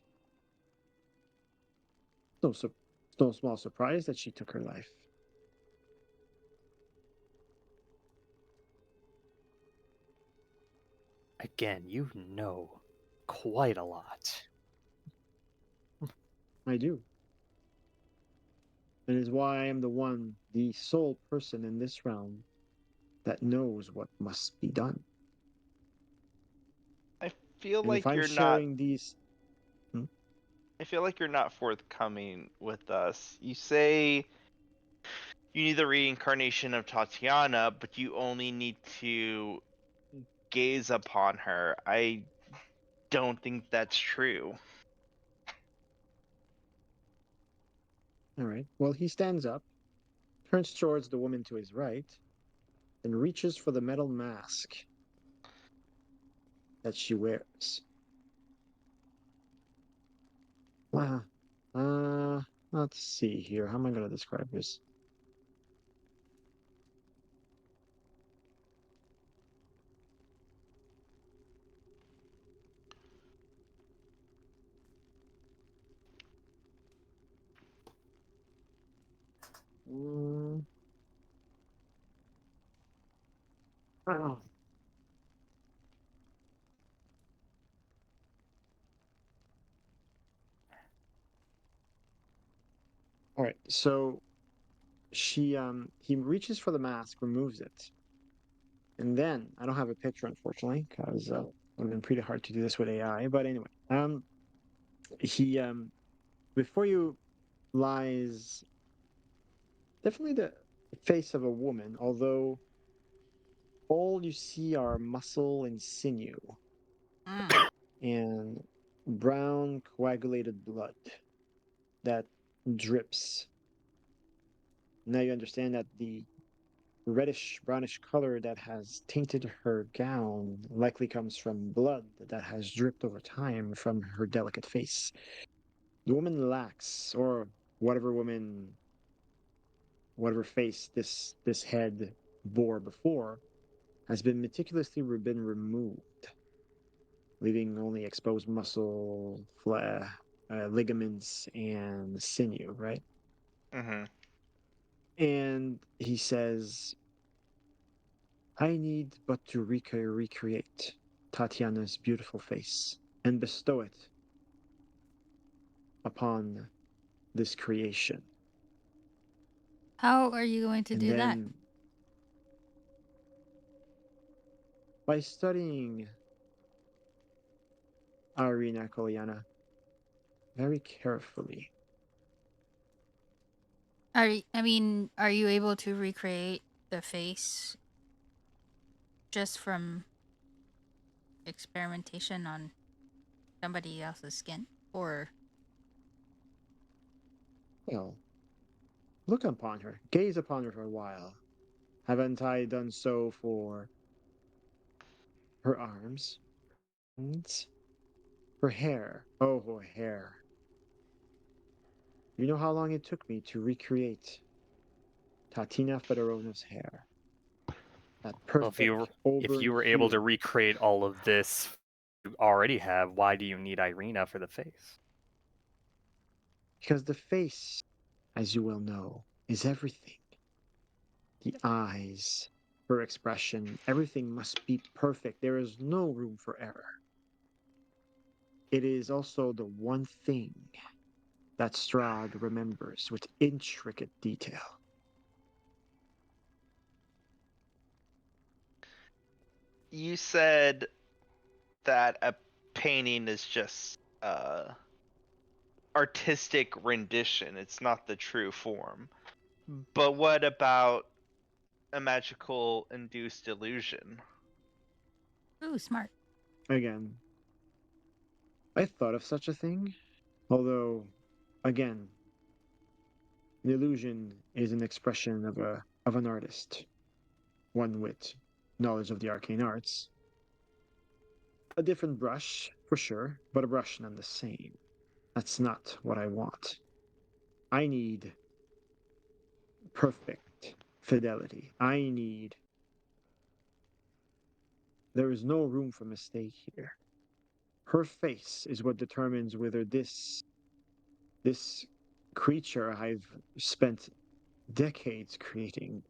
[SPEAKER 2] No, no small surprise that she took her life.
[SPEAKER 1] Again, you know quite a lot.
[SPEAKER 2] I do. And is why I am the sole person in this realm that knows what must be done.
[SPEAKER 3] I feel
[SPEAKER 2] And if
[SPEAKER 3] like
[SPEAKER 2] I'm
[SPEAKER 3] you're not.
[SPEAKER 2] sharing these,
[SPEAKER 3] I feel like you're not forthcoming with us. You say you need the reincarnation of Tatiana, but you only need to gaze upon her. I don't think that's true.
[SPEAKER 2] all right, well, he stands up, turns towards the woman to his right, and reaches for the metal mask that she wears. Wow. Uh, let's see here. How am I going to describe this? Mm, oh. All right, so he reaches for the mask, removes it, and then I don't have a picture unfortunately because it would have been pretty hard to do this with AI. But anyway, he before you lies definitely the face of a woman, although all you see are muscle and sinew
[SPEAKER 6] Mm.
[SPEAKER 2] and brown coagulated blood that drips. Now you understand that the reddish brownish color that has tainted her gown likely comes from blood that has dripped over time from her delicate face. The woman lacks, or whatever woman, whatever face this head bore before, has been meticulously been removed, leaving only exposed muscle, ligaments, and sinew. Right,
[SPEAKER 3] Mm-hmm.
[SPEAKER 2] and he says, I need but to recreate Tatiana's beautiful face and bestow it upon this creation.
[SPEAKER 6] How are you going to
[SPEAKER 2] And
[SPEAKER 6] do that?
[SPEAKER 2] then By studying Irina Kolyana very carefully,
[SPEAKER 6] Are you able to recreate the face just from experimentation on somebody else's skin? Or
[SPEAKER 2] well, look upon her, gaze upon her for a while. Haven't I done so for her arms? And her hair. Oh, her hair. You know how long it took me to recreate Tatina Fedorovna's hair? That
[SPEAKER 1] Well,
[SPEAKER 2] perfect,
[SPEAKER 1] if
[SPEAKER 2] auburn
[SPEAKER 1] you were able to
[SPEAKER 2] hue.
[SPEAKER 1] recreate all of this you already have, why do you need Irina for the face?
[SPEAKER 2] Because the face, as you well know, is everything. The eyes, her expression, everything must be perfect. There is no room for error. It is also the one thing that Strahd remembers with intricate detail.
[SPEAKER 3] You said that a painting is just artistic rendition. It's not the true form. But what about a magical induced illusion?
[SPEAKER 6] ooh, smart.
[SPEAKER 2] Again, I thought of such a thing, although, again, the illusion is an expression of an artist, one with knowledge of the arcane arts. A different brush, for sure, but a brush none the same. That's not what I want. I need perfect fidelity. I need. There is no room for mistake here. Her face is what determines whether this creature I've spent decades creating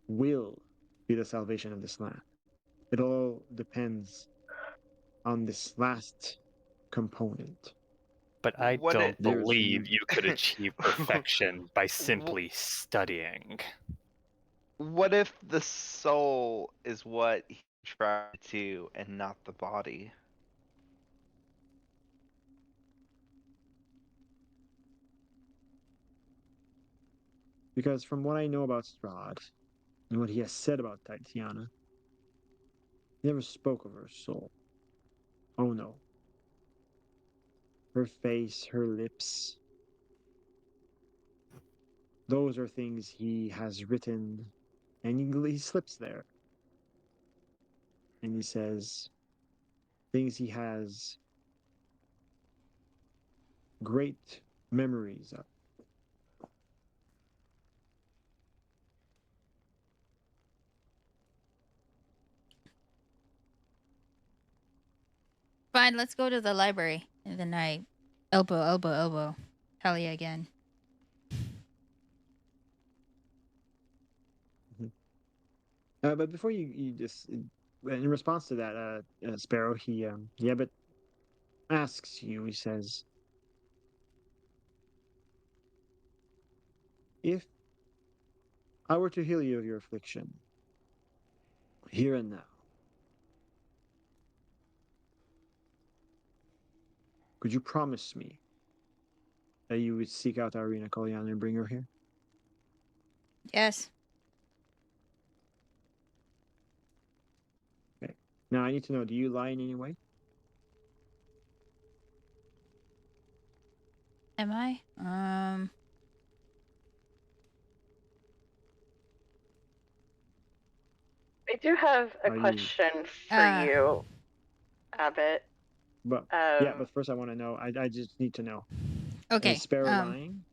[SPEAKER 2] will be the salvation of this land. It all depends on this last component.
[SPEAKER 1] But I
[SPEAKER 3] What it
[SPEAKER 1] don't
[SPEAKER 2] There's
[SPEAKER 1] believe you could achieve perfection by
[SPEAKER 3] Wh-
[SPEAKER 1] simply studying.
[SPEAKER 3] what if the soul is what he tried to and not the body?
[SPEAKER 2] because from what I know about Strahd and what he has said about Tatiana, he never spoke of her soul. Oh no. Her face, her lips, those are things he has written, and he slips there. And he says things he has great memories of.
[SPEAKER 6] Fine, let's go to the library. And then I elbow Talia again.
[SPEAKER 2] Mhm. But before you just, in response to that, Sparrow, yeah, but asks you, he says, if I were to heal you of your affliction, here and now, could you promise me that you would seek out Irina Kolyana and bring her here?
[SPEAKER 6] Yes.
[SPEAKER 2] Okay. Now I need to know, do you lie in any way?
[SPEAKER 6] Am I?
[SPEAKER 4] I do have a
[SPEAKER 2] Are you?
[SPEAKER 4] question for
[SPEAKER 6] Uh
[SPEAKER 4] you, Abbott.
[SPEAKER 2] But yeah,
[SPEAKER 4] Um,
[SPEAKER 2] but first I want to know. I just need to know. Is
[SPEAKER 6] okay.
[SPEAKER 2] Sparrow lying?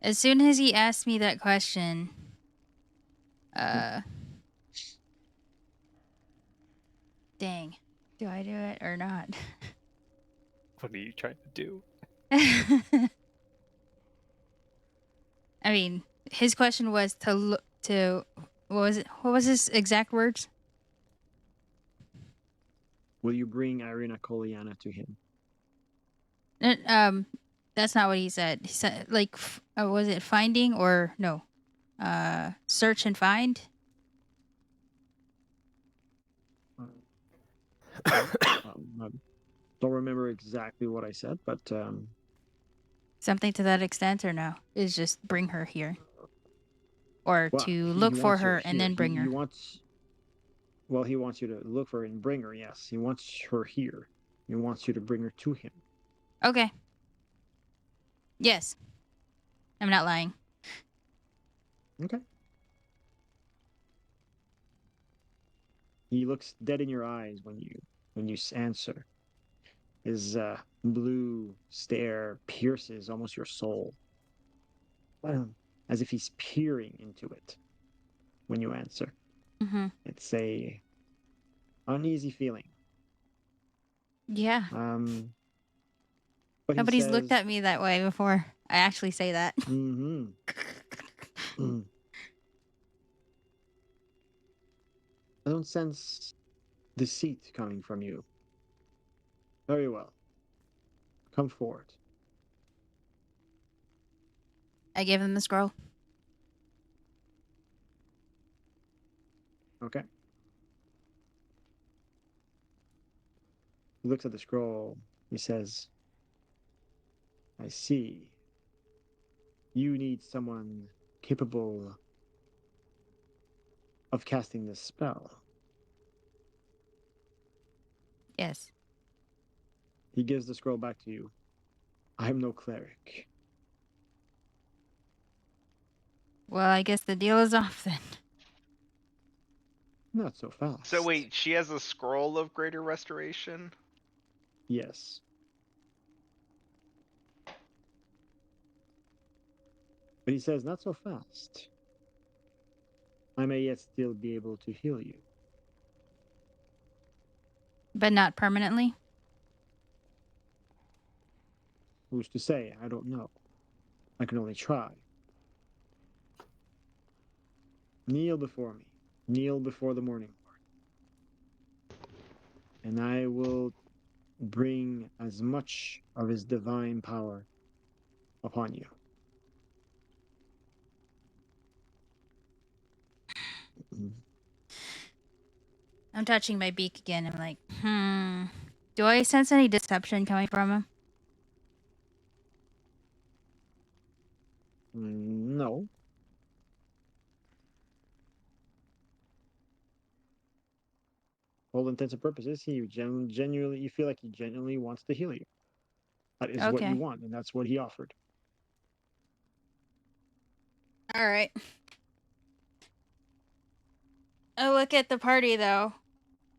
[SPEAKER 6] As soon as he asked me that question,
[SPEAKER 2] Mhm.
[SPEAKER 6] dang. Do I do it or not?
[SPEAKER 1] What are you trying to do?
[SPEAKER 6] I mean, his question was to look to what was it? What was his exact words?
[SPEAKER 2] Will you bring Irina Kolyana to him?
[SPEAKER 6] Uh, that's not what he said. He said was it finding or no? Search and find.
[SPEAKER 2] I don't remember exactly what I said, but
[SPEAKER 6] Something to that extent, or no? Is just bring her here, or
[SPEAKER 2] well,
[SPEAKER 6] to
[SPEAKER 2] he
[SPEAKER 6] look for
[SPEAKER 2] wants her
[SPEAKER 6] her and
[SPEAKER 2] here.
[SPEAKER 6] then bring
[SPEAKER 2] He
[SPEAKER 6] her.
[SPEAKER 2] wants. Well, he wants you to look for her and bring her. Yes, he wants her here. He wants you to bring her to him.
[SPEAKER 6] Okay. Yes, I'm not lying.
[SPEAKER 2] Okay. He looks dead in your eyes when you answer. His blue stare pierces almost your soul, as if he's peering into it when you answer.
[SPEAKER 6] Mm-hmm.
[SPEAKER 2] It's a uneasy feeling.
[SPEAKER 6] Yeah.
[SPEAKER 2] But he
[SPEAKER 6] Nobody's looked
[SPEAKER 2] says,
[SPEAKER 6] at me that way before. I actually say that.
[SPEAKER 2] "Mm-hmm. I don't sense deceit coming from you. Very well. Come forward."
[SPEAKER 6] I gave him the scroll.
[SPEAKER 2] Okay. He looks at the scroll. He says, "I see. You need someone capable of casting this spell."
[SPEAKER 6] Yes.
[SPEAKER 2] He gives the scroll back to you. "I am no cleric."
[SPEAKER 6] Well, I guess the deal is off then.
[SPEAKER 2] "Not so fast."
[SPEAKER 3] So wait, she has a scroll of greater restoration?
[SPEAKER 2] "Yes." But he says, "Not so fast. I may yet still be able to heal you."
[SPEAKER 6] But not permanently.
[SPEAKER 2] Who's to say? I don't know. I can only try. Kneel before me. Kneel before the morning Lord. And I will bring as much of his divine power upon you.
[SPEAKER 6] I'm touching my beak again. I'm like, do I sense any deception coming from him?
[SPEAKER 2] No. For all intents and purposes, he genuinely, you feel like he genuinely wants to heal you. That is what you
[SPEAKER 6] Okay.
[SPEAKER 2] want, and that's what he offered.
[SPEAKER 6] All right. I look at the party though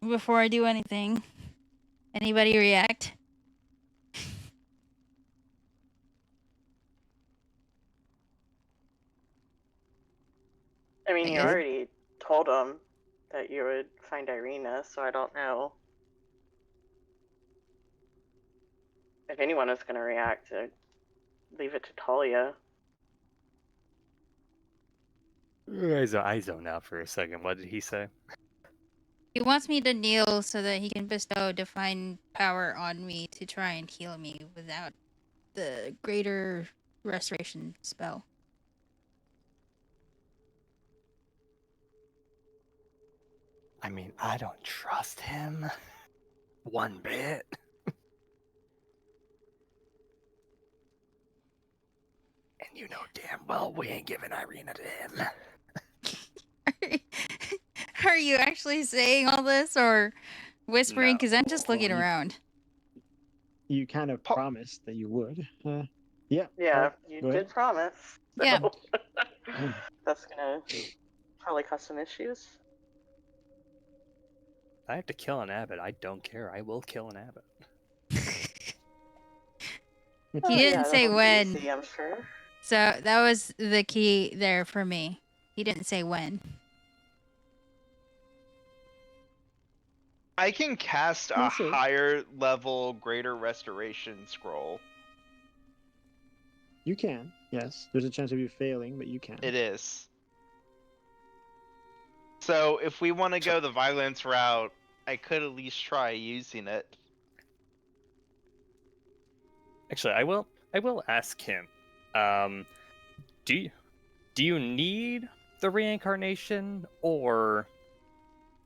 [SPEAKER 6] before I do anything. Anybody react?
[SPEAKER 4] I mean,
[SPEAKER 6] I
[SPEAKER 4] you
[SPEAKER 6] guess.
[SPEAKER 4] already told him that you would find Irina, so I don't know if anyone is going to react. I'd leave it to Talia.
[SPEAKER 1] I zone out for a second. What did he say?
[SPEAKER 6] He wants me to kneel so that he can bestow divine power on me to try and heal me without the greater restoration spell.
[SPEAKER 1] I mean, I don't trust him one bit. And you know damn well we ain't giving Irina to him.
[SPEAKER 6] Are you actually saying all this or whispering? Because I'm just
[SPEAKER 2] Well,
[SPEAKER 6] looking around.
[SPEAKER 2] you kind of promised that you would. Yeah.
[SPEAKER 4] Yeah,
[SPEAKER 2] Paul,
[SPEAKER 4] you
[SPEAKER 2] go ahead.
[SPEAKER 4] did promise. So
[SPEAKER 6] Yeah.
[SPEAKER 4] that's going to probably cause some issues.
[SPEAKER 1] I have to kill an abbot. I don't care. I will kill an abbot.
[SPEAKER 6] He
[SPEAKER 4] Oh,
[SPEAKER 6] didn't
[SPEAKER 4] yeah,
[SPEAKER 6] say
[SPEAKER 4] that'll be
[SPEAKER 6] when.
[SPEAKER 4] easy, I'm sure.
[SPEAKER 6] So that was the key there for me. He didn't say when.
[SPEAKER 3] I can cast a
[SPEAKER 2] Not sure.
[SPEAKER 3] higher level greater restoration scroll.
[SPEAKER 2] You can, yes. There's a chance of you failing, but you can.
[SPEAKER 3] It is. So if we want to go the violence route, I could at least try using it.
[SPEAKER 1] Actually, I will ask him. Do you need the reincarnation, or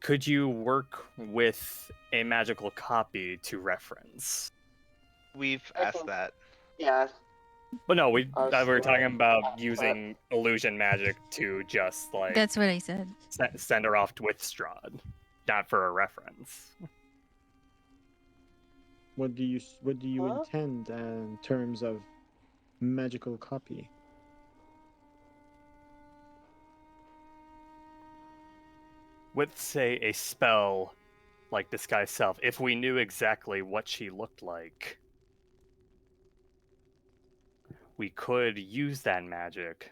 [SPEAKER 1] Could you work with a magical copy to reference?
[SPEAKER 3] We've
[SPEAKER 4] I
[SPEAKER 3] asked
[SPEAKER 4] think-
[SPEAKER 3] that.
[SPEAKER 4] Yeah.
[SPEAKER 1] But no, we were talking
[SPEAKER 4] Right.
[SPEAKER 1] about using illusion magic to just like
[SPEAKER 6] That's what I said.
[SPEAKER 1] send her off with Strahd, not for a reference.
[SPEAKER 2] What do you
[SPEAKER 4] Huh?
[SPEAKER 2] intend in terms of magical copy?
[SPEAKER 1] With, say, a spell like Disguise Self, if we knew exactly what she looked like, we could use that magic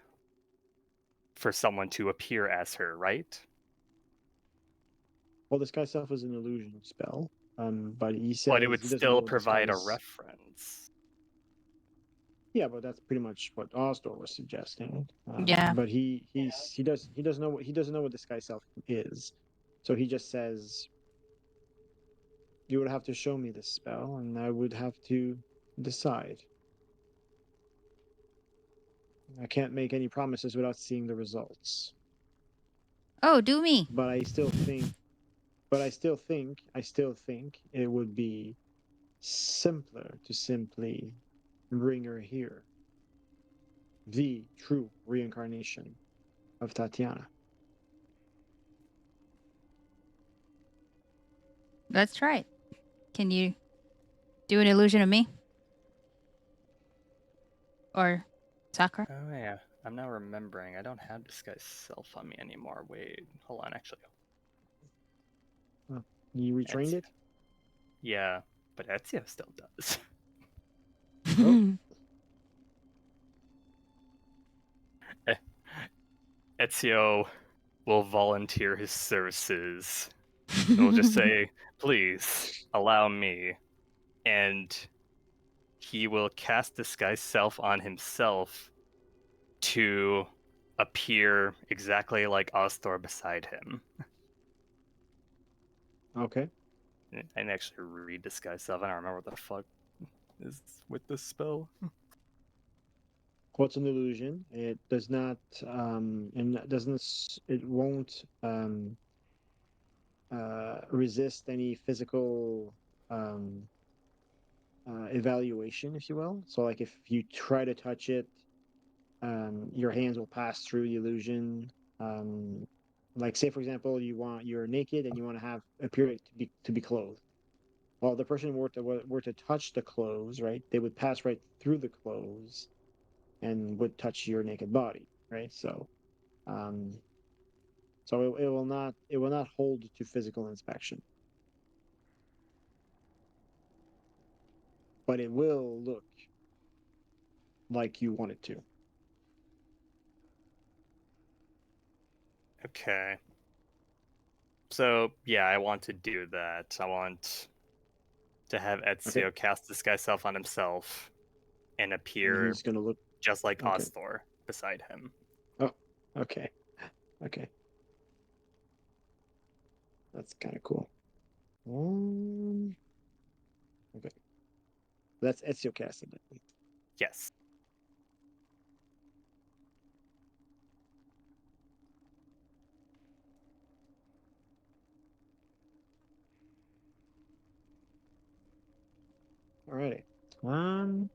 [SPEAKER 1] for someone to appear as her, right?
[SPEAKER 2] Well, disguise self is an illusion spell, but he says
[SPEAKER 1] But it would
[SPEAKER 2] he doesn't know
[SPEAKER 1] still
[SPEAKER 2] what
[SPEAKER 1] provide a
[SPEAKER 2] disguise.
[SPEAKER 1] reference.
[SPEAKER 2] Yeah, but that's pretty much what Ostor was suggesting.
[SPEAKER 6] Yeah.
[SPEAKER 2] But he doesn't know what disguise self is, so he just says you would have to show me this spell, and I would have to decide. I can't make any promises without seeing the results.
[SPEAKER 6] Oh, do me.
[SPEAKER 2] But I still think, I still think it would be simpler to simply bring her here. The true reincarnation of Tatiana.
[SPEAKER 6] Let's try it. Can you do an illusion of me? Or Sakura?
[SPEAKER 1] Oh yeah, I'm now remembering. I don't have Disguise Self on me anymore. Wait, hold on, actually.
[SPEAKER 2] You retrained
[SPEAKER 1] Ezio.
[SPEAKER 2] it?
[SPEAKER 1] Yeah, but Ezio still does.
[SPEAKER 2] Oh.
[SPEAKER 1] Ezio will volunteer his services. He'll just say, please, allow me. And he will cast Disguise Self on himself to appear exactly like Ostor beside him.
[SPEAKER 2] Okay.
[SPEAKER 1] I didn't actually read Disguise Self. I don't remember what the fuck is with this spell.
[SPEAKER 2] What's an illusion? It does not and it won't resist any physical evaluation, if you will. So like if you try to touch it, your hands will pass through the illusion. Um, like say for example, you're naked and you want to have appear to be clothed. Well, the person were to touch the clothes, right? They would pass right through the clothes and would touch your naked body, right? Um, so it will not hold to physical inspection, but it will look like you want it to.
[SPEAKER 1] Okay. So, yeah, I want to do that. I want to have Ezio
[SPEAKER 2] Okay,
[SPEAKER 1] cast Disguise Self on himself and
[SPEAKER 2] and
[SPEAKER 1] appear
[SPEAKER 2] he's gonna look.
[SPEAKER 1] just like
[SPEAKER 2] Okay.
[SPEAKER 1] Ostor beside him.
[SPEAKER 2] Oh, okay, okay. That's kind of cool. Okay, that's Ezio casting it.
[SPEAKER 1] Yes.
[SPEAKER 2] Alrighty. Um,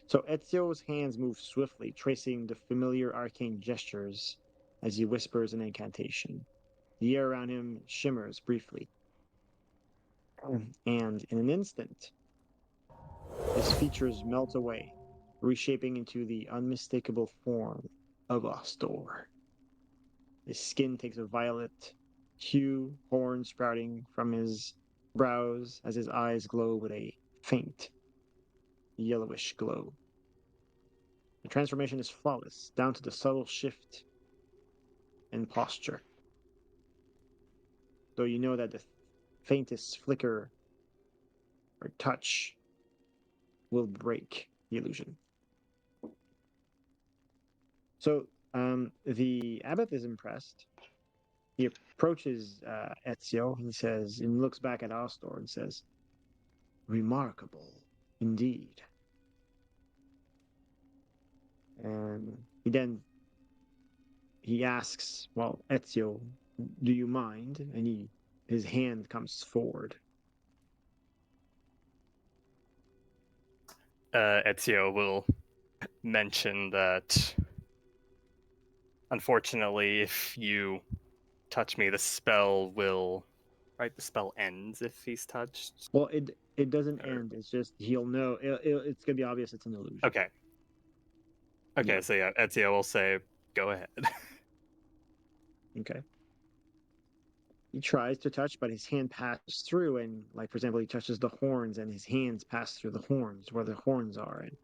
[SPEAKER 2] so Ezio's hands move swiftly, tracing the familiar arcane gestures as he whispers an incantation. The air around him shimmers briefly, and in an instant, his features melt away, reshaping into the unmistakable form of Astor. His skin takes a violet hue, horns sprouting from his brows as his eyes glow with a faint yellowish glow. The transformation is flawless, down to the subtle shift in posture, though you know that the faintest flicker or touch will break the illusion. So the abbot is impressed. He approaches Ezio. He says, and looks back at Astor and says, "Remarkable, indeed." And he asks, "Well, Ezio, do you mind?" And he his hand comes forward.
[SPEAKER 1] Ezio will mention that unfortunately, if you touch me, the spell will. Right, the spell ends if he's touched.
[SPEAKER 2] Well, it doesn't
[SPEAKER 1] Or-
[SPEAKER 2] end. It's just he'll know. It's gonna be obvious it's an illusion.
[SPEAKER 1] Okay. Okay,
[SPEAKER 2] Yeah.
[SPEAKER 1] so yeah, Ezio will say, "Go ahead."
[SPEAKER 2] Okay. He tries to touch, but his hand passes through, and like for example, he touches the horns, and his hands pass through the horns where the horns are, and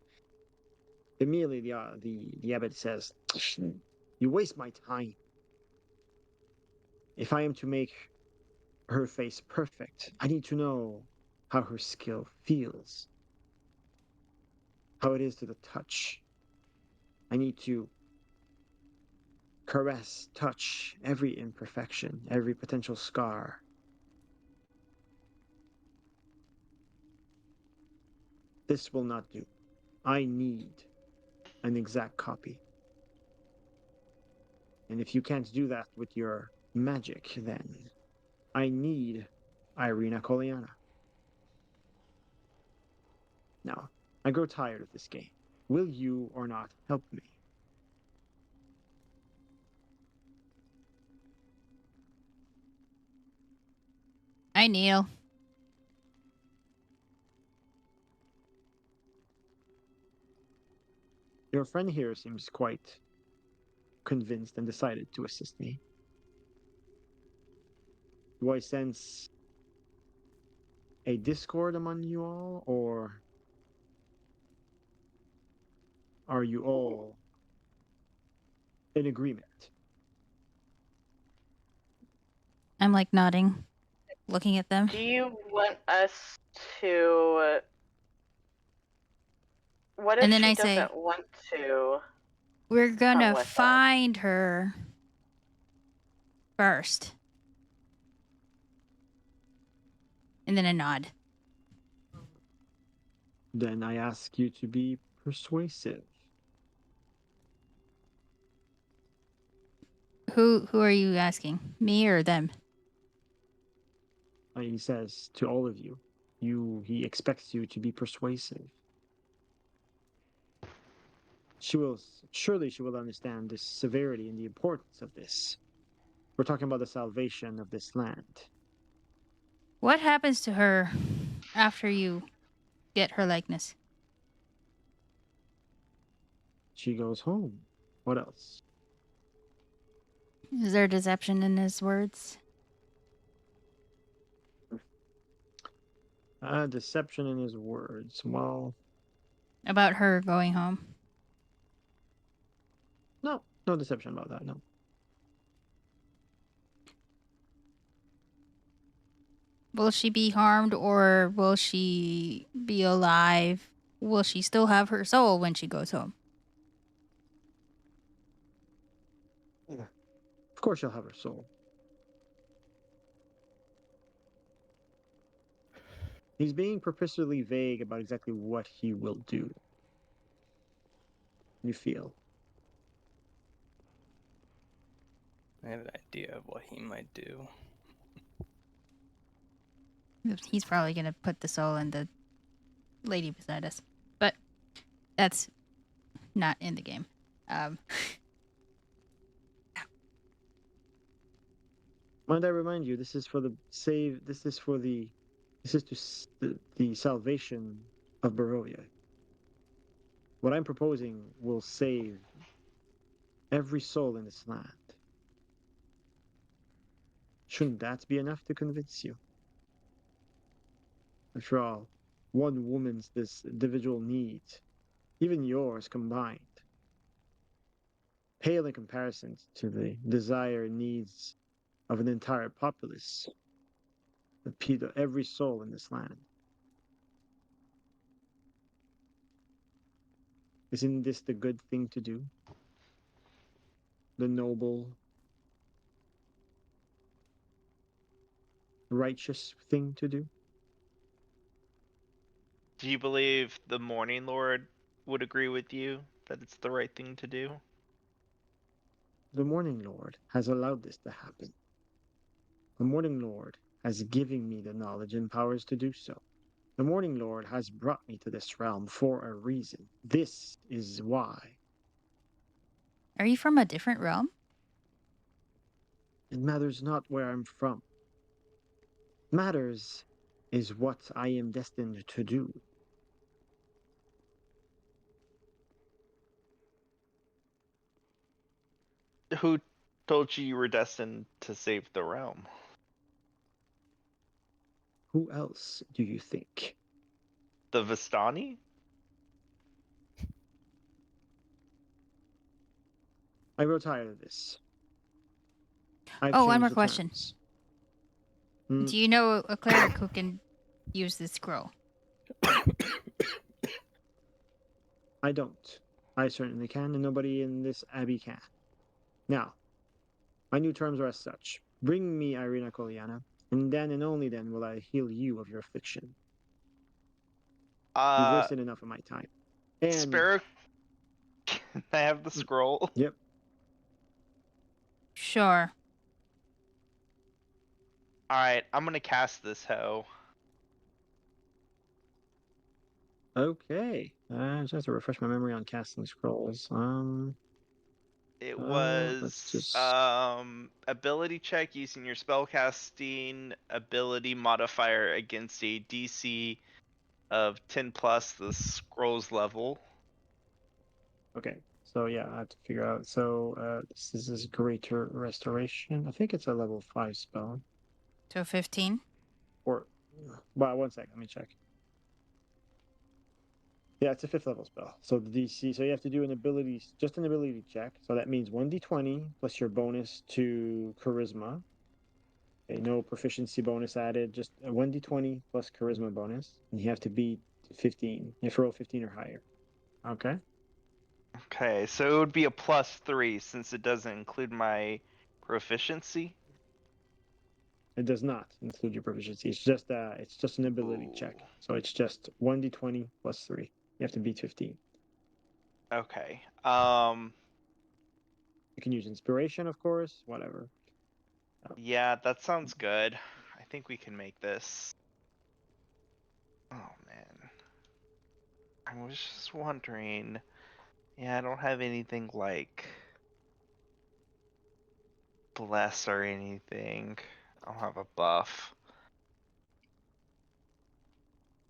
[SPEAKER 2] immediately the abbot says, "You waste my time. If I am to make her face perfect, I need to know how her skill feels, how it is to the touch. I need to caress, touch every imperfection, every potential scar. This will not do. I need an exact copy. And if you can't do that with your magic, then I need Irina Koliana. Now, I grow tired of this game. Will you or not help me?"
[SPEAKER 6] I kneel.
[SPEAKER 2] Your friend here seems quite convinced and decided to assist me. Do I sense a discord among you all, or are you all in agreement?
[SPEAKER 6] I'm like nodding, looking at them.
[SPEAKER 4] Do you want us to? What if
[SPEAKER 6] And then
[SPEAKER 4] she
[SPEAKER 6] I say,
[SPEAKER 4] doesn't want to?
[SPEAKER 6] we're
[SPEAKER 4] Come
[SPEAKER 6] gonna
[SPEAKER 4] with us.
[SPEAKER 6] find her first. And then I nod.
[SPEAKER 2] Then I ask you to be persuasive.
[SPEAKER 6] Who are you asking? Me or them?
[SPEAKER 2] He says to all of you, he expects you to be persuasive. Surely she will understand the severity and the importance of this. We're talking about the salvation of this land.
[SPEAKER 6] What happens to her after you get her likeness?
[SPEAKER 2] She goes home. What else?
[SPEAKER 6] Is there deception in his words?
[SPEAKER 2] Deception in his words. Well,
[SPEAKER 6] About her going home?
[SPEAKER 2] no deception about that. No.
[SPEAKER 6] Will she be harmed or will she be alive? Will she still have her soul when she goes home?
[SPEAKER 2] Of course, she'll have her soul. He's being purposely vague about exactly what he will do. You feel.
[SPEAKER 1] I have an idea of what he might do.
[SPEAKER 6] He's probably gonna put the soul in the lady beside us. But that's not in the game.
[SPEAKER 2] Mind I remind you, this is for the save. This is for the. This is the salvation of Barovia. What I'm proposing will save every soul in this land. Shouldn't that be enough to convince you? After all, one woman's this individual needs, even yours combined, pale in comparison to the desire and needs of an entire populace, every soul in this land. Isn't this the good thing to do? The noble, righteous thing to do?
[SPEAKER 3] Do you believe the Morning Lord would agree with you that it's the right thing to do?
[SPEAKER 2] The Morning Lord has allowed this to happen. The Morning Lord as giving me the knowledge and powers to do so. The Morning Lord has brought me to this realm for a reason. This is why.
[SPEAKER 6] Are you from a different realm?
[SPEAKER 2] It matters not where I'm from. Matters is what I am destined to do.
[SPEAKER 3] Who told you were destined to save the realm?
[SPEAKER 2] Who else do you think?
[SPEAKER 3] The Vistani?
[SPEAKER 2] I grow tired of this. I've
[SPEAKER 6] Oh, one
[SPEAKER 2] changed
[SPEAKER 6] more
[SPEAKER 2] the
[SPEAKER 6] question.
[SPEAKER 2] terms. Hmm,
[SPEAKER 6] Do you know a cleric who can use this scroll?
[SPEAKER 2] I don't. I certainly can, and nobody in this abbey can. Now, my new terms are as such. Bring me Irina Koliana, and then and only then will I heal you of your affliction. You've
[SPEAKER 3] Uh,
[SPEAKER 2] wasted enough of my time. And,
[SPEAKER 3] Sparrow, can I have the scroll?
[SPEAKER 2] yep,
[SPEAKER 6] Sure.
[SPEAKER 3] Alright, I'm gonna cast this hoe.
[SPEAKER 2] okay. Just have to refresh my memory on casting scrolls.
[SPEAKER 3] It
[SPEAKER 2] Let's
[SPEAKER 3] was
[SPEAKER 2] just
[SPEAKER 3] ability check using your spellcasting ability modifier against a DC of 10 plus the scroll's level.
[SPEAKER 2] okay. So yeah, I have to figure out. So this is Greater Restoration. I think it's a level 5 spell.
[SPEAKER 6] So 15?
[SPEAKER 2] Or, well, one sec. Let me check. Yeah, it's a 5th level spell. So the DC. So you have to do an ability, just an ability check. So that means 1d20 plus your bonus to Charisma. Okay, no proficiency bonus added. Just a 1d20 plus Charisma bonus, and you have to beat 15. You have to roll 15 or higher. Okay.
[SPEAKER 3] Okay, so it would be a +3 since it doesn't include my proficiency.
[SPEAKER 2] It does not include your proficiency. It's just an ability check.
[SPEAKER 3] Ooh.
[SPEAKER 2] So it's just 1d20 plus 3. You have to beat 15.
[SPEAKER 3] Okay.
[SPEAKER 2] You can use inspiration, of course, whatever.
[SPEAKER 3] Yeah, that sounds good. I think we can make this. Oh man. I was just wondering. Yeah, I don't have anything like bless or anything. I don't have a buff.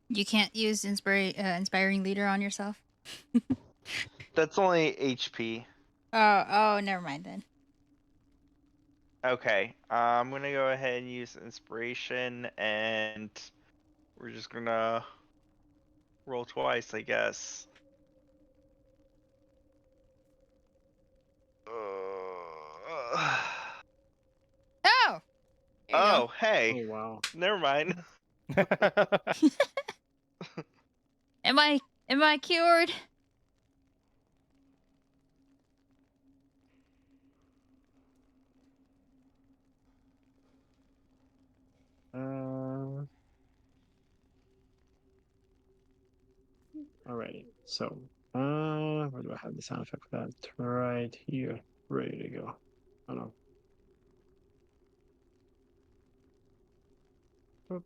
[SPEAKER 6] You can't use inspiring leader on yourself?
[SPEAKER 3] That's only HP.
[SPEAKER 6] Oh, never mind then.
[SPEAKER 3] Okay, I'm gonna go ahead and use inspiration, and we're just gonna roll twice, I guess. Uh,
[SPEAKER 6] Oh! There you
[SPEAKER 3] oh,
[SPEAKER 2] Oh
[SPEAKER 3] hey,
[SPEAKER 2] wow.
[SPEAKER 3] never mind.
[SPEAKER 6] go. Am I cured?
[SPEAKER 2] Uh, Alrighty. So, where do I have the sound effect for that? Right here. Ready to go. Oh no. Oh,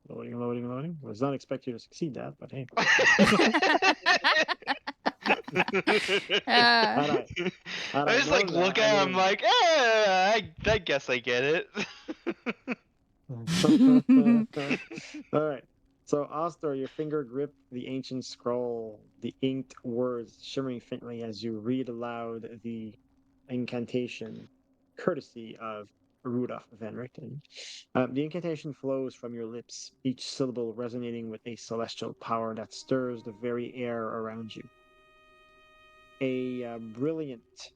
[SPEAKER 2] loading, loading, loading. Was not expect you to succeed that, but hey.
[SPEAKER 6] uh,
[SPEAKER 2] All right. All
[SPEAKER 3] I
[SPEAKER 2] right.
[SPEAKER 3] just
[SPEAKER 2] Now
[SPEAKER 3] like look
[SPEAKER 2] that
[SPEAKER 3] at him
[SPEAKER 2] is
[SPEAKER 3] like, I guess I get it.
[SPEAKER 2] all right. So, Ostor, your finger gripped the ancient scroll, the inked words shimmering faintly as you read aloud the incantation, courtesy of Rudolph Van Richten. The incantation flows from your lips, each syllable resonating with a celestial power that stirs the very air around you. A brilliant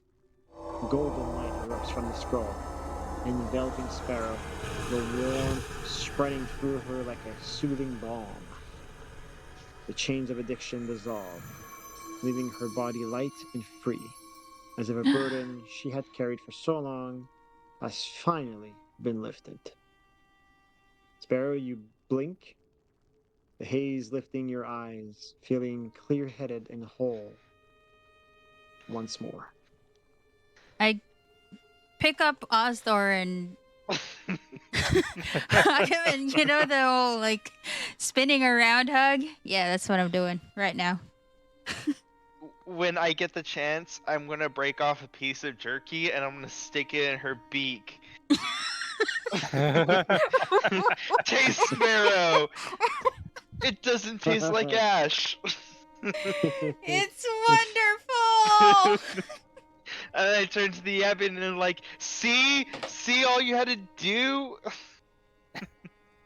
[SPEAKER 2] golden light erupts from the scroll, enveloping Spah Roh, the warmth spreading through her like a soothing balm. The chains of addiction dissolve, leaving her body light and free, as if a burden she had carried for so long has finally been lifted. Spah Roh, you blink, the haze lifting your eyes, feeling clear headed and whole once more.
[SPEAKER 6] I pick up Ozdor and hug him, and you know the whole like spinning around hug. Yeah, that's what I'm doing right now.
[SPEAKER 3] When I get the chance, I'm gonna break off a piece of jerky and I'm gonna stick it in her beak. Taste Sparrow. It doesn't taste like ash.
[SPEAKER 6] It's wonderful.
[SPEAKER 3] And then I turn to the Abbot and I'm like, see all you had to do.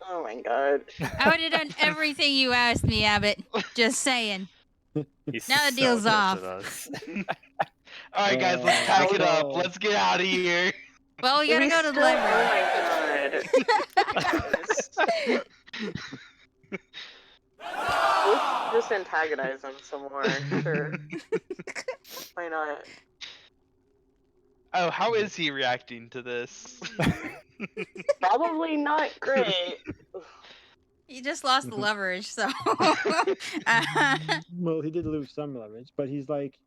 [SPEAKER 4] Oh my god.
[SPEAKER 6] I would have done everything you asked me, Abbott. Just saying.
[SPEAKER 1] He's
[SPEAKER 6] Now the
[SPEAKER 1] so
[SPEAKER 6] deal's off.
[SPEAKER 1] dishing us.
[SPEAKER 3] All right, guys, let's pack it up.
[SPEAKER 2] Oh.
[SPEAKER 3] Let's get out of here.
[SPEAKER 6] Well, we gotta go to the
[SPEAKER 4] Oh
[SPEAKER 6] library.
[SPEAKER 4] my god. Let's just antagonize him some more. Sure. Why not?
[SPEAKER 3] Oh, how is he reacting to this?
[SPEAKER 4] Probably not great.
[SPEAKER 6] He just lost the leverage, so.
[SPEAKER 2] Well, he did lose some leverage, but he's like,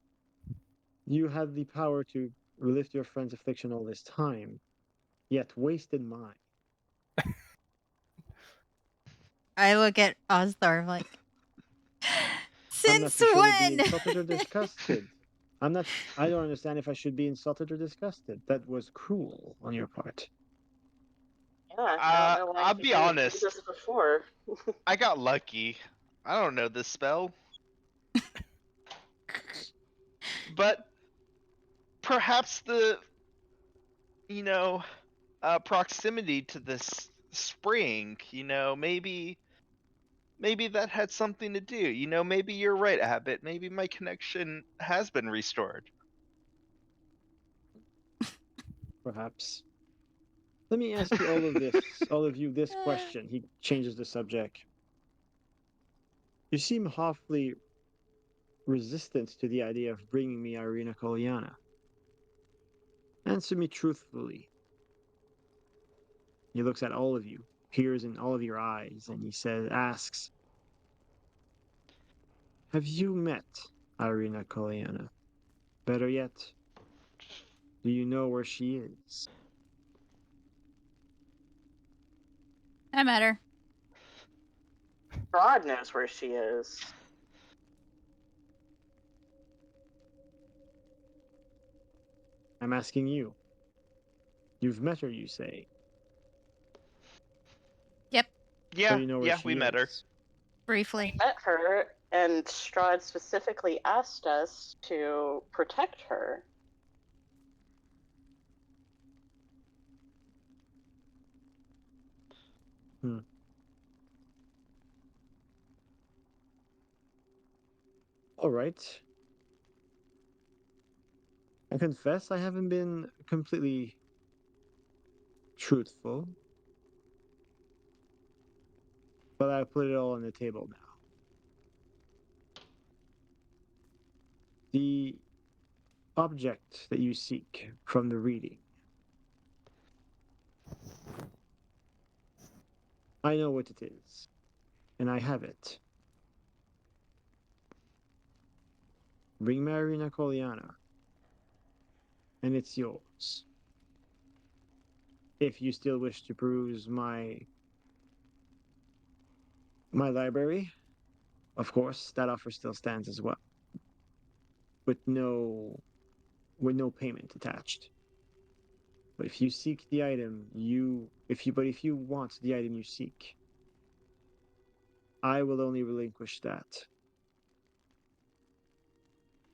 [SPEAKER 2] you had the power to relift your friend's affliction all this time, yet wasted mine.
[SPEAKER 6] I look at Ozdar like,
[SPEAKER 2] I'm not
[SPEAKER 6] since
[SPEAKER 2] too sure to be
[SPEAKER 6] when?
[SPEAKER 2] insulted or disgusted. I don't understand if I should be insulted or disgusted. That was cruel on your part.
[SPEAKER 4] Yeah, I don't know why
[SPEAKER 3] I'll
[SPEAKER 4] he
[SPEAKER 3] be
[SPEAKER 4] didn't do
[SPEAKER 3] honest.
[SPEAKER 4] this before.
[SPEAKER 3] I got lucky. I don't know this spell. But perhaps the, proximity to this spring, maybe that had something to do. Maybe you're right, Abbott. Maybe my connection has been restored.
[SPEAKER 2] Perhaps. Let me ask you all of you this question. He changes the subject. You seem awfully resistant to the idea of bringing me Irina Kolyana. Answer me truthfully. He looks at all of you, peers in all of your eyes, and asks, have you met Irina Kolyana? Better yet, do you know where she is?
[SPEAKER 6] I met her.
[SPEAKER 4] God knows where she is.
[SPEAKER 2] I'm asking you. You've met her, you say.
[SPEAKER 6] Yep,
[SPEAKER 2] So
[SPEAKER 3] Yeah,
[SPEAKER 2] you know where
[SPEAKER 3] yeah,
[SPEAKER 2] she
[SPEAKER 3] we met her.
[SPEAKER 2] is.
[SPEAKER 6] briefly.
[SPEAKER 4] Met her, and Strahd specifically asked us to protect her.
[SPEAKER 2] Hmm. All right. I confess I haven't been completely truthful, but I put it all on the table now. The object that you seek from the reading, I know what it is, and I have it. Bring Marina Kolyana, and it's yours. If you still wish to peruse my library, of course, that offer still stands as well, with no payment attached. But if you seek the item if you want the item you seek, I will only relinquish that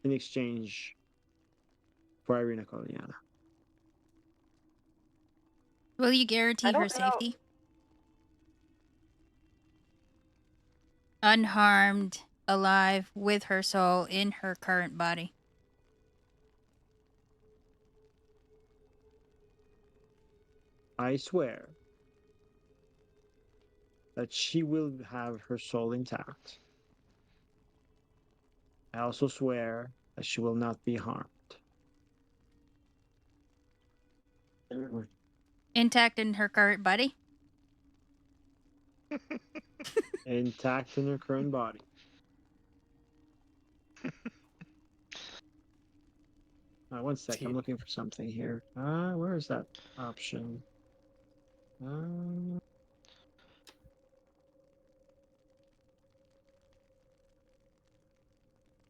[SPEAKER 2] in exchange for Irina Kolyana.
[SPEAKER 6] Will you
[SPEAKER 4] I
[SPEAKER 6] guarantee her
[SPEAKER 4] don't know.
[SPEAKER 6] safety? Unharmed, alive, with her soul in her current body.
[SPEAKER 2] I swear that she will have her soul intact. I also swear that she will not be harmed.
[SPEAKER 6] Intact in her current body?
[SPEAKER 2] Intact in her current body. One sec, I'm looking for something here. Where is that option?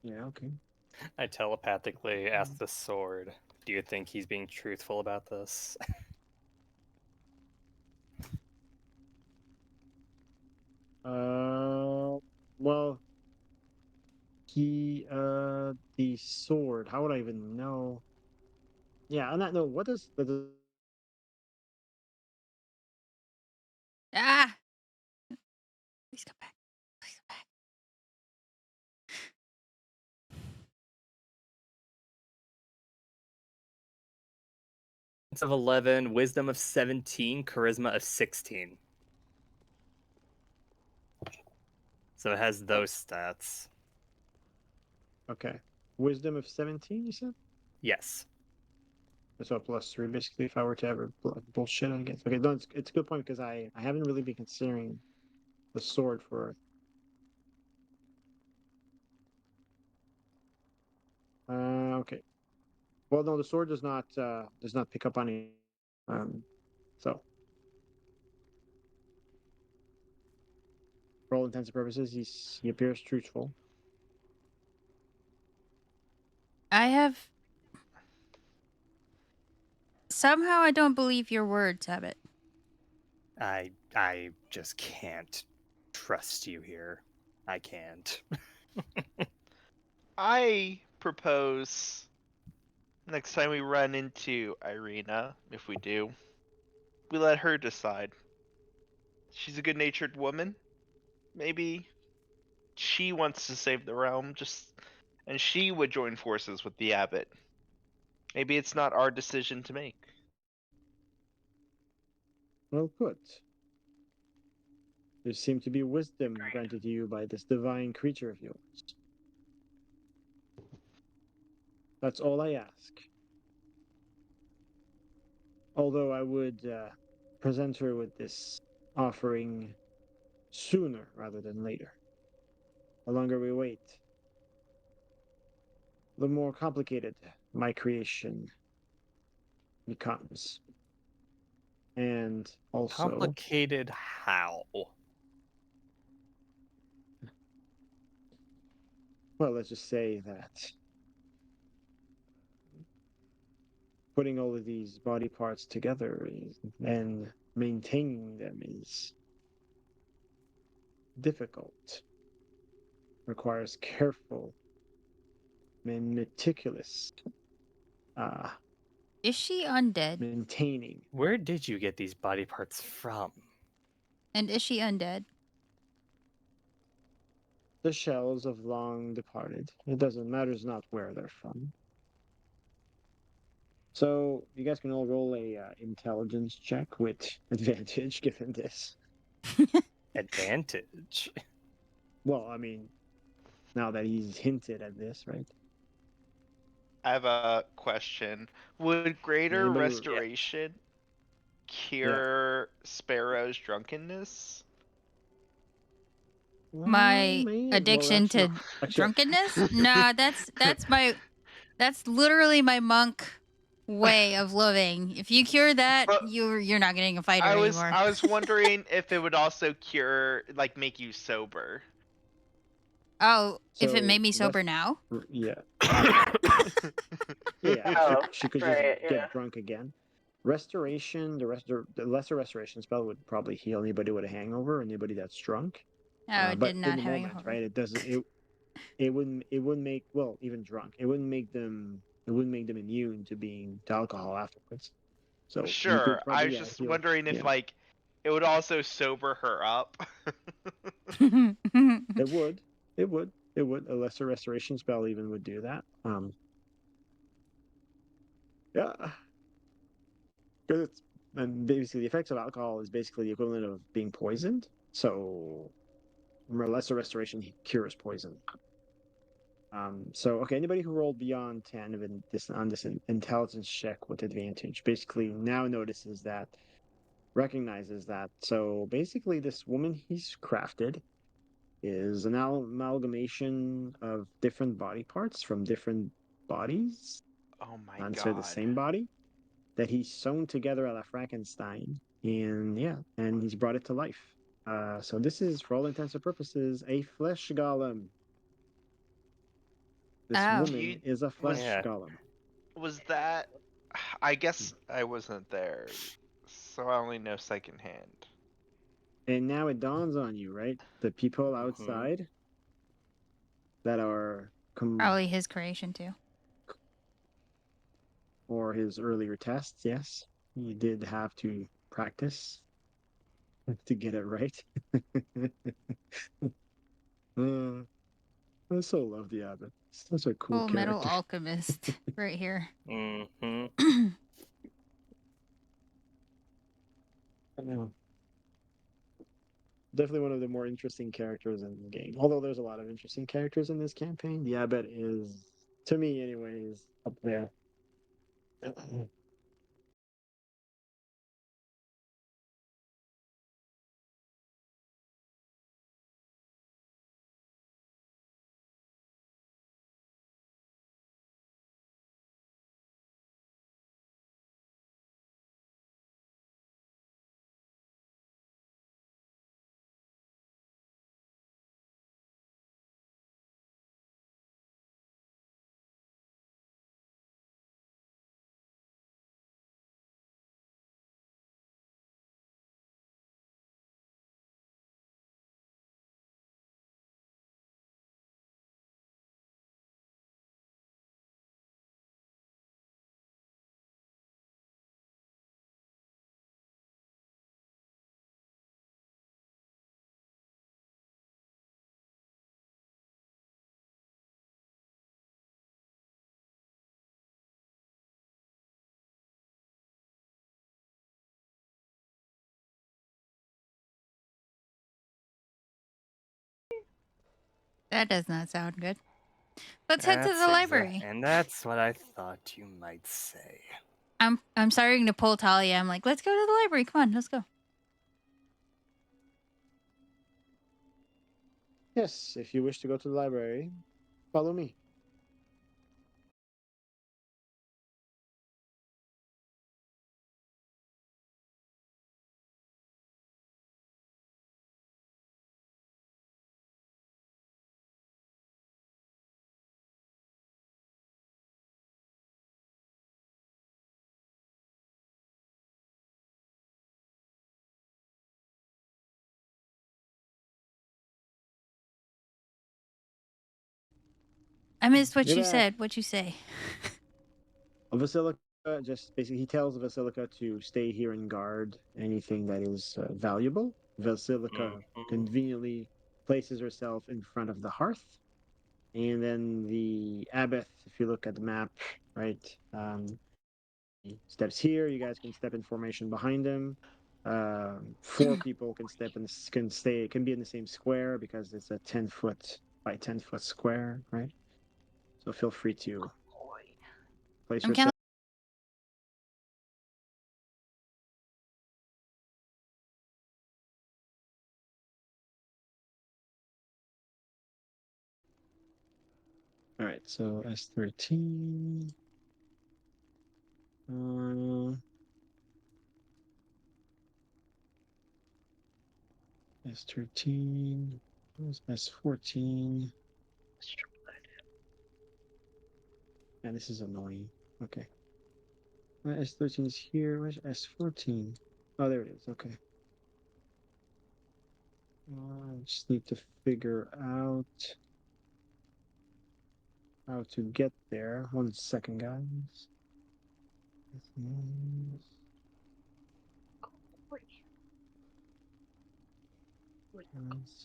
[SPEAKER 2] Yeah, okay.
[SPEAKER 1] I telepathically asked the sword, do you think he's being truthful about this?
[SPEAKER 2] Well, the sword. How would I even know? Yeah, on that note, what does the
[SPEAKER 6] Ah! Please come back. Please come back.
[SPEAKER 1] Of 11, wisdom of 17, charisma of 16. So it has those stats.
[SPEAKER 2] okay, wisdom of 17? You said
[SPEAKER 1] Yes.
[SPEAKER 2] so +3 basically. If I were to ever bullshit, I guess. Okay, no, it's a good point because I haven't really been considering the sword for. Okay. Well, no, the sword does not pick up on it. So for all intents and purposes, he appears truthful.
[SPEAKER 6] I have. Somehow I don't believe your words, Abbott.
[SPEAKER 1] I just can't trust you here. I can't.
[SPEAKER 3] I propose next time we run into Irina, if we do, we let her decide. She's a good-natured woman. Maybe she wants to save the realm, and she would join forces with the abbot. Maybe it's not our decision to make.
[SPEAKER 2] Well put. There seemed to be wisdom granted to you by this divine creature of yours. That's all I ask. Although I would present her with this offering sooner rather than later. The longer we wait, the more complicated my creation becomes. And also,
[SPEAKER 1] Complicated how?
[SPEAKER 2] well, let's just say that putting all of these body parts together and maintaining them is difficult, requires careful and meticulous uh,
[SPEAKER 6] Is she undead?
[SPEAKER 2] maintaining.
[SPEAKER 1] Where did you get these body parts from?
[SPEAKER 6] And is she undead?
[SPEAKER 2] The shells of long departed. It doesn't matters not where they're from. So you guys can all roll a intelligence check with advantage given this.
[SPEAKER 1] Advantage.
[SPEAKER 2] Well, I mean, now that he's hinted at this, right?
[SPEAKER 3] I have a question. Would greater
[SPEAKER 2] Anybody?
[SPEAKER 3] restoration
[SPEAKER 2] Yeah.
[SPEAKER 3] cure Sparrow's drunkenness?
[SPEAKER 6] My
[SPEAKER 2] Well,
[SPEAKER 6] addiction
[SPEAKER 2] actually, no.
[SPEAKER 6] to
[SPEAKER 2] Actually,
[SPEAKER 6] drunkenness? Nah, that's literally my monk way of living. If you cure that,
[SPEAKER 3] But
[SPEAKER 6] you're not getting a fighter
[SPEAKER 3] I
[SPEAKER 6] anymore.
[SPEAKER 3] was wondering if it would also cure, like, make you sober.
[SPEAKER 6] Oh, if it
[SPEAKER 2] so
[SPEAKER 6] made me sober now?
[SPEAKER 2] yeah,
[SPEAKER 3] Yeah.
[SPEAKER 2] yeah.
[SPEAKER 4] Oh,
[SPEAKER 2] She could just
[SPEAKER 4] right, yeah.
[SPEAKER 2] get drunk again. Restoration, the lesser restoration spell would probably heal anybody with a hangover, anybody that's drunk.
[SPEAKER 6] Oh,
[SPEAKER 2] But
[SPEAKER 6] did
[SPEAKER 2] in
[SPEAKER 6] not
[SPEAKER 2] the
[SPEAKER 6] having a
[SPEAKER 2] moment,
[SPEAKER 6] hover.
[SPEAKER 2] right? It wouldn't make, well, even drunk. It wouldn't make them immune to being to alcohol afterwards. So you could
[SPEAKER 3] Sure. I
[SPEAKER 2] probably,
[SPEAKER 3] was
[SPEAKER 2] yeah,
[SPEAKER 3] just
[SPEAKER 2] heal.
[SPEAKER 3] wondering if,
[SPEAKER 2] Yeah,
[SPEAKER 3] like, it would also sober her up.
[SPEAKER 2] it would. It would. It would. A lesser restoration spell even would do that. Yeah, because it's, and basically the effects of alcohol is basically the equivalent of being poisoned. So lesser restoration cures poison. So okay, anybody who rolled beyond 10 of this on this intelligence check with advantage basically now notices that, recognizes that. So basically, this woman he's crafted is an amalgamation of different body parts from different bodies.
[SPEAKER 3] Oh my
[SPEAKER 2] Answer the
[SPEAKER 3] god.
[SPEAKER 2] same body that he's sewn together a la Frankenstein, and yeah, and he's brought it to life. So this is, for all intents and purposes, a flesh golem. This
[SPEAKER 6] Oh.
[SPEAKER 3] Do
[SPEAKER 2] woman
[SPEAKER 3] you-
[SPEAKER 2] is a flesh
[SPEAKER 1] Yeah.
[SPEAKER 2] golem.
[SPEAKER 3] Was that? I guess I wasn't there, so I only know secondhand.
[SPEAKER 2] And now it dawns on you, right? The people outside that are
[SPEAKER 6] Probably his creation too.
[SPEAKER 2] or his earlier tests, yes. He did have to practice to get it right. uh, I so love the abbot. Such a cool
[SPEAKER 6] Full Metal
[SPEAKER 2] character.
[SPEAKER 6] Alchemist right here.
[SPEAKER 1] Mm-hmm.
[SPEAKER 2] I know. Definitely one of the more interesting characters in the game. Although there's a lot of interesting characters in this campaign, the abbot is, to me anyways, up there.
[SPEAKER 6] That does not sound good. Let's head to the library.
[SPEAKER 1] And that's what I thought you might say.
[SPEAKER 6] I'm starting to pull Talia. I'm like, let's go to the library. Come on, let's go.
[SPEAKER 2] Yes, if you wish to go to the library, follow me.
[SPEAKER 6] I missed what
[SPEAKER 2] You're
[SPEAKER 6] you
[SPEAKER 2] back.
[SPEAKER 6] said. What you say?
[SPEAKER 2] Basilica just basically he tells Basilica to stay here and guard anything that is valuable. Basilica conveniently places herself in front of the hearth, and then the abbot, if you look at the map, right, he steps here. You guys can step in formation behind him. 4 people can step and can be in the same square because it's a 10-foot by 10-foot square, right? So feel free to place
[SPEAKER 6] I'm
[SPEAKER 2] yourself. All right, so S13. S13. Where's S14? And this is annoying. Okay. S13 is here. Where's S14? Oh, there it is. Okay. I just need to figure out how to get there. 1 second, guys.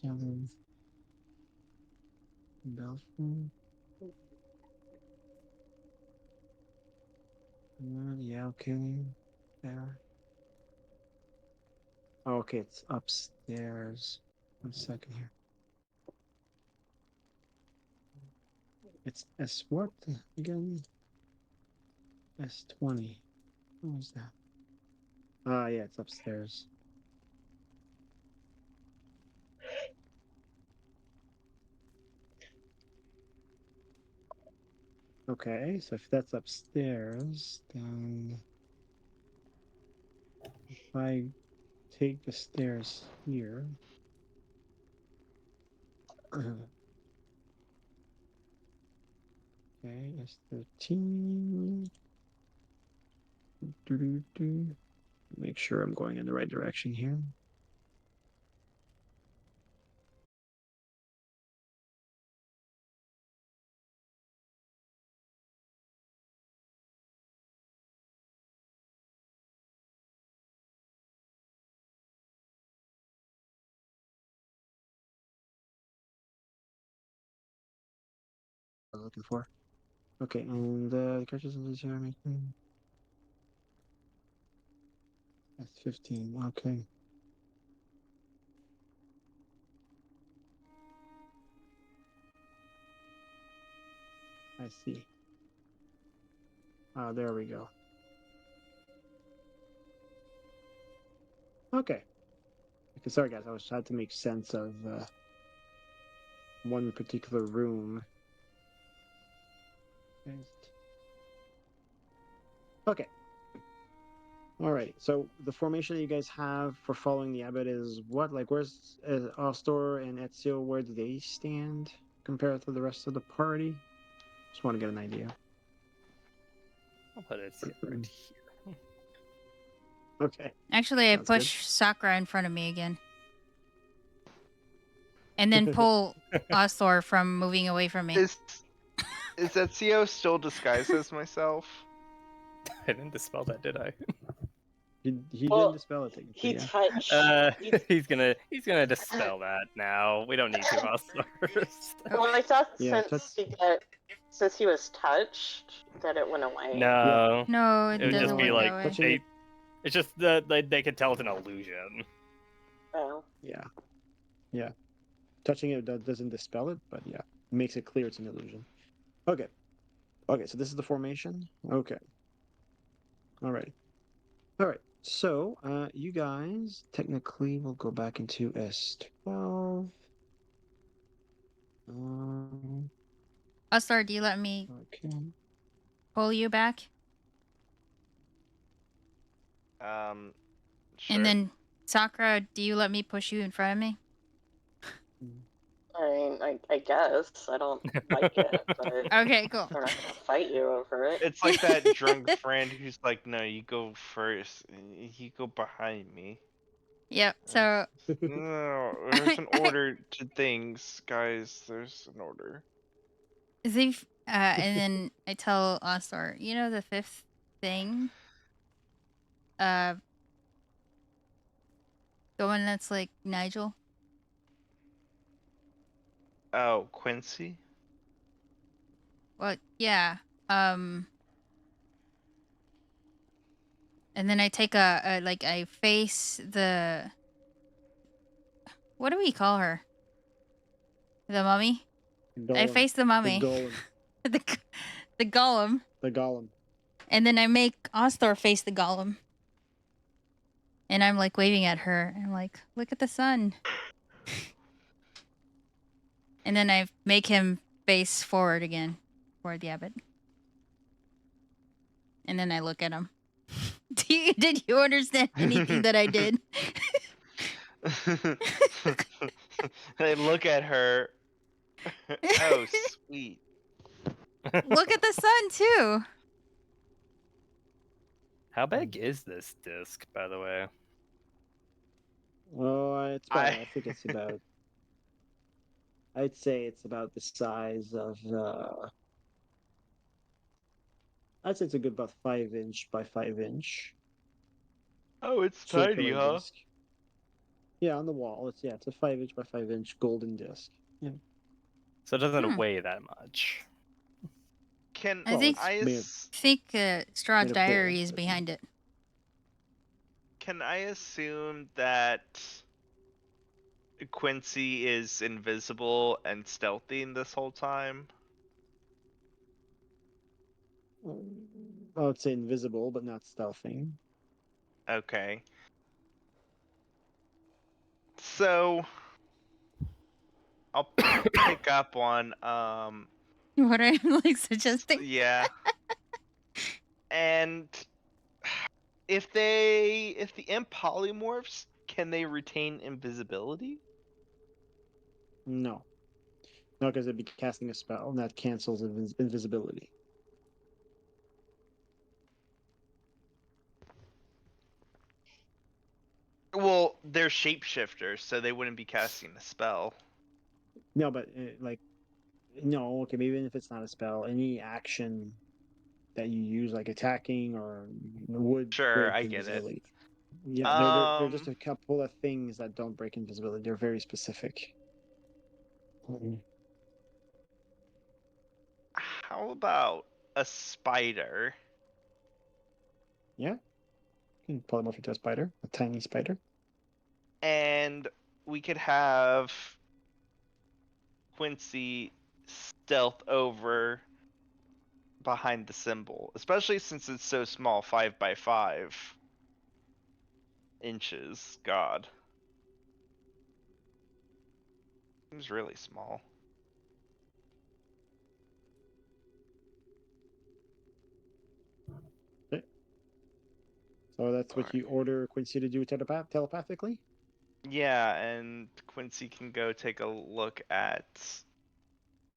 [SPEAKER 2] Seven. Belgium. Yeah, okay. There. Oh, okay, it's upstairs. 1 second here. It's S what again? S20. What was that? Ah, yeah, it's upstairs. Okay, so if that's upstairs, then if I take the stairs here. Okay, S13. Doo-doo-doo. Make sure I'm going in the right direction here. I was looking for. Okay, and the characters in this here making. That's 15. Okay. I see. There we go. Okay. Okay, sorry guys, I was trying to make sense of one particular room. Okay. Alrighty. So the formation that you guys have for following the abbot is what? Like, where's Astor and Ezio? Where do they stand compared to the rest of the party? Just want to get an idea.
[SPEAKER 1] I'll put it right here.
[SPEAKER 2] Okay.
[SPEAKER 6] Actually, I
[SPEAKER 2] Sounds good.
[SPEAKER 6] push Sakura in front of me again. And then pull Astor from moving away from me.
[SPEAKER 3] Is Ezio still disguised as myself?
[SPEAKER 1] I didn't dispel that, did I?
[SPEAKER 2] He
[SPEAKER 4] Well,
[SPEAKER 2] didn't dispel it, technically,
[SPEAKER 4] He
[SPEAKER 2] yeah.
[SPEAKER 4] touched.
[SPEAKER 1] He's gonna dispel that now. We don't need to first.
[SPEAKER 4] Well, I thought
[SPEAKER 2] Yeah,
[SPEAKER 4] since he was touched, that it went away.
[SPEAKER 1] No,
[SPEAKER 6] No, it
[SPEAKER 1] it would just
[SPEAKER 6] doesn't
[SPEAKER 1] be
[SPEAKER 6] work
[SPEAKER 1] like
[SPEAKER 6] that way.
[SPEAKER 2] Touching it.
[SPEAKER 1] it's just that they can tell it's an illusion.
[SPEAKER 4] Oh.
[SPEAKER 2] Yeah. Yeah. Touching it doesn't dispel it, but yeah, makes it clear it's an illusion. Okay. Okay, so this is the formation. Okay. All right. All right. So, you guys technically will go back into S12. Um,
[SPEAKER 6] Astor, do you let me
[SPEAKER 2] okay.
[SPEAKER 6] pull you back?
[SPEAKER 3] Sure.
[SPEAKER 6] And then Sakura, do you let me push you in front of me?
[SPEAKER 4] I mean, I guess I don't like it, but
[SPEAKER 6] Okay, cool.
[SPEAKER 4] we're not gonna fight you over it.
[SPEAKER 3] It's like that drunk friend who's like, "No, you go first. You go behind me."
[SPEAKER 6] Yep. So
[SPEAKER 3] No, there's an order to things, guys. There's an order.
[SPEAKER 6] and then I tell Astor, you know the fifth thing? The one that's like Nigel?
[SPEAKER 3] Oh, Quincy.
[SPEAKER 6] Well, yeah. And then I take I face the, what do we call her? The mummy? I
[SPEAKER 2] Golem.
[SPEAKER 6] face the
[SPEAKER 2] The
[SPEAKER 6] mummy.
[SPEAKER 2] golem.
[SPEAKER 6] the golem.
[SPEAKER 2] The golem.
[SPEAKER 6] And then I make Astor face the golem. And I'm like waving at her. And I'm like, look at the sun. And then I make him face forward again toward the abbot. And then I look at him. Did you understand anything that I did?
[SPEAKER 3] I look at her. Oh, sweet.
[SPEAKER 6] Look at the sun too.
[SPEAKER 1] How big is this disc, by the way?
[SPEAKER 2] Oh, I think it's about. I'd say it's about the size of. I'd say it's a good about 5 inch by 5 inch
[SPEAKER 3] Oh, it's tiny,
[SPEAKER 2] circular
[SPEAKER 3] huh?
[SPEAKER 2] disc. Yeah, on the wall. It's a 5 inch by 5 inch golden disc. Yeah.
[SPEAKER 1] So it doesn't weigh that much.
[SPEAKER 3] Can
[SPEAKER 6] I think
[SPEAKER 3] I
[SPEAKER 2] made
[SPEAKER 6] Strahd's
[SPEAKER 2] made of
[SPEAKER 6] diary
[SPEAKER 2] gold,
[SPEAKER 6] is
[SPEAKER 2] but-
[SPEAKER 6] behind it.
[SPEAKER 3] can I assume that Quincy is invisible and stealthy this whole time?
[SPEAKER 2] I would say invisible, but not stealthing.
[SPEAKER 3] Okay. So I'll pick up on
[SPEAKER 6] What I'm like suggesting.
[SPEAKER 3] Yeah. And if the imp polymorphs, can they retain invisibility?
[SPEAKER 2] No, no, because it'd be casting a spell and that cancels invisibility.
[SPEAKER 3] Well, they're shapeshifters, so they wouldn't be casting a spell.
[SPEAKER 2] No, but like, no, okay, maybe even if it's not a spell, any action that you use, like attacking or would
[SPEAKER 3] Sure,
[SPEAKER 2] break
[SPEAKER 3] I get it.
[SPEAKER 2] invisibility. Yeah, they're just a couple of things that don't break invisibility. They're very specific. Mhm.
[SPEAKER 3] How about a spider?
[SPEAKER 2] Yeah, you can polymorph into a spider, a tiny spider.
[SPEAKER 3] And we could have Quincy stealth over behind the symbol, especially since it's so small, 5 by 5 inches. God, seems really small.
[SPEAKER 2] Okay. So that's what
[SPEAKER 3] Alright.
[SPEAKER 2] you order Quincy to do telepathically?
[SPEAKER 3] Yeah, and Quincy can go take a look at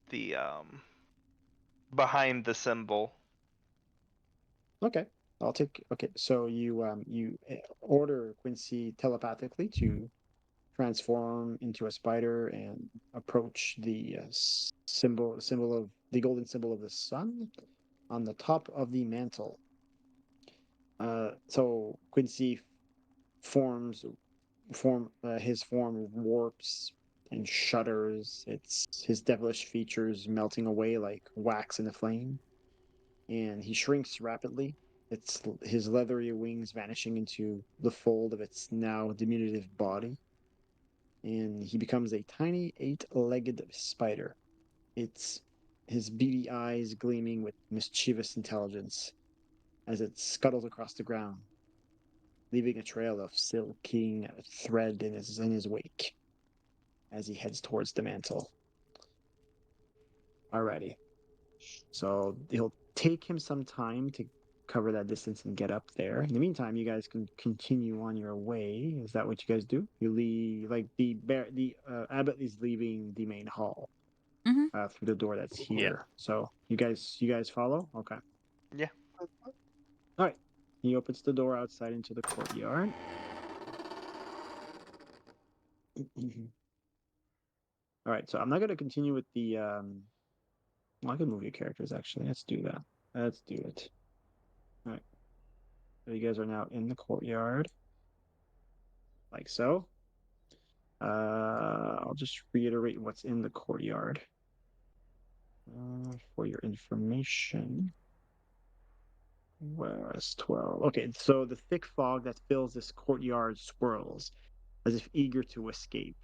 [SPEAKER 3] the behind the symbol.
[SPEAKER 2] Okay. Okay, so you order Quincy telepathically to transform into a spider and approach the symbol of the golden symbol of the sun on the top of the mantle. So Quincy forms his form warps and shudders. It's his devilish features melting away like wax in a flame, and he shrinks rapidly. It's his leathery wings vanishing into the fold of its now diminutive body, and he becomes a tiny eight-legged spider. It's his beady eyes gleaming with mischievous intelligence as it scuttles across the ground, leaving a trail of silking thread in his wake as he heads towards the mantle. Alrighty. So he'll take him some time to cover that distance and get up there. In the meantime, you guys can continue on your way. Is that what you guys do? You leave, like the abbot is leaving the main hall
[SPEAKER 6] Mm-hmm.
[SPEAKER 2] through the door that's
[SPEAKER 1] Yeah.
[SPEAKER 2] here. So you guys follow? Okay.
[SPEAKER 3] Yeah.
[SPEAKER 2] All right. He opens the door outside into the courtyard. All right. So I'm not going to continue with the. Well, I can move your characters actually. Let's do that. Let's do it. All right. So you guys are now in the courtyard, like so. I'll just reiterate what's in the courtyard for your information. Where's 12? Okay, so the thick fog that fills this courtyard swirls as if eager to escape.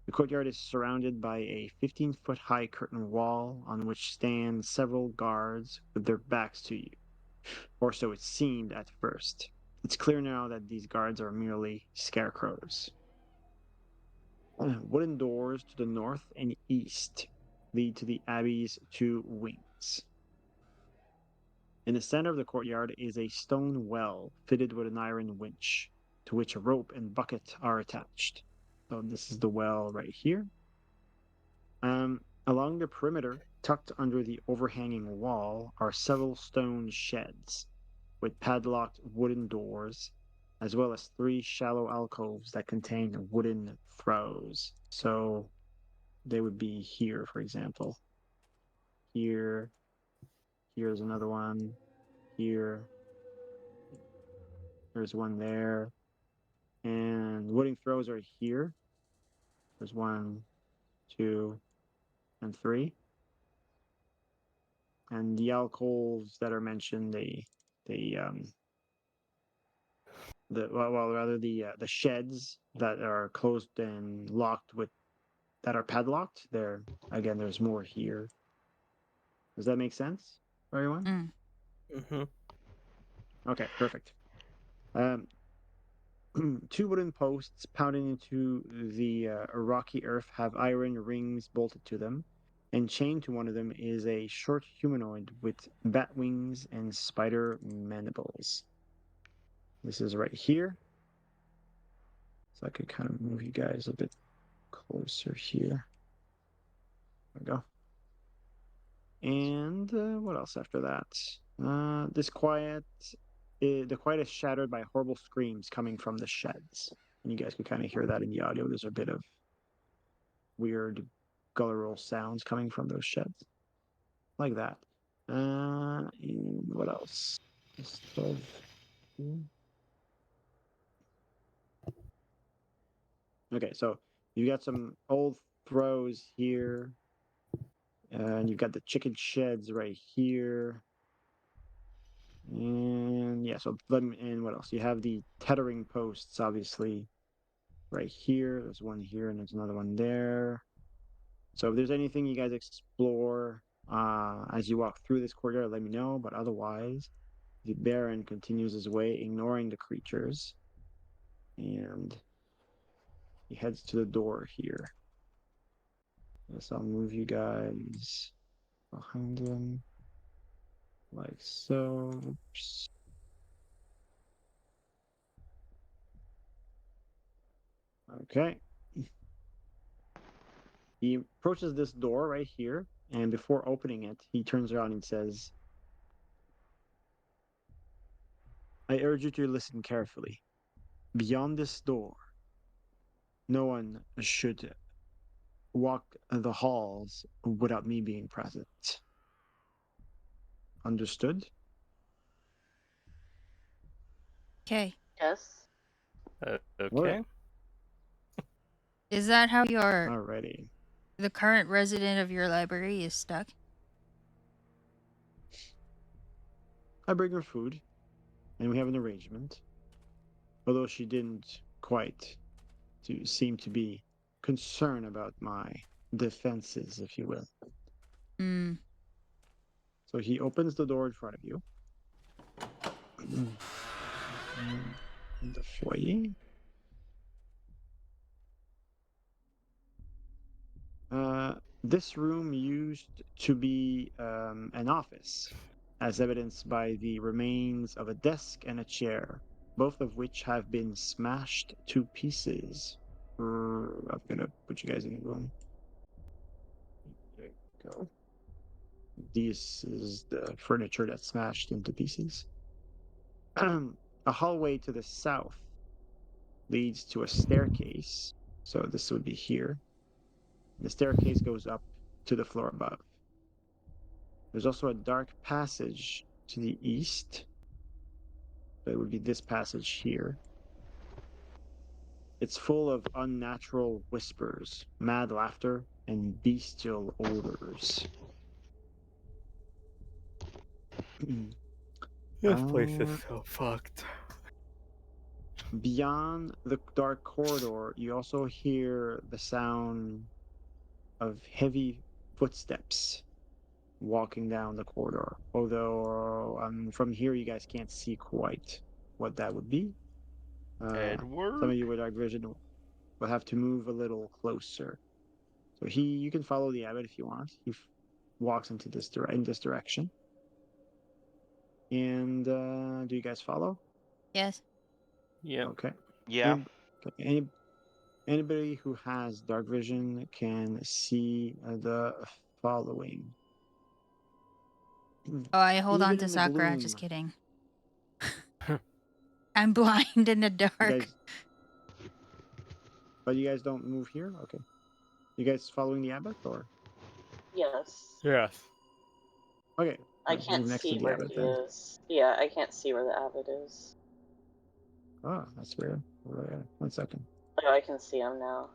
[SPEAKER 2] The courtyard is surrounded by a 15-foot high curtain wall on which stand several guards with their backs to you, or so it seemed at first. It's clear now that these guards are merely scarecrows. Wooden doors to the north and east lead to the abbey's two wings. In the center of the courtyard is a stone well fitted with an iron winch, to which a rope and bucket are attached. So this is the well right here. Along the perimeter, tucked under the overhanging wall, are several stone sheds with padlocked wooden doors, as well as three shallow alcoves that contain wooden throws. So they would be here, for example. Here, here's another one. Here, there's one there. And wooden throws are here. There's one, two, and three. And the alcoves that are mentioned, they well rather the sheds that are closed and locked with that are padlocked. There again, there's more here. Does that make sense for everyone?
[SPEAKER 6] Mm.
[SPEAKER 1] Mm-hmm.
[SPEAKER 2] Okay, perfect. Um, two wooden posts pounding into the rocky earth have iron rings bolted to them, And chained to one of them is a short humanoid with bat wings and spider mandibles. This is right here. So I could kind of move you guys a bit closer here. There we go. And what else after that? The quiet is shattered by horrible screams coming from the sheds. And you guys could kind of hear that in the audio. There's a bit of weird guttural sounds coming from those sheds. Like that. And what else? Okay, so you got some old throws here. And you've got the chicken sheds right here. And yeah, so and what else? You have the tethering posts, obviously, right here. There's one here and there's another one there. So if there's anything you guys explore as you walk through this corridor, let me know. But otherwise, the Baron continues his way, ignoring the creatures. And he heads to the door here. Yes, I'll move you guys behind him. Like so. Oops. Okay. He approaches this door right here, and before opening it, he turns around and says, I urge you to listen carefully. Beyond this door, no one should walk the halls without me being present. Understood?
[SPEAKER 6] Okay.
[SPEAKER 4] Yes.
[SPEAKER 1] Okay.
[SPEAKER 6] Is that how
[SPEAKER 2] Alrighty.
[SPEAKER 6] the current resident of your library is stuck?
[SPEAKER 2] I bring her food, and we have an arrangement. Although she didn't quite seem to be concerned about my defenses, if you will.
[SPEAKER 6] Hmm.
[SPEAKER 2] So he opens the door in front of you. In the foyer. This room used to be an office, as evidenced by the remains of a desk and a chair, both of which have been smashed to pieces. I'm gonna put you guys in the room. There you go. This is the furniture that's smashed into pieces. A hallway to the south leads to a staircase. So this would be here. The staircase goes up to the floor above. There's also a dark passage to the east. It would be this passage here. It's full of unnatural whispers, mad laughter, and bestial odors.
[SPEAKER 1] This place is so fucked.
[SPEAKER 2] Beyond the dark corridor, you also hear the sound of heavy footsteps walking down the corridor. Although from here, you guys can't see quite what that would be. Some
[SPEAKER 3] Edward?
[SPEAKER 2] of you with dark vision will have to move a little closer. So you can follow the abbot if you want. He walks into in this direction. And do you guys follow?
[SPEAKER 6] Yes.
[SPEAKER 1] Yeah.
[SPEAKER 2] Okay.
[SPEAKER 3] Yeah.
[SPEAKER 2] Anybody who has dark vision can see the following.
[SPEAKER 6] Oh, I hold on
[SPEAKER 2] Even
[SPEAKER 6] to
[SPEAKER 2] in the
[SPEAKER 6] Sakura.
[SPEAKER 2] gloom,
[SPEAKER 6] Just kidding. I'm blind in the
[SPEAKER 2] you
[SPEAKER 6] dark.
[SPEAKER 2] guys, but you guys don't move here? Okay. You guys following the abbot or?
[SPEAKER 4] Yes.
[SPEAKER 1] Yes.
[SPEAKER 2] Okay.
[SPEAKER 4] I
[SPEAKER 2] Move
[SPEAKER 4] can't
[SPEAKER 2] next to
[SPEAKER 4] see
[SPEAKER 2] the
[SPEAKER 4] where
[SPEAKER 2] abbot
[SPEAKER 4] he
[SPEAKER 2] then.
[SPEAKER 4] is. Yeah, I can't see where the abbot is.
[SPEAKER 2] Oh, that's weird. 1 second.
[SPEAKER 4] Oh, I can see him now.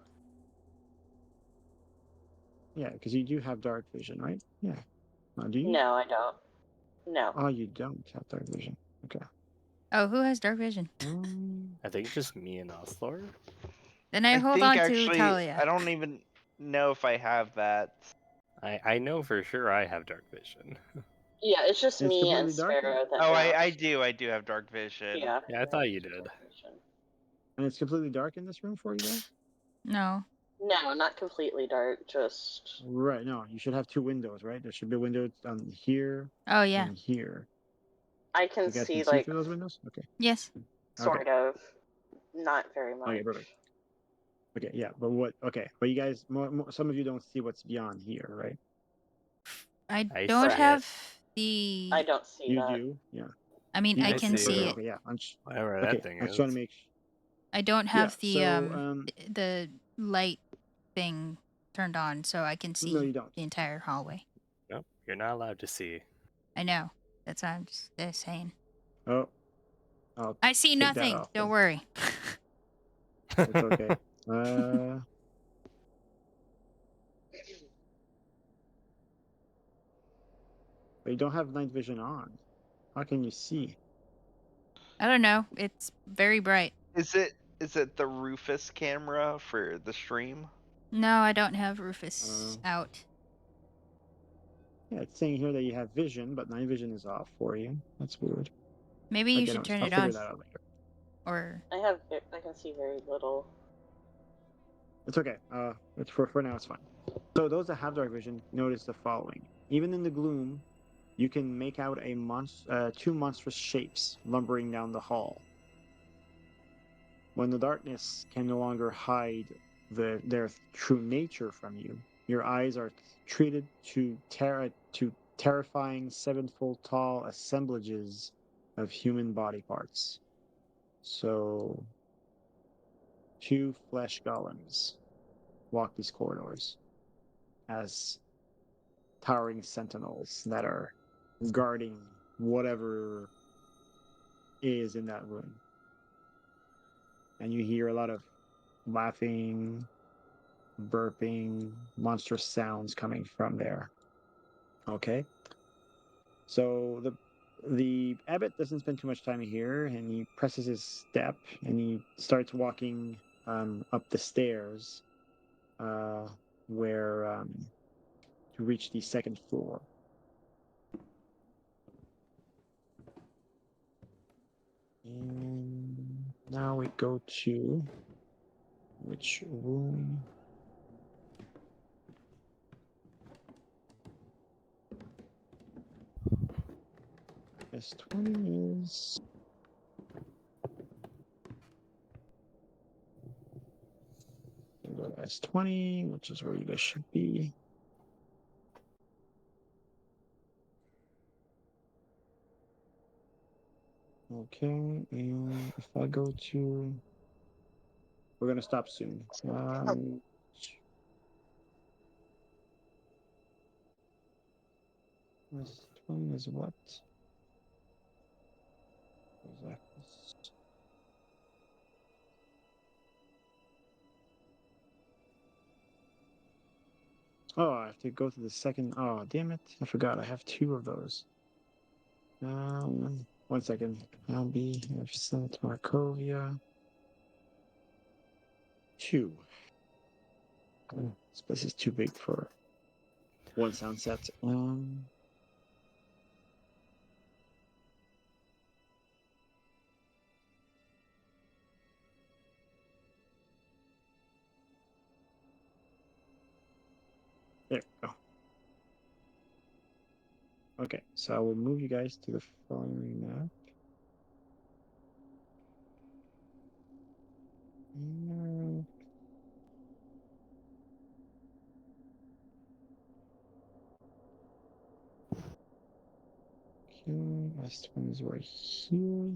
[SPEAKER 2] Yeah, because you do have dark vision, right? Yeah. Do you?
[SPEAKER 4] No, I don't. No.
[SPEAKER 2] Oh, you don't have dark vision. Okay.
[SPEAKER 6] Oh, who has dark vision?
[SPEAKER 1] I think just me and Oslar.
[SPEAKER 6] Then I hold
[SPEAKER 3] think
[SPEAKER 6] on to
[SPEAKER 3] actually,
[SPEAKER 6] Talia.
[SPEAKER 3] I don't even know if I have that.
[SPEAKER 1] I know for sure I have dark vision.
[SPEAKER 4] Yeah, it's just
[SPEAKER 2] It's
[SPEAKER 4] me
[SPEAKER 2] completely
[SPEAKER 4] and
[SPEAKER 2] dark,
[SPEAKER 4] Sparrow that
[SPEAKER 3] Oh,
[SPEAKER 4] don't.
[SPEAKER 3] I do have dark vision.
[SPEAKER 4] Yeah.
[SPEAKER 1] Yeah, I thought you did.
[SPEAKER 2] and it's completely dark in this room for you guys.
[SPEAKER 6] No.
[SPEAKER 4] No, not completely dark. Just
[SPEAKER 2] Right. No, you should have two windows, right? There should be a window on here
[SPEAKER 6] Oh yeah.
[SPEAKER 2] and here.
[SPEAKER 4] I can
[SPEAKER 2] You guys
[SPEAKER 4] see
[SPEAKER 2] can see
[SPEAKER 4] like
[SPEAKER 2] through those windows? Okay.
[SPEAKER 6] Yes.
[SPEAKER 2] Okay.
[SPEAKER 4] sort of, not very much.
[SPEAKER 2] Okay, perfect. Okay, yeah, but what? Okay, but you guys, some of you don't see what's beyond here, right?
[SPEAKER 6] I
[SPEAKER 1] I
[SPEAKER 6] don't
[SPEAKER 1] see it.
[SPEAKER 6] have
[SPEAKER 4] I
[SPEAKER 6] the.
[SPEAKER 4] don't see
[SPEAKER 2] You
[SPEAKER 4] that.
[SPEAKER 2] do, yeah.
[SPEAKER 6] I mean,
[SPEAKER 2] You
[SPEAKER 6] I
[SPEAKER 1] I
[SPEAKER 2] do.
[SPEAKER 6] can
[SPEAKER 1] see
[SPEAKER 6] see
[SPEAKER 2] Okay,
[SPEAKER 1] it.
[SPEAKER 6] it.
[SPEAKER 2] okay, yeah.
[SPEAKER 1] Whatever
[SPEAKER 2] Okay,
[SPEAKER 1] that thing
[SPEAKER 2] I was trying to
[SPEAKER 1] is.
[SPEAKER 2] make.
[SPEAKER 6] I don't
[SPEAKER 2] Yeah.
[SPEAKER 6] have the
[SPEAKER 2] So,
[SPEAKER 6] the light thing turned on, so I can
[SPEAKER 2] no,
[SPEAKER 6] see
[SPEAKER 2] you don't.
[SPEAKER 6] the entire hallway.
[SPEAKER 1] Nope, you're not allowed to see.
[SPEAKER 6] I know. That's what I'm just saying.
[SPEAKER 2] Oh, I'll
[SPEAKER 6] I see
[SPEAKER 2] take that
[SPEAKER 6] nothing.
[SPEAKER 2] off
[SPEAKER 6] Don't
[SPEAKER 2] then.
[SPEAKER 6] worry.
[SPEAKER 2] It's okay. But you don't have night vision on. How can you see?
[SPEAKER 6] I don't know. It's very bright.
[SPEAKER 3] Is it the Rufus camera for the stream?
[SPEAKER 6] No, I don't have Rufus
[SPEAKER 2] Uh,
[SPEAKER 6] out.
[SPEAKER 2] Yeah, it's saying here that you have vision, but night vision is off for you. That's weird.
[SPEAKER 6] Maybe you
[SPEAKER 2] Again,
[SPEAKER 6] should turn
[SPEAKER 2] I'll
[SPEAKER 6] it
[SPEAKER 2] figure
[SPEAKER 6] on.
[SPEAKER 2] that out later.
[SPEAKER 6] Or
[SPEAKER 4] I can see very little.
[SPEAKER 2] It's okay. It's for now. It's fine. So those that have dark vision notice the following: even in the gloom, you can make out two monstrous shapes lumbering down the hall. When the darkness can no longer hide their true nature from you, your eyes are treated to terrifying 7 foot tall assemblages of human body parts. So, two flesh golems walk these corridors as towering sentinels that are guarding whatever is in that room. And you hear a lot of laughing, burping, monstrous sounds coming from there. Okay. So the abbot doesn't spend too much time here, and he presses his step and he starts walking up the stairs, uh, where to reach the second floor. And now we go to which room? S20 is. Go to S20, which is where you guys should be. Okay, and if I go to. We're going to stop soon. S20 is what? Oh, I have to go to the second. Oh, damn it. I forgot. I have two of those. 1 second. I'll be St. Markovia. Two. This place is too big for one sound set. There we go. Okay, so I will move you guys to the following map. Okay, last one is right here.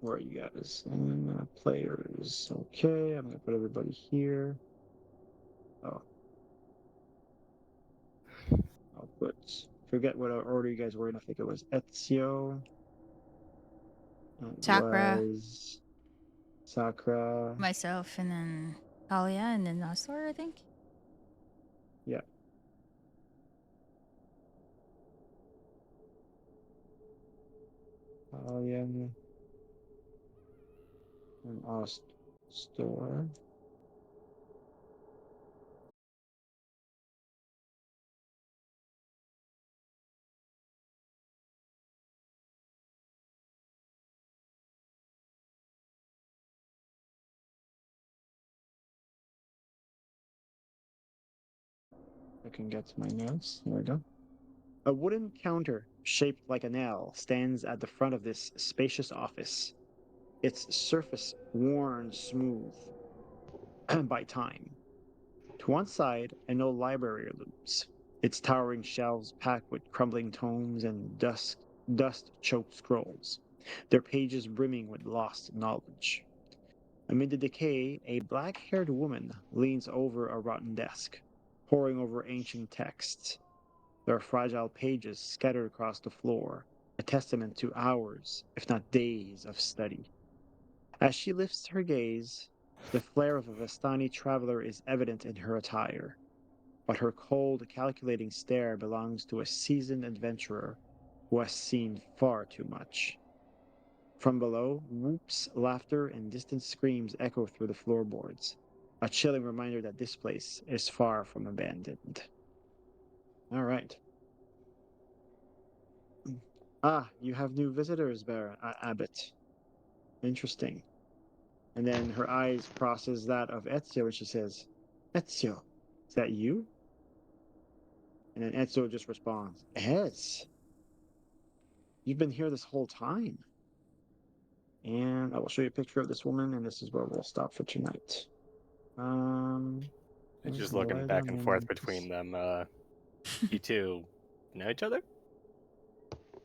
[SPEAKER 2] Where are you guys? Players. Okay, I'm gonna put everybody here. Oh, I'll put. Forget what order you guys were in. I think it was Ezio. It
[SPEAKER 6] Sakura,
[SPEAKER 2] was Sakura.
[SPEAKER 6] myself, and then Talia, and then Nosler, I think.
[SPEAKER 2] Yeah. Alien and Store. I can get to my notes. There we go. A wooden counter shaped like an L stands at the front of this spacious office, its surface worn smooth by time. To one side, an old library looms, its towering shelves packed with crumbling tomes and dust-choked scrolls, their pages brimming with lost knowledge. Amid the decay, a black-haired woman leans over a rotten desk, poring over ancient texts. There are fragile pages scattered across the floor, a testament to hours, if not days, of study. As she lifts her gaze, the flair of a Vistani traveler is evident in her attire, but her cold, calculating stare belongs to a seasoned adventurer who has seen far too much. From below, whoops, laughter, and distant screams echo through the floorboards, a chilling reminder that this place is far from abandoned. All right. Ah, you have new visitors, Abbott. Interesting. And then her eyes crosses that of Ezio, and she says, Ezio, is that you? And then Ezio just responds, Ez, you've been here this whole time. And I will show you a picture of this woman, and this is where we'll stop for tonight.
[SPEAKER 1] Just looking back and forth between them. You two know each other?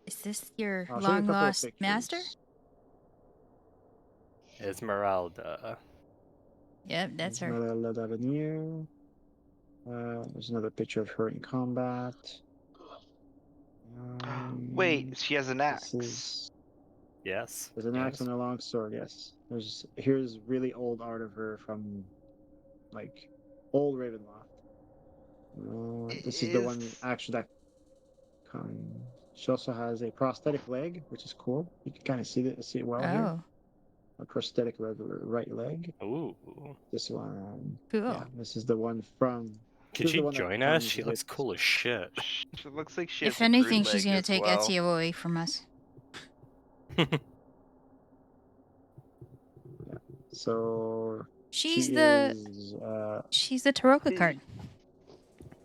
[SPEAKER 6] Is this your
[SPEAKER 2] I'll show you a
[SPEAKER 6] long
[SPEAKER 2] couple of
[SPEAKER 6] lost
[SPEAKER 2] pictures.
[SPEAKER 6] master?
[SPEAKER 1] Esmeralda.
[SPEAKER 6] Yep, that's her.
[SPEAKER 2] Esmeralda Davenier. There's another picture of her in combat.
[SPEAKER 3] Wait, she has an
[SPEAKER 2] This
[SPEAKER 3] axe.
[SPEAKER 2] is
[SPEAKER 1] Yes.
[SPEAKER 2] there's an axe
[SPEAKER 1] Yes.
[SPEAKER 2] and a long sword. Yes. Here's really old art of her from like old Ravenloft. This is the one
[SPEAKER 3] Is
[SPEAKER 2] actually that she also has a prosthetic leg, which is cool. You can kind of see it well here.
[SPEAKER 6] Oh,
[SPEAKER 2] A prosthetic right leg.
[SPEAKER 1] Ooh.
[SPEAKER 2] This one,
[SPEAKER 6] cool.
[SPEAKER 2] yeah, this is the one from.
[SPEAKER 1] Could
[SPEAKER 2] This is
[SPEAKER 1] she
[SPEAKER 2] the one that
[SPEAKER 1] join us?
[SPEAKER 2] comes
[SPEAKER 1] She
[SPEAKER 2] with.
[SPEAKER 1] looks cool as shit.
[SPEAKER 3] she looks like she has
[SPEAKER 6] If
[SPEAKER 3] a
[SPEAKER 6] anything,
[SPEAKER 3] brood
[SPEAKER 6] she's
[SPEAKER 3] leg
[SPEAKER 6] gonna
[SPEAKER 3] as
[SPEAKER 6] take
[SPEAKER 3] well.
[SPEAKER 6] Ezio away from us.
[SPEAKER 2] So
[SPEAKER 6] She's
[SPEAKER 2] she
[SPEAKER 6] the
[SPEAKER 2] is.
[SPEAKER 6] she's the Taroka card.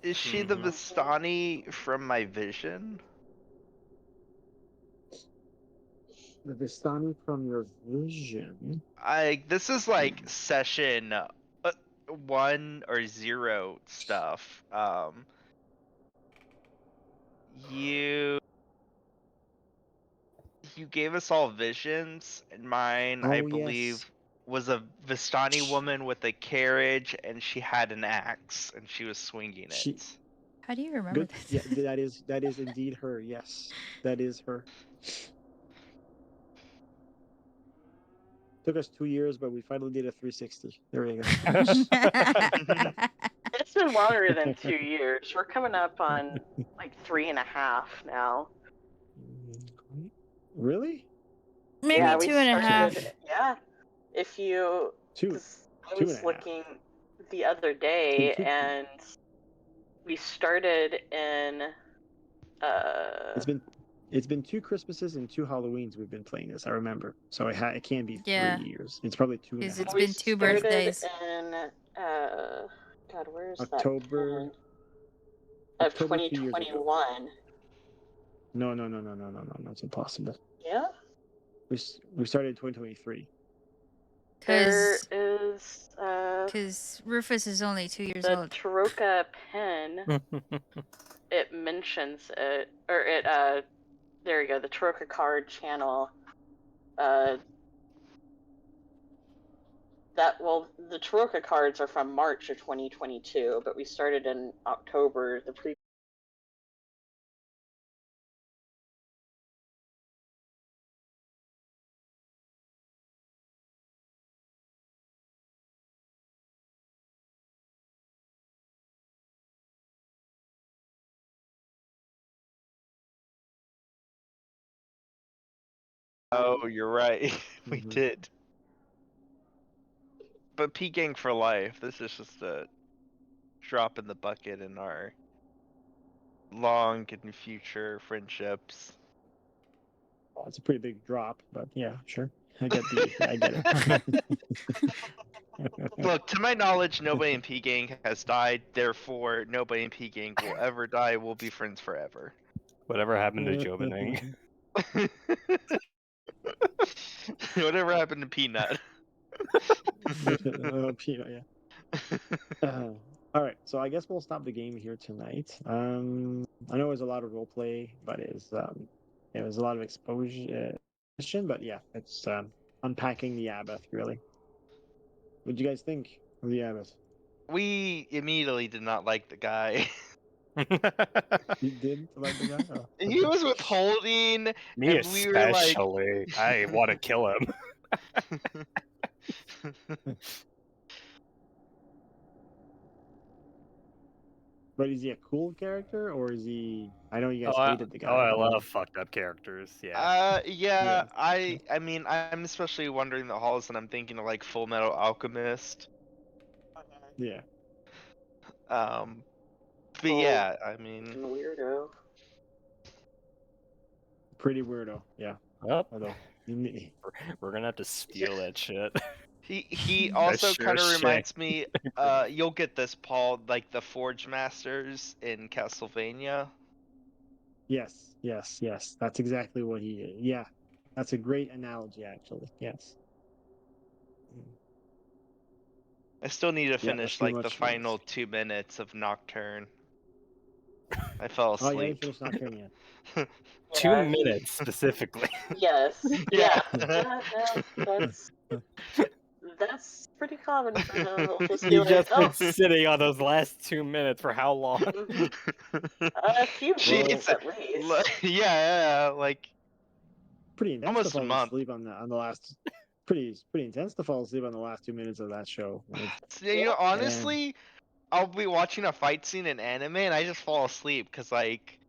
[SPEAKER 3] Is she the
[SPEAKER 1] Mhm.
[SPEAKER 3] Vistani from my vision?
[SPEAKER 2] The Vistani from your vision.
[SPEAKER 3] This is like session 1 or 0 stuff. You gave us all visions, and mine, I
[SPEAKER 2] Oh yes,
[SPEAKER 3] believe, was a Vistani woman with a carriage, and she had an axe, and she was swinging
[SPEAKER 2] she
[SPEAKER 3] it.
[SPEAKER 6] How do you remember
[SPEAKER 2] good.
[SPEAKER 6] this?
[SPEAKER 2] Yeah, that is indeed her. Yes, that is her. Took us 2 years, but we finally did a 360. There we go.
[SPEAKER 4] It's been longer than 2 years. We're coming up on like 3.5 now.
[SPEAKER 2] Really?
[SPEAKER 6] Maybe
[SPEAKER 4] Yeah, we
[SPEAKER 6] 2.5.
[SPEAKER 4] started. Yeah, if you,
[SPEAKER 2] Two,
[SPEAKER 4] because I
[SPEAKER 2] two
[SPEAKER 4] was
[SPEAKER 2] and a half.
[SPEAKER 4] looking the other day, and we started in.
[SPEAKER 2] It's been 2 Christmases and 2 Halloweens we've been playing this. I remember, so it can't be
[SPEAKER 6] Yeah.
[SPEAKER 2] 3 years. It's probably two and a
[SPEAKER 6] Is
[SPEAKER 2] half.
[SPEAKER 6] it's
[SPEAKER 4] we
[SPEAKER 6] been 2
[SPEAKER 4] started
[SPEAKER 6] birthdays.
[SPEAKER 4] in God, where's
[SPEAKER 2] October.
[SPEAKER 4] that pen? Of
[SPEAKER 2] October 2 years ago.
[SPEAKER 4] 2021.
[SPEAKER 2] No. It's impossible.
[SPEAKER 4] Yeah,
[SPEAKER 2] We started in 2023.
[SPEAKER 4] there
[SPEAKER 6] Cause
[SPEAKER 4] is
[SPEAKER 6] cause Rufus is only 2 years
[SPEAKER 4] the
[SPEAKER 6] old.
[SPEAKER 4] Taroka pen. It mentions it, or it there you go, the Taroka card channel. The Taroka cards are from March of 2022, but we started in October. The previous.
[SPEAKER 3] Oh, you're right. We
[SPEAKER 2] Mhm.
[SPEAKER 3] did. But P Gang for life. This is just a drop in the bucket in our long and future friendships.
[SPEAKER 2] Well, it's a pretty big drop, but yeah, sure. I get it.
[SPEAKER 3] Look, to my knowledge, nobody in P Gang has died. Therefore, nobody in P Gang will ever die. We'll be friends forever.
[SPEAKER 1] Whatever happened to Jovening?
[SPEAKER 3] Whatever happened to Peanut?
[SPEAKER 2] Peanut, yeah. All right, so I guess we'll stop the game here tonight. I know it was a lot of role play, but it was a lot of exposure, but yeah, it's unpacking the Abbott really. What do you guys think of the Abbott?
[SPEAKER 3] We immediately did not like the guy.
[SPEAKER 2] You did like the guy? Oh.
[SPEAKER 3] He was withholding,
[SPEAKER 1] Me
[SPEAKER 3] and we were like,
[SPEAKER 1] especially. I want to kill him.
[SPEAKER 2] But is he a cool character or is he? I know you guys
[SPEAKER 1] Oh,
[SPEAKER 2] hated the guy.
[SPEAKER 1] I
[SPEAKER 2] But
[SPEAKER 1] love fucked up characters. Yeah.
[SPEAKER 3] yeah,
[SPEAKER 2] Yeah.
[SPEAKER 3] I mean, I'm especially wondering the halls, and I'm thinking of like Full Metal Alchemist.
[SPEAKER 2] Yeah.
[SPEAKER 3] But
[SPEAKER 4] Oh,
[SPEAKER 3] yeah, I mean,
[SPEAKER 4] weirdo.
[SPEAKER 2] Pretty weirdo. Yeah.
[SPEAKER 1] Well,
[SPEAKER 2] Although
[SPEAKER 1] we're gonna have to steal that shit.
[SPEAKER 3] he
[SPEAKER 1] That
[SPEAKER 3] also
[SPEAKER 1] sure
[SPEAKER 3] kind of
[SPEAKER 1] shit.
[SPEAKER 3] reminds me. You'll get this, Paul, like the Forge Masters in Castlevania.
[SPEAKER 2] yes, yes, yes. That's exactly what he is. Yeah. That's a great analogy, actually. Yes. Mm.
[SPEAKER 3] I still need to
[SPEAKER 2] Yeah, that's
[SPEAKER 3] finish
[SPEAKER 2] pretty
[SPEAKER 3] like the
[SPEAKER 2] much what it is.
[SPEAKER 3] final 2 minutes of Nocturne. I fell
[SPEAKER 2] Oh, you haven't
[SPEAKER 3] asleep.
[SPEAKER 2] finished Nocturne yet.
[SPEAKER 1] 2 minutes specifically.
[SPEAKER 4] Yes.
[SPEAKER 3] Yeah.
[SPEAKER 4] That's pretty common for him. He'll just be
[SPEAKER 1] You
[SPEAKER 4] like,
[SPEAKER 1] just been
[SPEAKER 4] oh,
[SPEAKER 1] sitting on those last 2 minutes for how long?
[SPEAKER 4] a few
[SPEAKER 3] Jeez.
[SPEAKER 4] minutes at least.
[SPEAKER 3] Yeah, like
[SPEAKER 2] Pretty intense to
[SPEAKER 3] almost a
[SPEAKER 2] fall
[SPEAKER 3] month.
[SPEAKER 2] asleep on the last. Pretty intense to fall asleep on the last 2 minutes of that show.
[SPEAKER 3] You know,
[SPEAKER 2] And
[SPEAKER 3] honestly, I'll be watching a fight scene in anime and I just fall asleep because like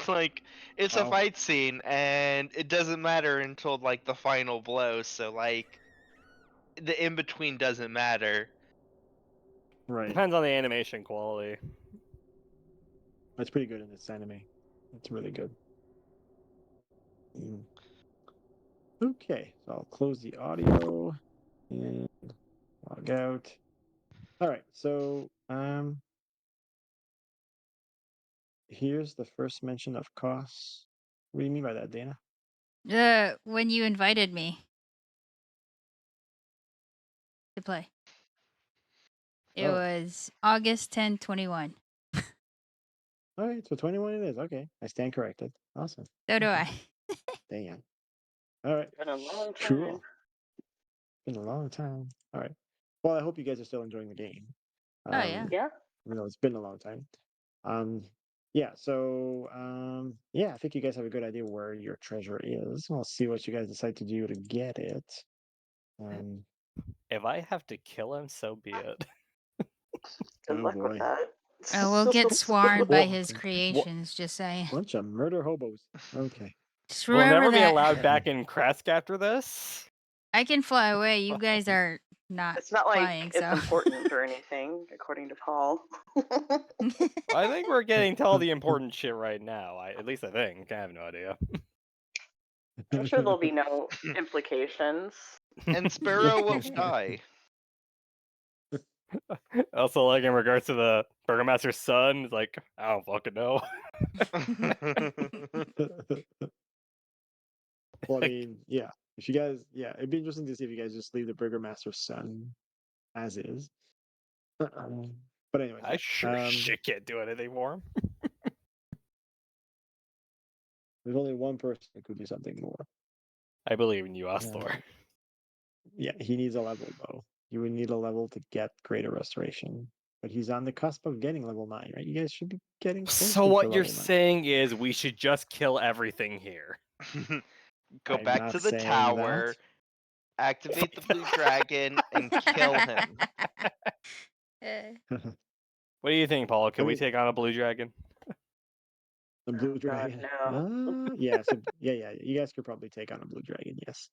[SPEAKER 3] like it's a
[SPEAKER 2] wow,
[SPEAKER 3] fight scene and it doesn't matter until like the final blow, so like the in between doesn't matter.
[SPEAKER 2] right.
[SPEAKER 1] Depends on the animation quality.
[SPEAKER 2] That's pretty good in this anime. It's really good. Mm. Okay, so I'll close the audio and log out. All right, so here's the first mention of costs. What do you mean by that, Dana?
[SPEAKER 6] When you invited me to play, it
[SPEAKER 2] Oh,
[SPEAKER 6] was August 10/21.
[SPEAKER 2] all right, so 21 it is. Okay, I stand corrected. Awesome.
[SPEAKER 6] So do
[SPEAKER 2] Okay.
[SPEAKER 6] I.
[SPEAKER 2] Damn. All right.
[SPEAKER 4] Been a long time.
[SPEAKER 2] Cool. Been a long time. All right. Well, I hope you guys are still enjoying the game.
[SPEAKER 6] Oh yeah.
[SPEAKER 4] Yeah.
[SPEAKER 2] Even though it's been a long time. Yeah, so yeah, I think you guys have a good idea where your treasure is. We'll see what you guys decide to do to get it. Um,
[SPEAKER 1] If I have to kill him, so be it.
[SPEAKER 4] Good
[SPEAKER 2] oh
[SPEAKER 4] luck with
[SPEAKER 2] boy.
[SPEAKER 4] that.
[SPEAKER 6] We'll get swarmed by
[SPEAKER 2] Well,
[SPEAKER 6] his creations. Just saying.
[SPEAKER 2] bunch of murder hobos. Okay.
[SPEAKER 6] Just
[SPEAKER 1] We'll
[SPEAKER 6] remember
[SPEAKER 1] never be
[SPEAKER 6] that.
[SPEAKER 1] allowed back in Kresk after this.
[SPEAKER 6] I can fly away. You guys are not
[SPEAKER 4] It's not like
[SPEAKER 6] flying,
[SPEAKER 4] it's
[SPEAKER 6] so.
[SPEAKER 4] important or anything, according to Paul.
[SPEAKER 1] I think we're getting to all the important shit right now. At least I think. I have no idea.
[SPEAKER 4] I'm sure there'll be no implications.
[SPEAKER 3] And Sparrow won't die.
[SPEAKER 1] Also, like in regards to the Burgomaster's son, it's like I don't fucking know.
[SPEAKER 2] Well, I mean, yeah. If you guys, yeah, it'd be interesting to see if you guys just leave the Burgomaster's son as is. But anyways,
[SPEAKER 1] I sure shit can't do anything for him.
[SPEAKER 2] there's only one person who could do something more.
[SPEAKER 1] I believe in you, Astor.
[SPEAKER 2] Yeah, he needs a level though. You would need a level to get greater restoration. But he's on the cusp of getting level 9, right? You guys should be getting close
[SPEAKER 1] So
[SPEAKER 2] to
[SPEAKER 1] what you're
[SPEAKER 2] level 9.
[SPEAKER 1] saying is we should just kill everything here.
[SPEAKER 3] Go
[SPEAKER 2] I'm
[SPEAKER 3] back
[SPEAKER 2] not
[SPEAKER 3] to the
[SPEAKER 2] saying
[SPEAKER 3] tower, activate the blue dragon, and kill him.
[SPEAKER 2] that.
[SPEAKER 1] What do you think, Paul? Can
[SPEAKER 2] I
[SPEAKER 1] we
[SPEAKER 2] mean-
[SPEAKER 1] take on a blue dragon?
[SPEAKER 2] The blue
[SPEAKER 4] Oh, God,
[SPEAKER 2] dragon.
[SPEAKER 4] no.
[SPEAKER 2] Yeah, so yeah, you guys could probably take on a blue dragon, yes.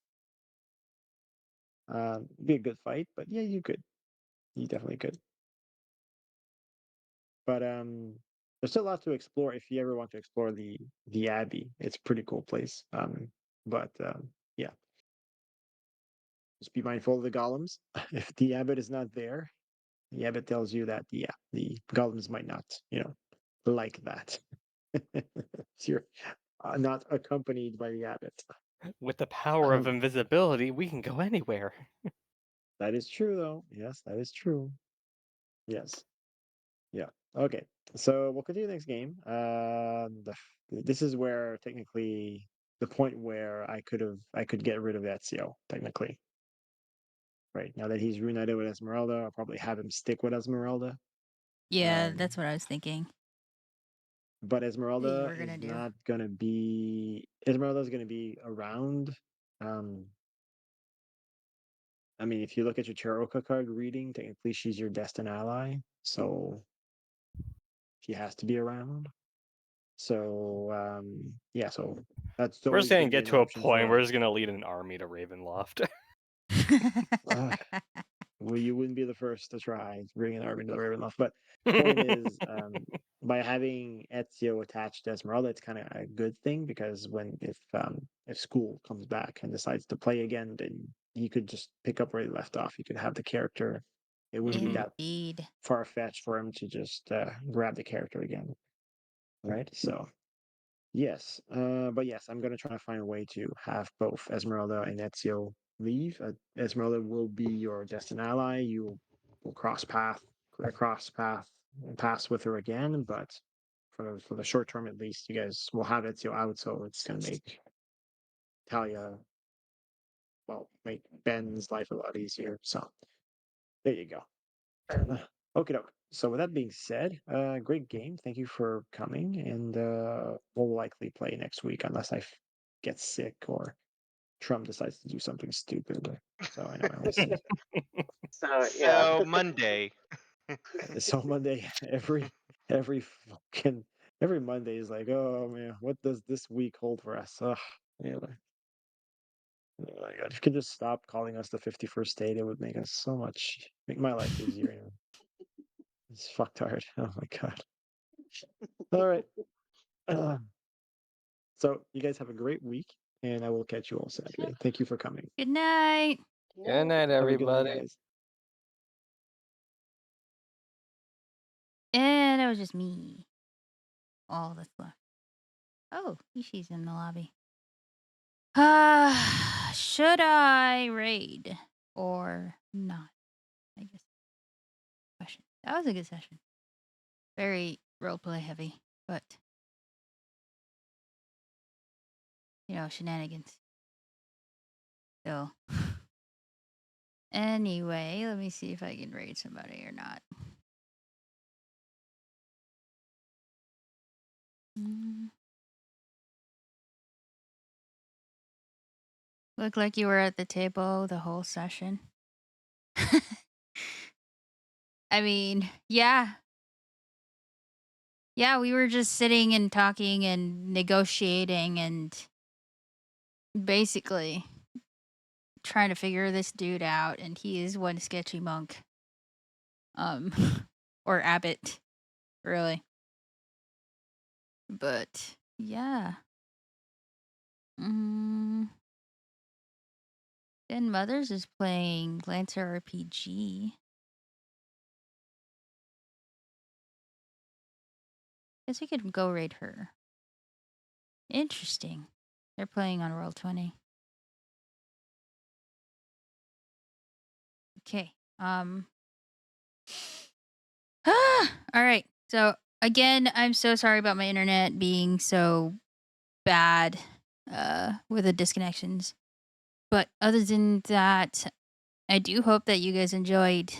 [SPEAKER 2] Be a good fight, but yeah, you could. You definitely could. But there's still a lot to explore if you ever want to explore the Abbey. It's a pretty cool place. But yeah. Just be mindful of the golems. If the abbot is not there, the abbot tells you that the golems might not, like that. So you're not accompanied by the abbot.
[SPEAKER 1] With the power of invisibility, we can go anywhere.
[SPEAKER 2] That is true, though. Yes, that is true. Yes. Yeah. Okay. So we'll continue the next game. This is where technically the point where I could get rid of Ezio, technically. Right. Now that he's reunited with Esmeralda, I'll probably have him stick with Esmeralda.
[SPEAKER 6] Yeah,
[SPEAKER 2] Um,
[SPEAKER 6] that's what I was thinking.
[SPEAKER 2] but
[SPEAKER 6] That you
[SPEAKER 2] Esmeralda
[SPEAKER 6] were
[SPEAKER 2] is
[SPEAKER 6] gonna do.
[SPEAKER 2] not gonna be Esmeralda's gonna be around. Um, I mean, if you look at your Charoka card reading, technically she's your destined ally, so she has to be around. So yeah, so that's
[SPEAKER 1] We're just
[SPEAKER 2] always
[SPEAKER 1] gonna
[SPEAKER 2] going to be
[SPEAKER 1] get
[SPEAKER 2] an
[SPEAKER 1] to a
[SPEAKER 2] option
[SPEAKER 1] point
[SPEAKER 2] for.
[SPEAKER 1] we're just gonna lead an army to Ravenloft.
[SPEAKER 2] Well, you wouldn't be the first to try to bring an army to the Ravenloft, but point is, by having Ezio attached to Esmeralda, it's kind of a good thing because if school comes back and decides to play again, then he could just pick up where he left off. He could have the character. It wouldn't be that
[SPEAKER 6] Indeed.
[SPEAKER 2] far fetched for him to just grab the character again, right? So yes, but yes, I'm gonna try to find a way to have both Esmeralda and Ezio leave. Esmeralda will be your destined ally. You will pass with her again. But for the short term, at least, you guys will have Ezio out, so it's gonna make Talia, make Ben's life a lot easier. So there you go. Okay, doke. So with that being said, great game. Thank you for coming, and we'll likely play next week unless get sick or Trump decides to do something stupid. So anyway, we'll see.
[SPEAKER 4] So yeah.
[SPEAKER 3] So Monday.
[SPEAKER 2] So Monday, every fucking every Monday is like, oh man, what does this week hold for us? Ugh, anyway. Oh my God, if you could just stop calling us the 51st state, it would make my life easier. It's fucked hard. Oh my God. All right. So you guys have a great week, and I will catch you all Saturday. Thank you for coming.
[SPEAKER 6] Good night.
[SPEAKER 1] Good night,
[SPEAKER 2] Have a good night,
[SPEAKER 1] everybody.
[SPEAKER 2] guys.
[SPEAKER 6] And it was just me. All that's left. Oh, Ishi's in the lobby. Should I raid or not? I guess. Question. That was a good session. Very roleplay heavy, but shenanigans. So anyway, let me see if I can raid somebody or not. Look like you were at the table the whole session. I mean, yeah. Yeah, we were just sitting and talking and negotiating and basically trying to figure this dude out, and he is one sketchy monk. Or abbot, really. But yeah. Then Mothers is playing Lancer RPG. Guess we could go raid her. Interesting. They're playing on Roll20. Okay. All right. So again, I'm so sorry about my internet being so bad with the disconnections. But other than that, I do hope that you guys enjoyed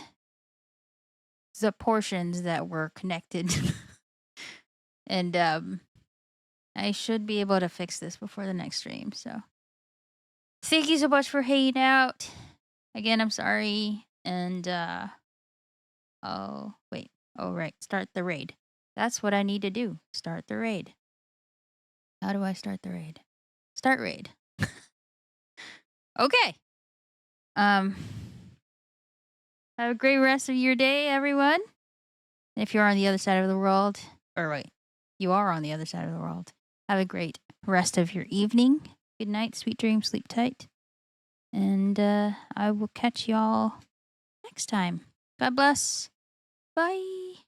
[SPEAKER 6] the portions that were connected. And I should be able to fix this before the next stream. So thank you so much for hanging out. Again, I'm sorry. And oh wait. Oh right. Start the raid. That's what I need to do. Start the raid. How do I start the raid? Start raid. Okay. Have a great rest of your day, everyone. If you're on the other side of the world, or wait, you are on the other side of the world. Have a great rest of your evening. Good night, sweet dreams, sleep tight. And I will catch y'all next time. God bless. Bye.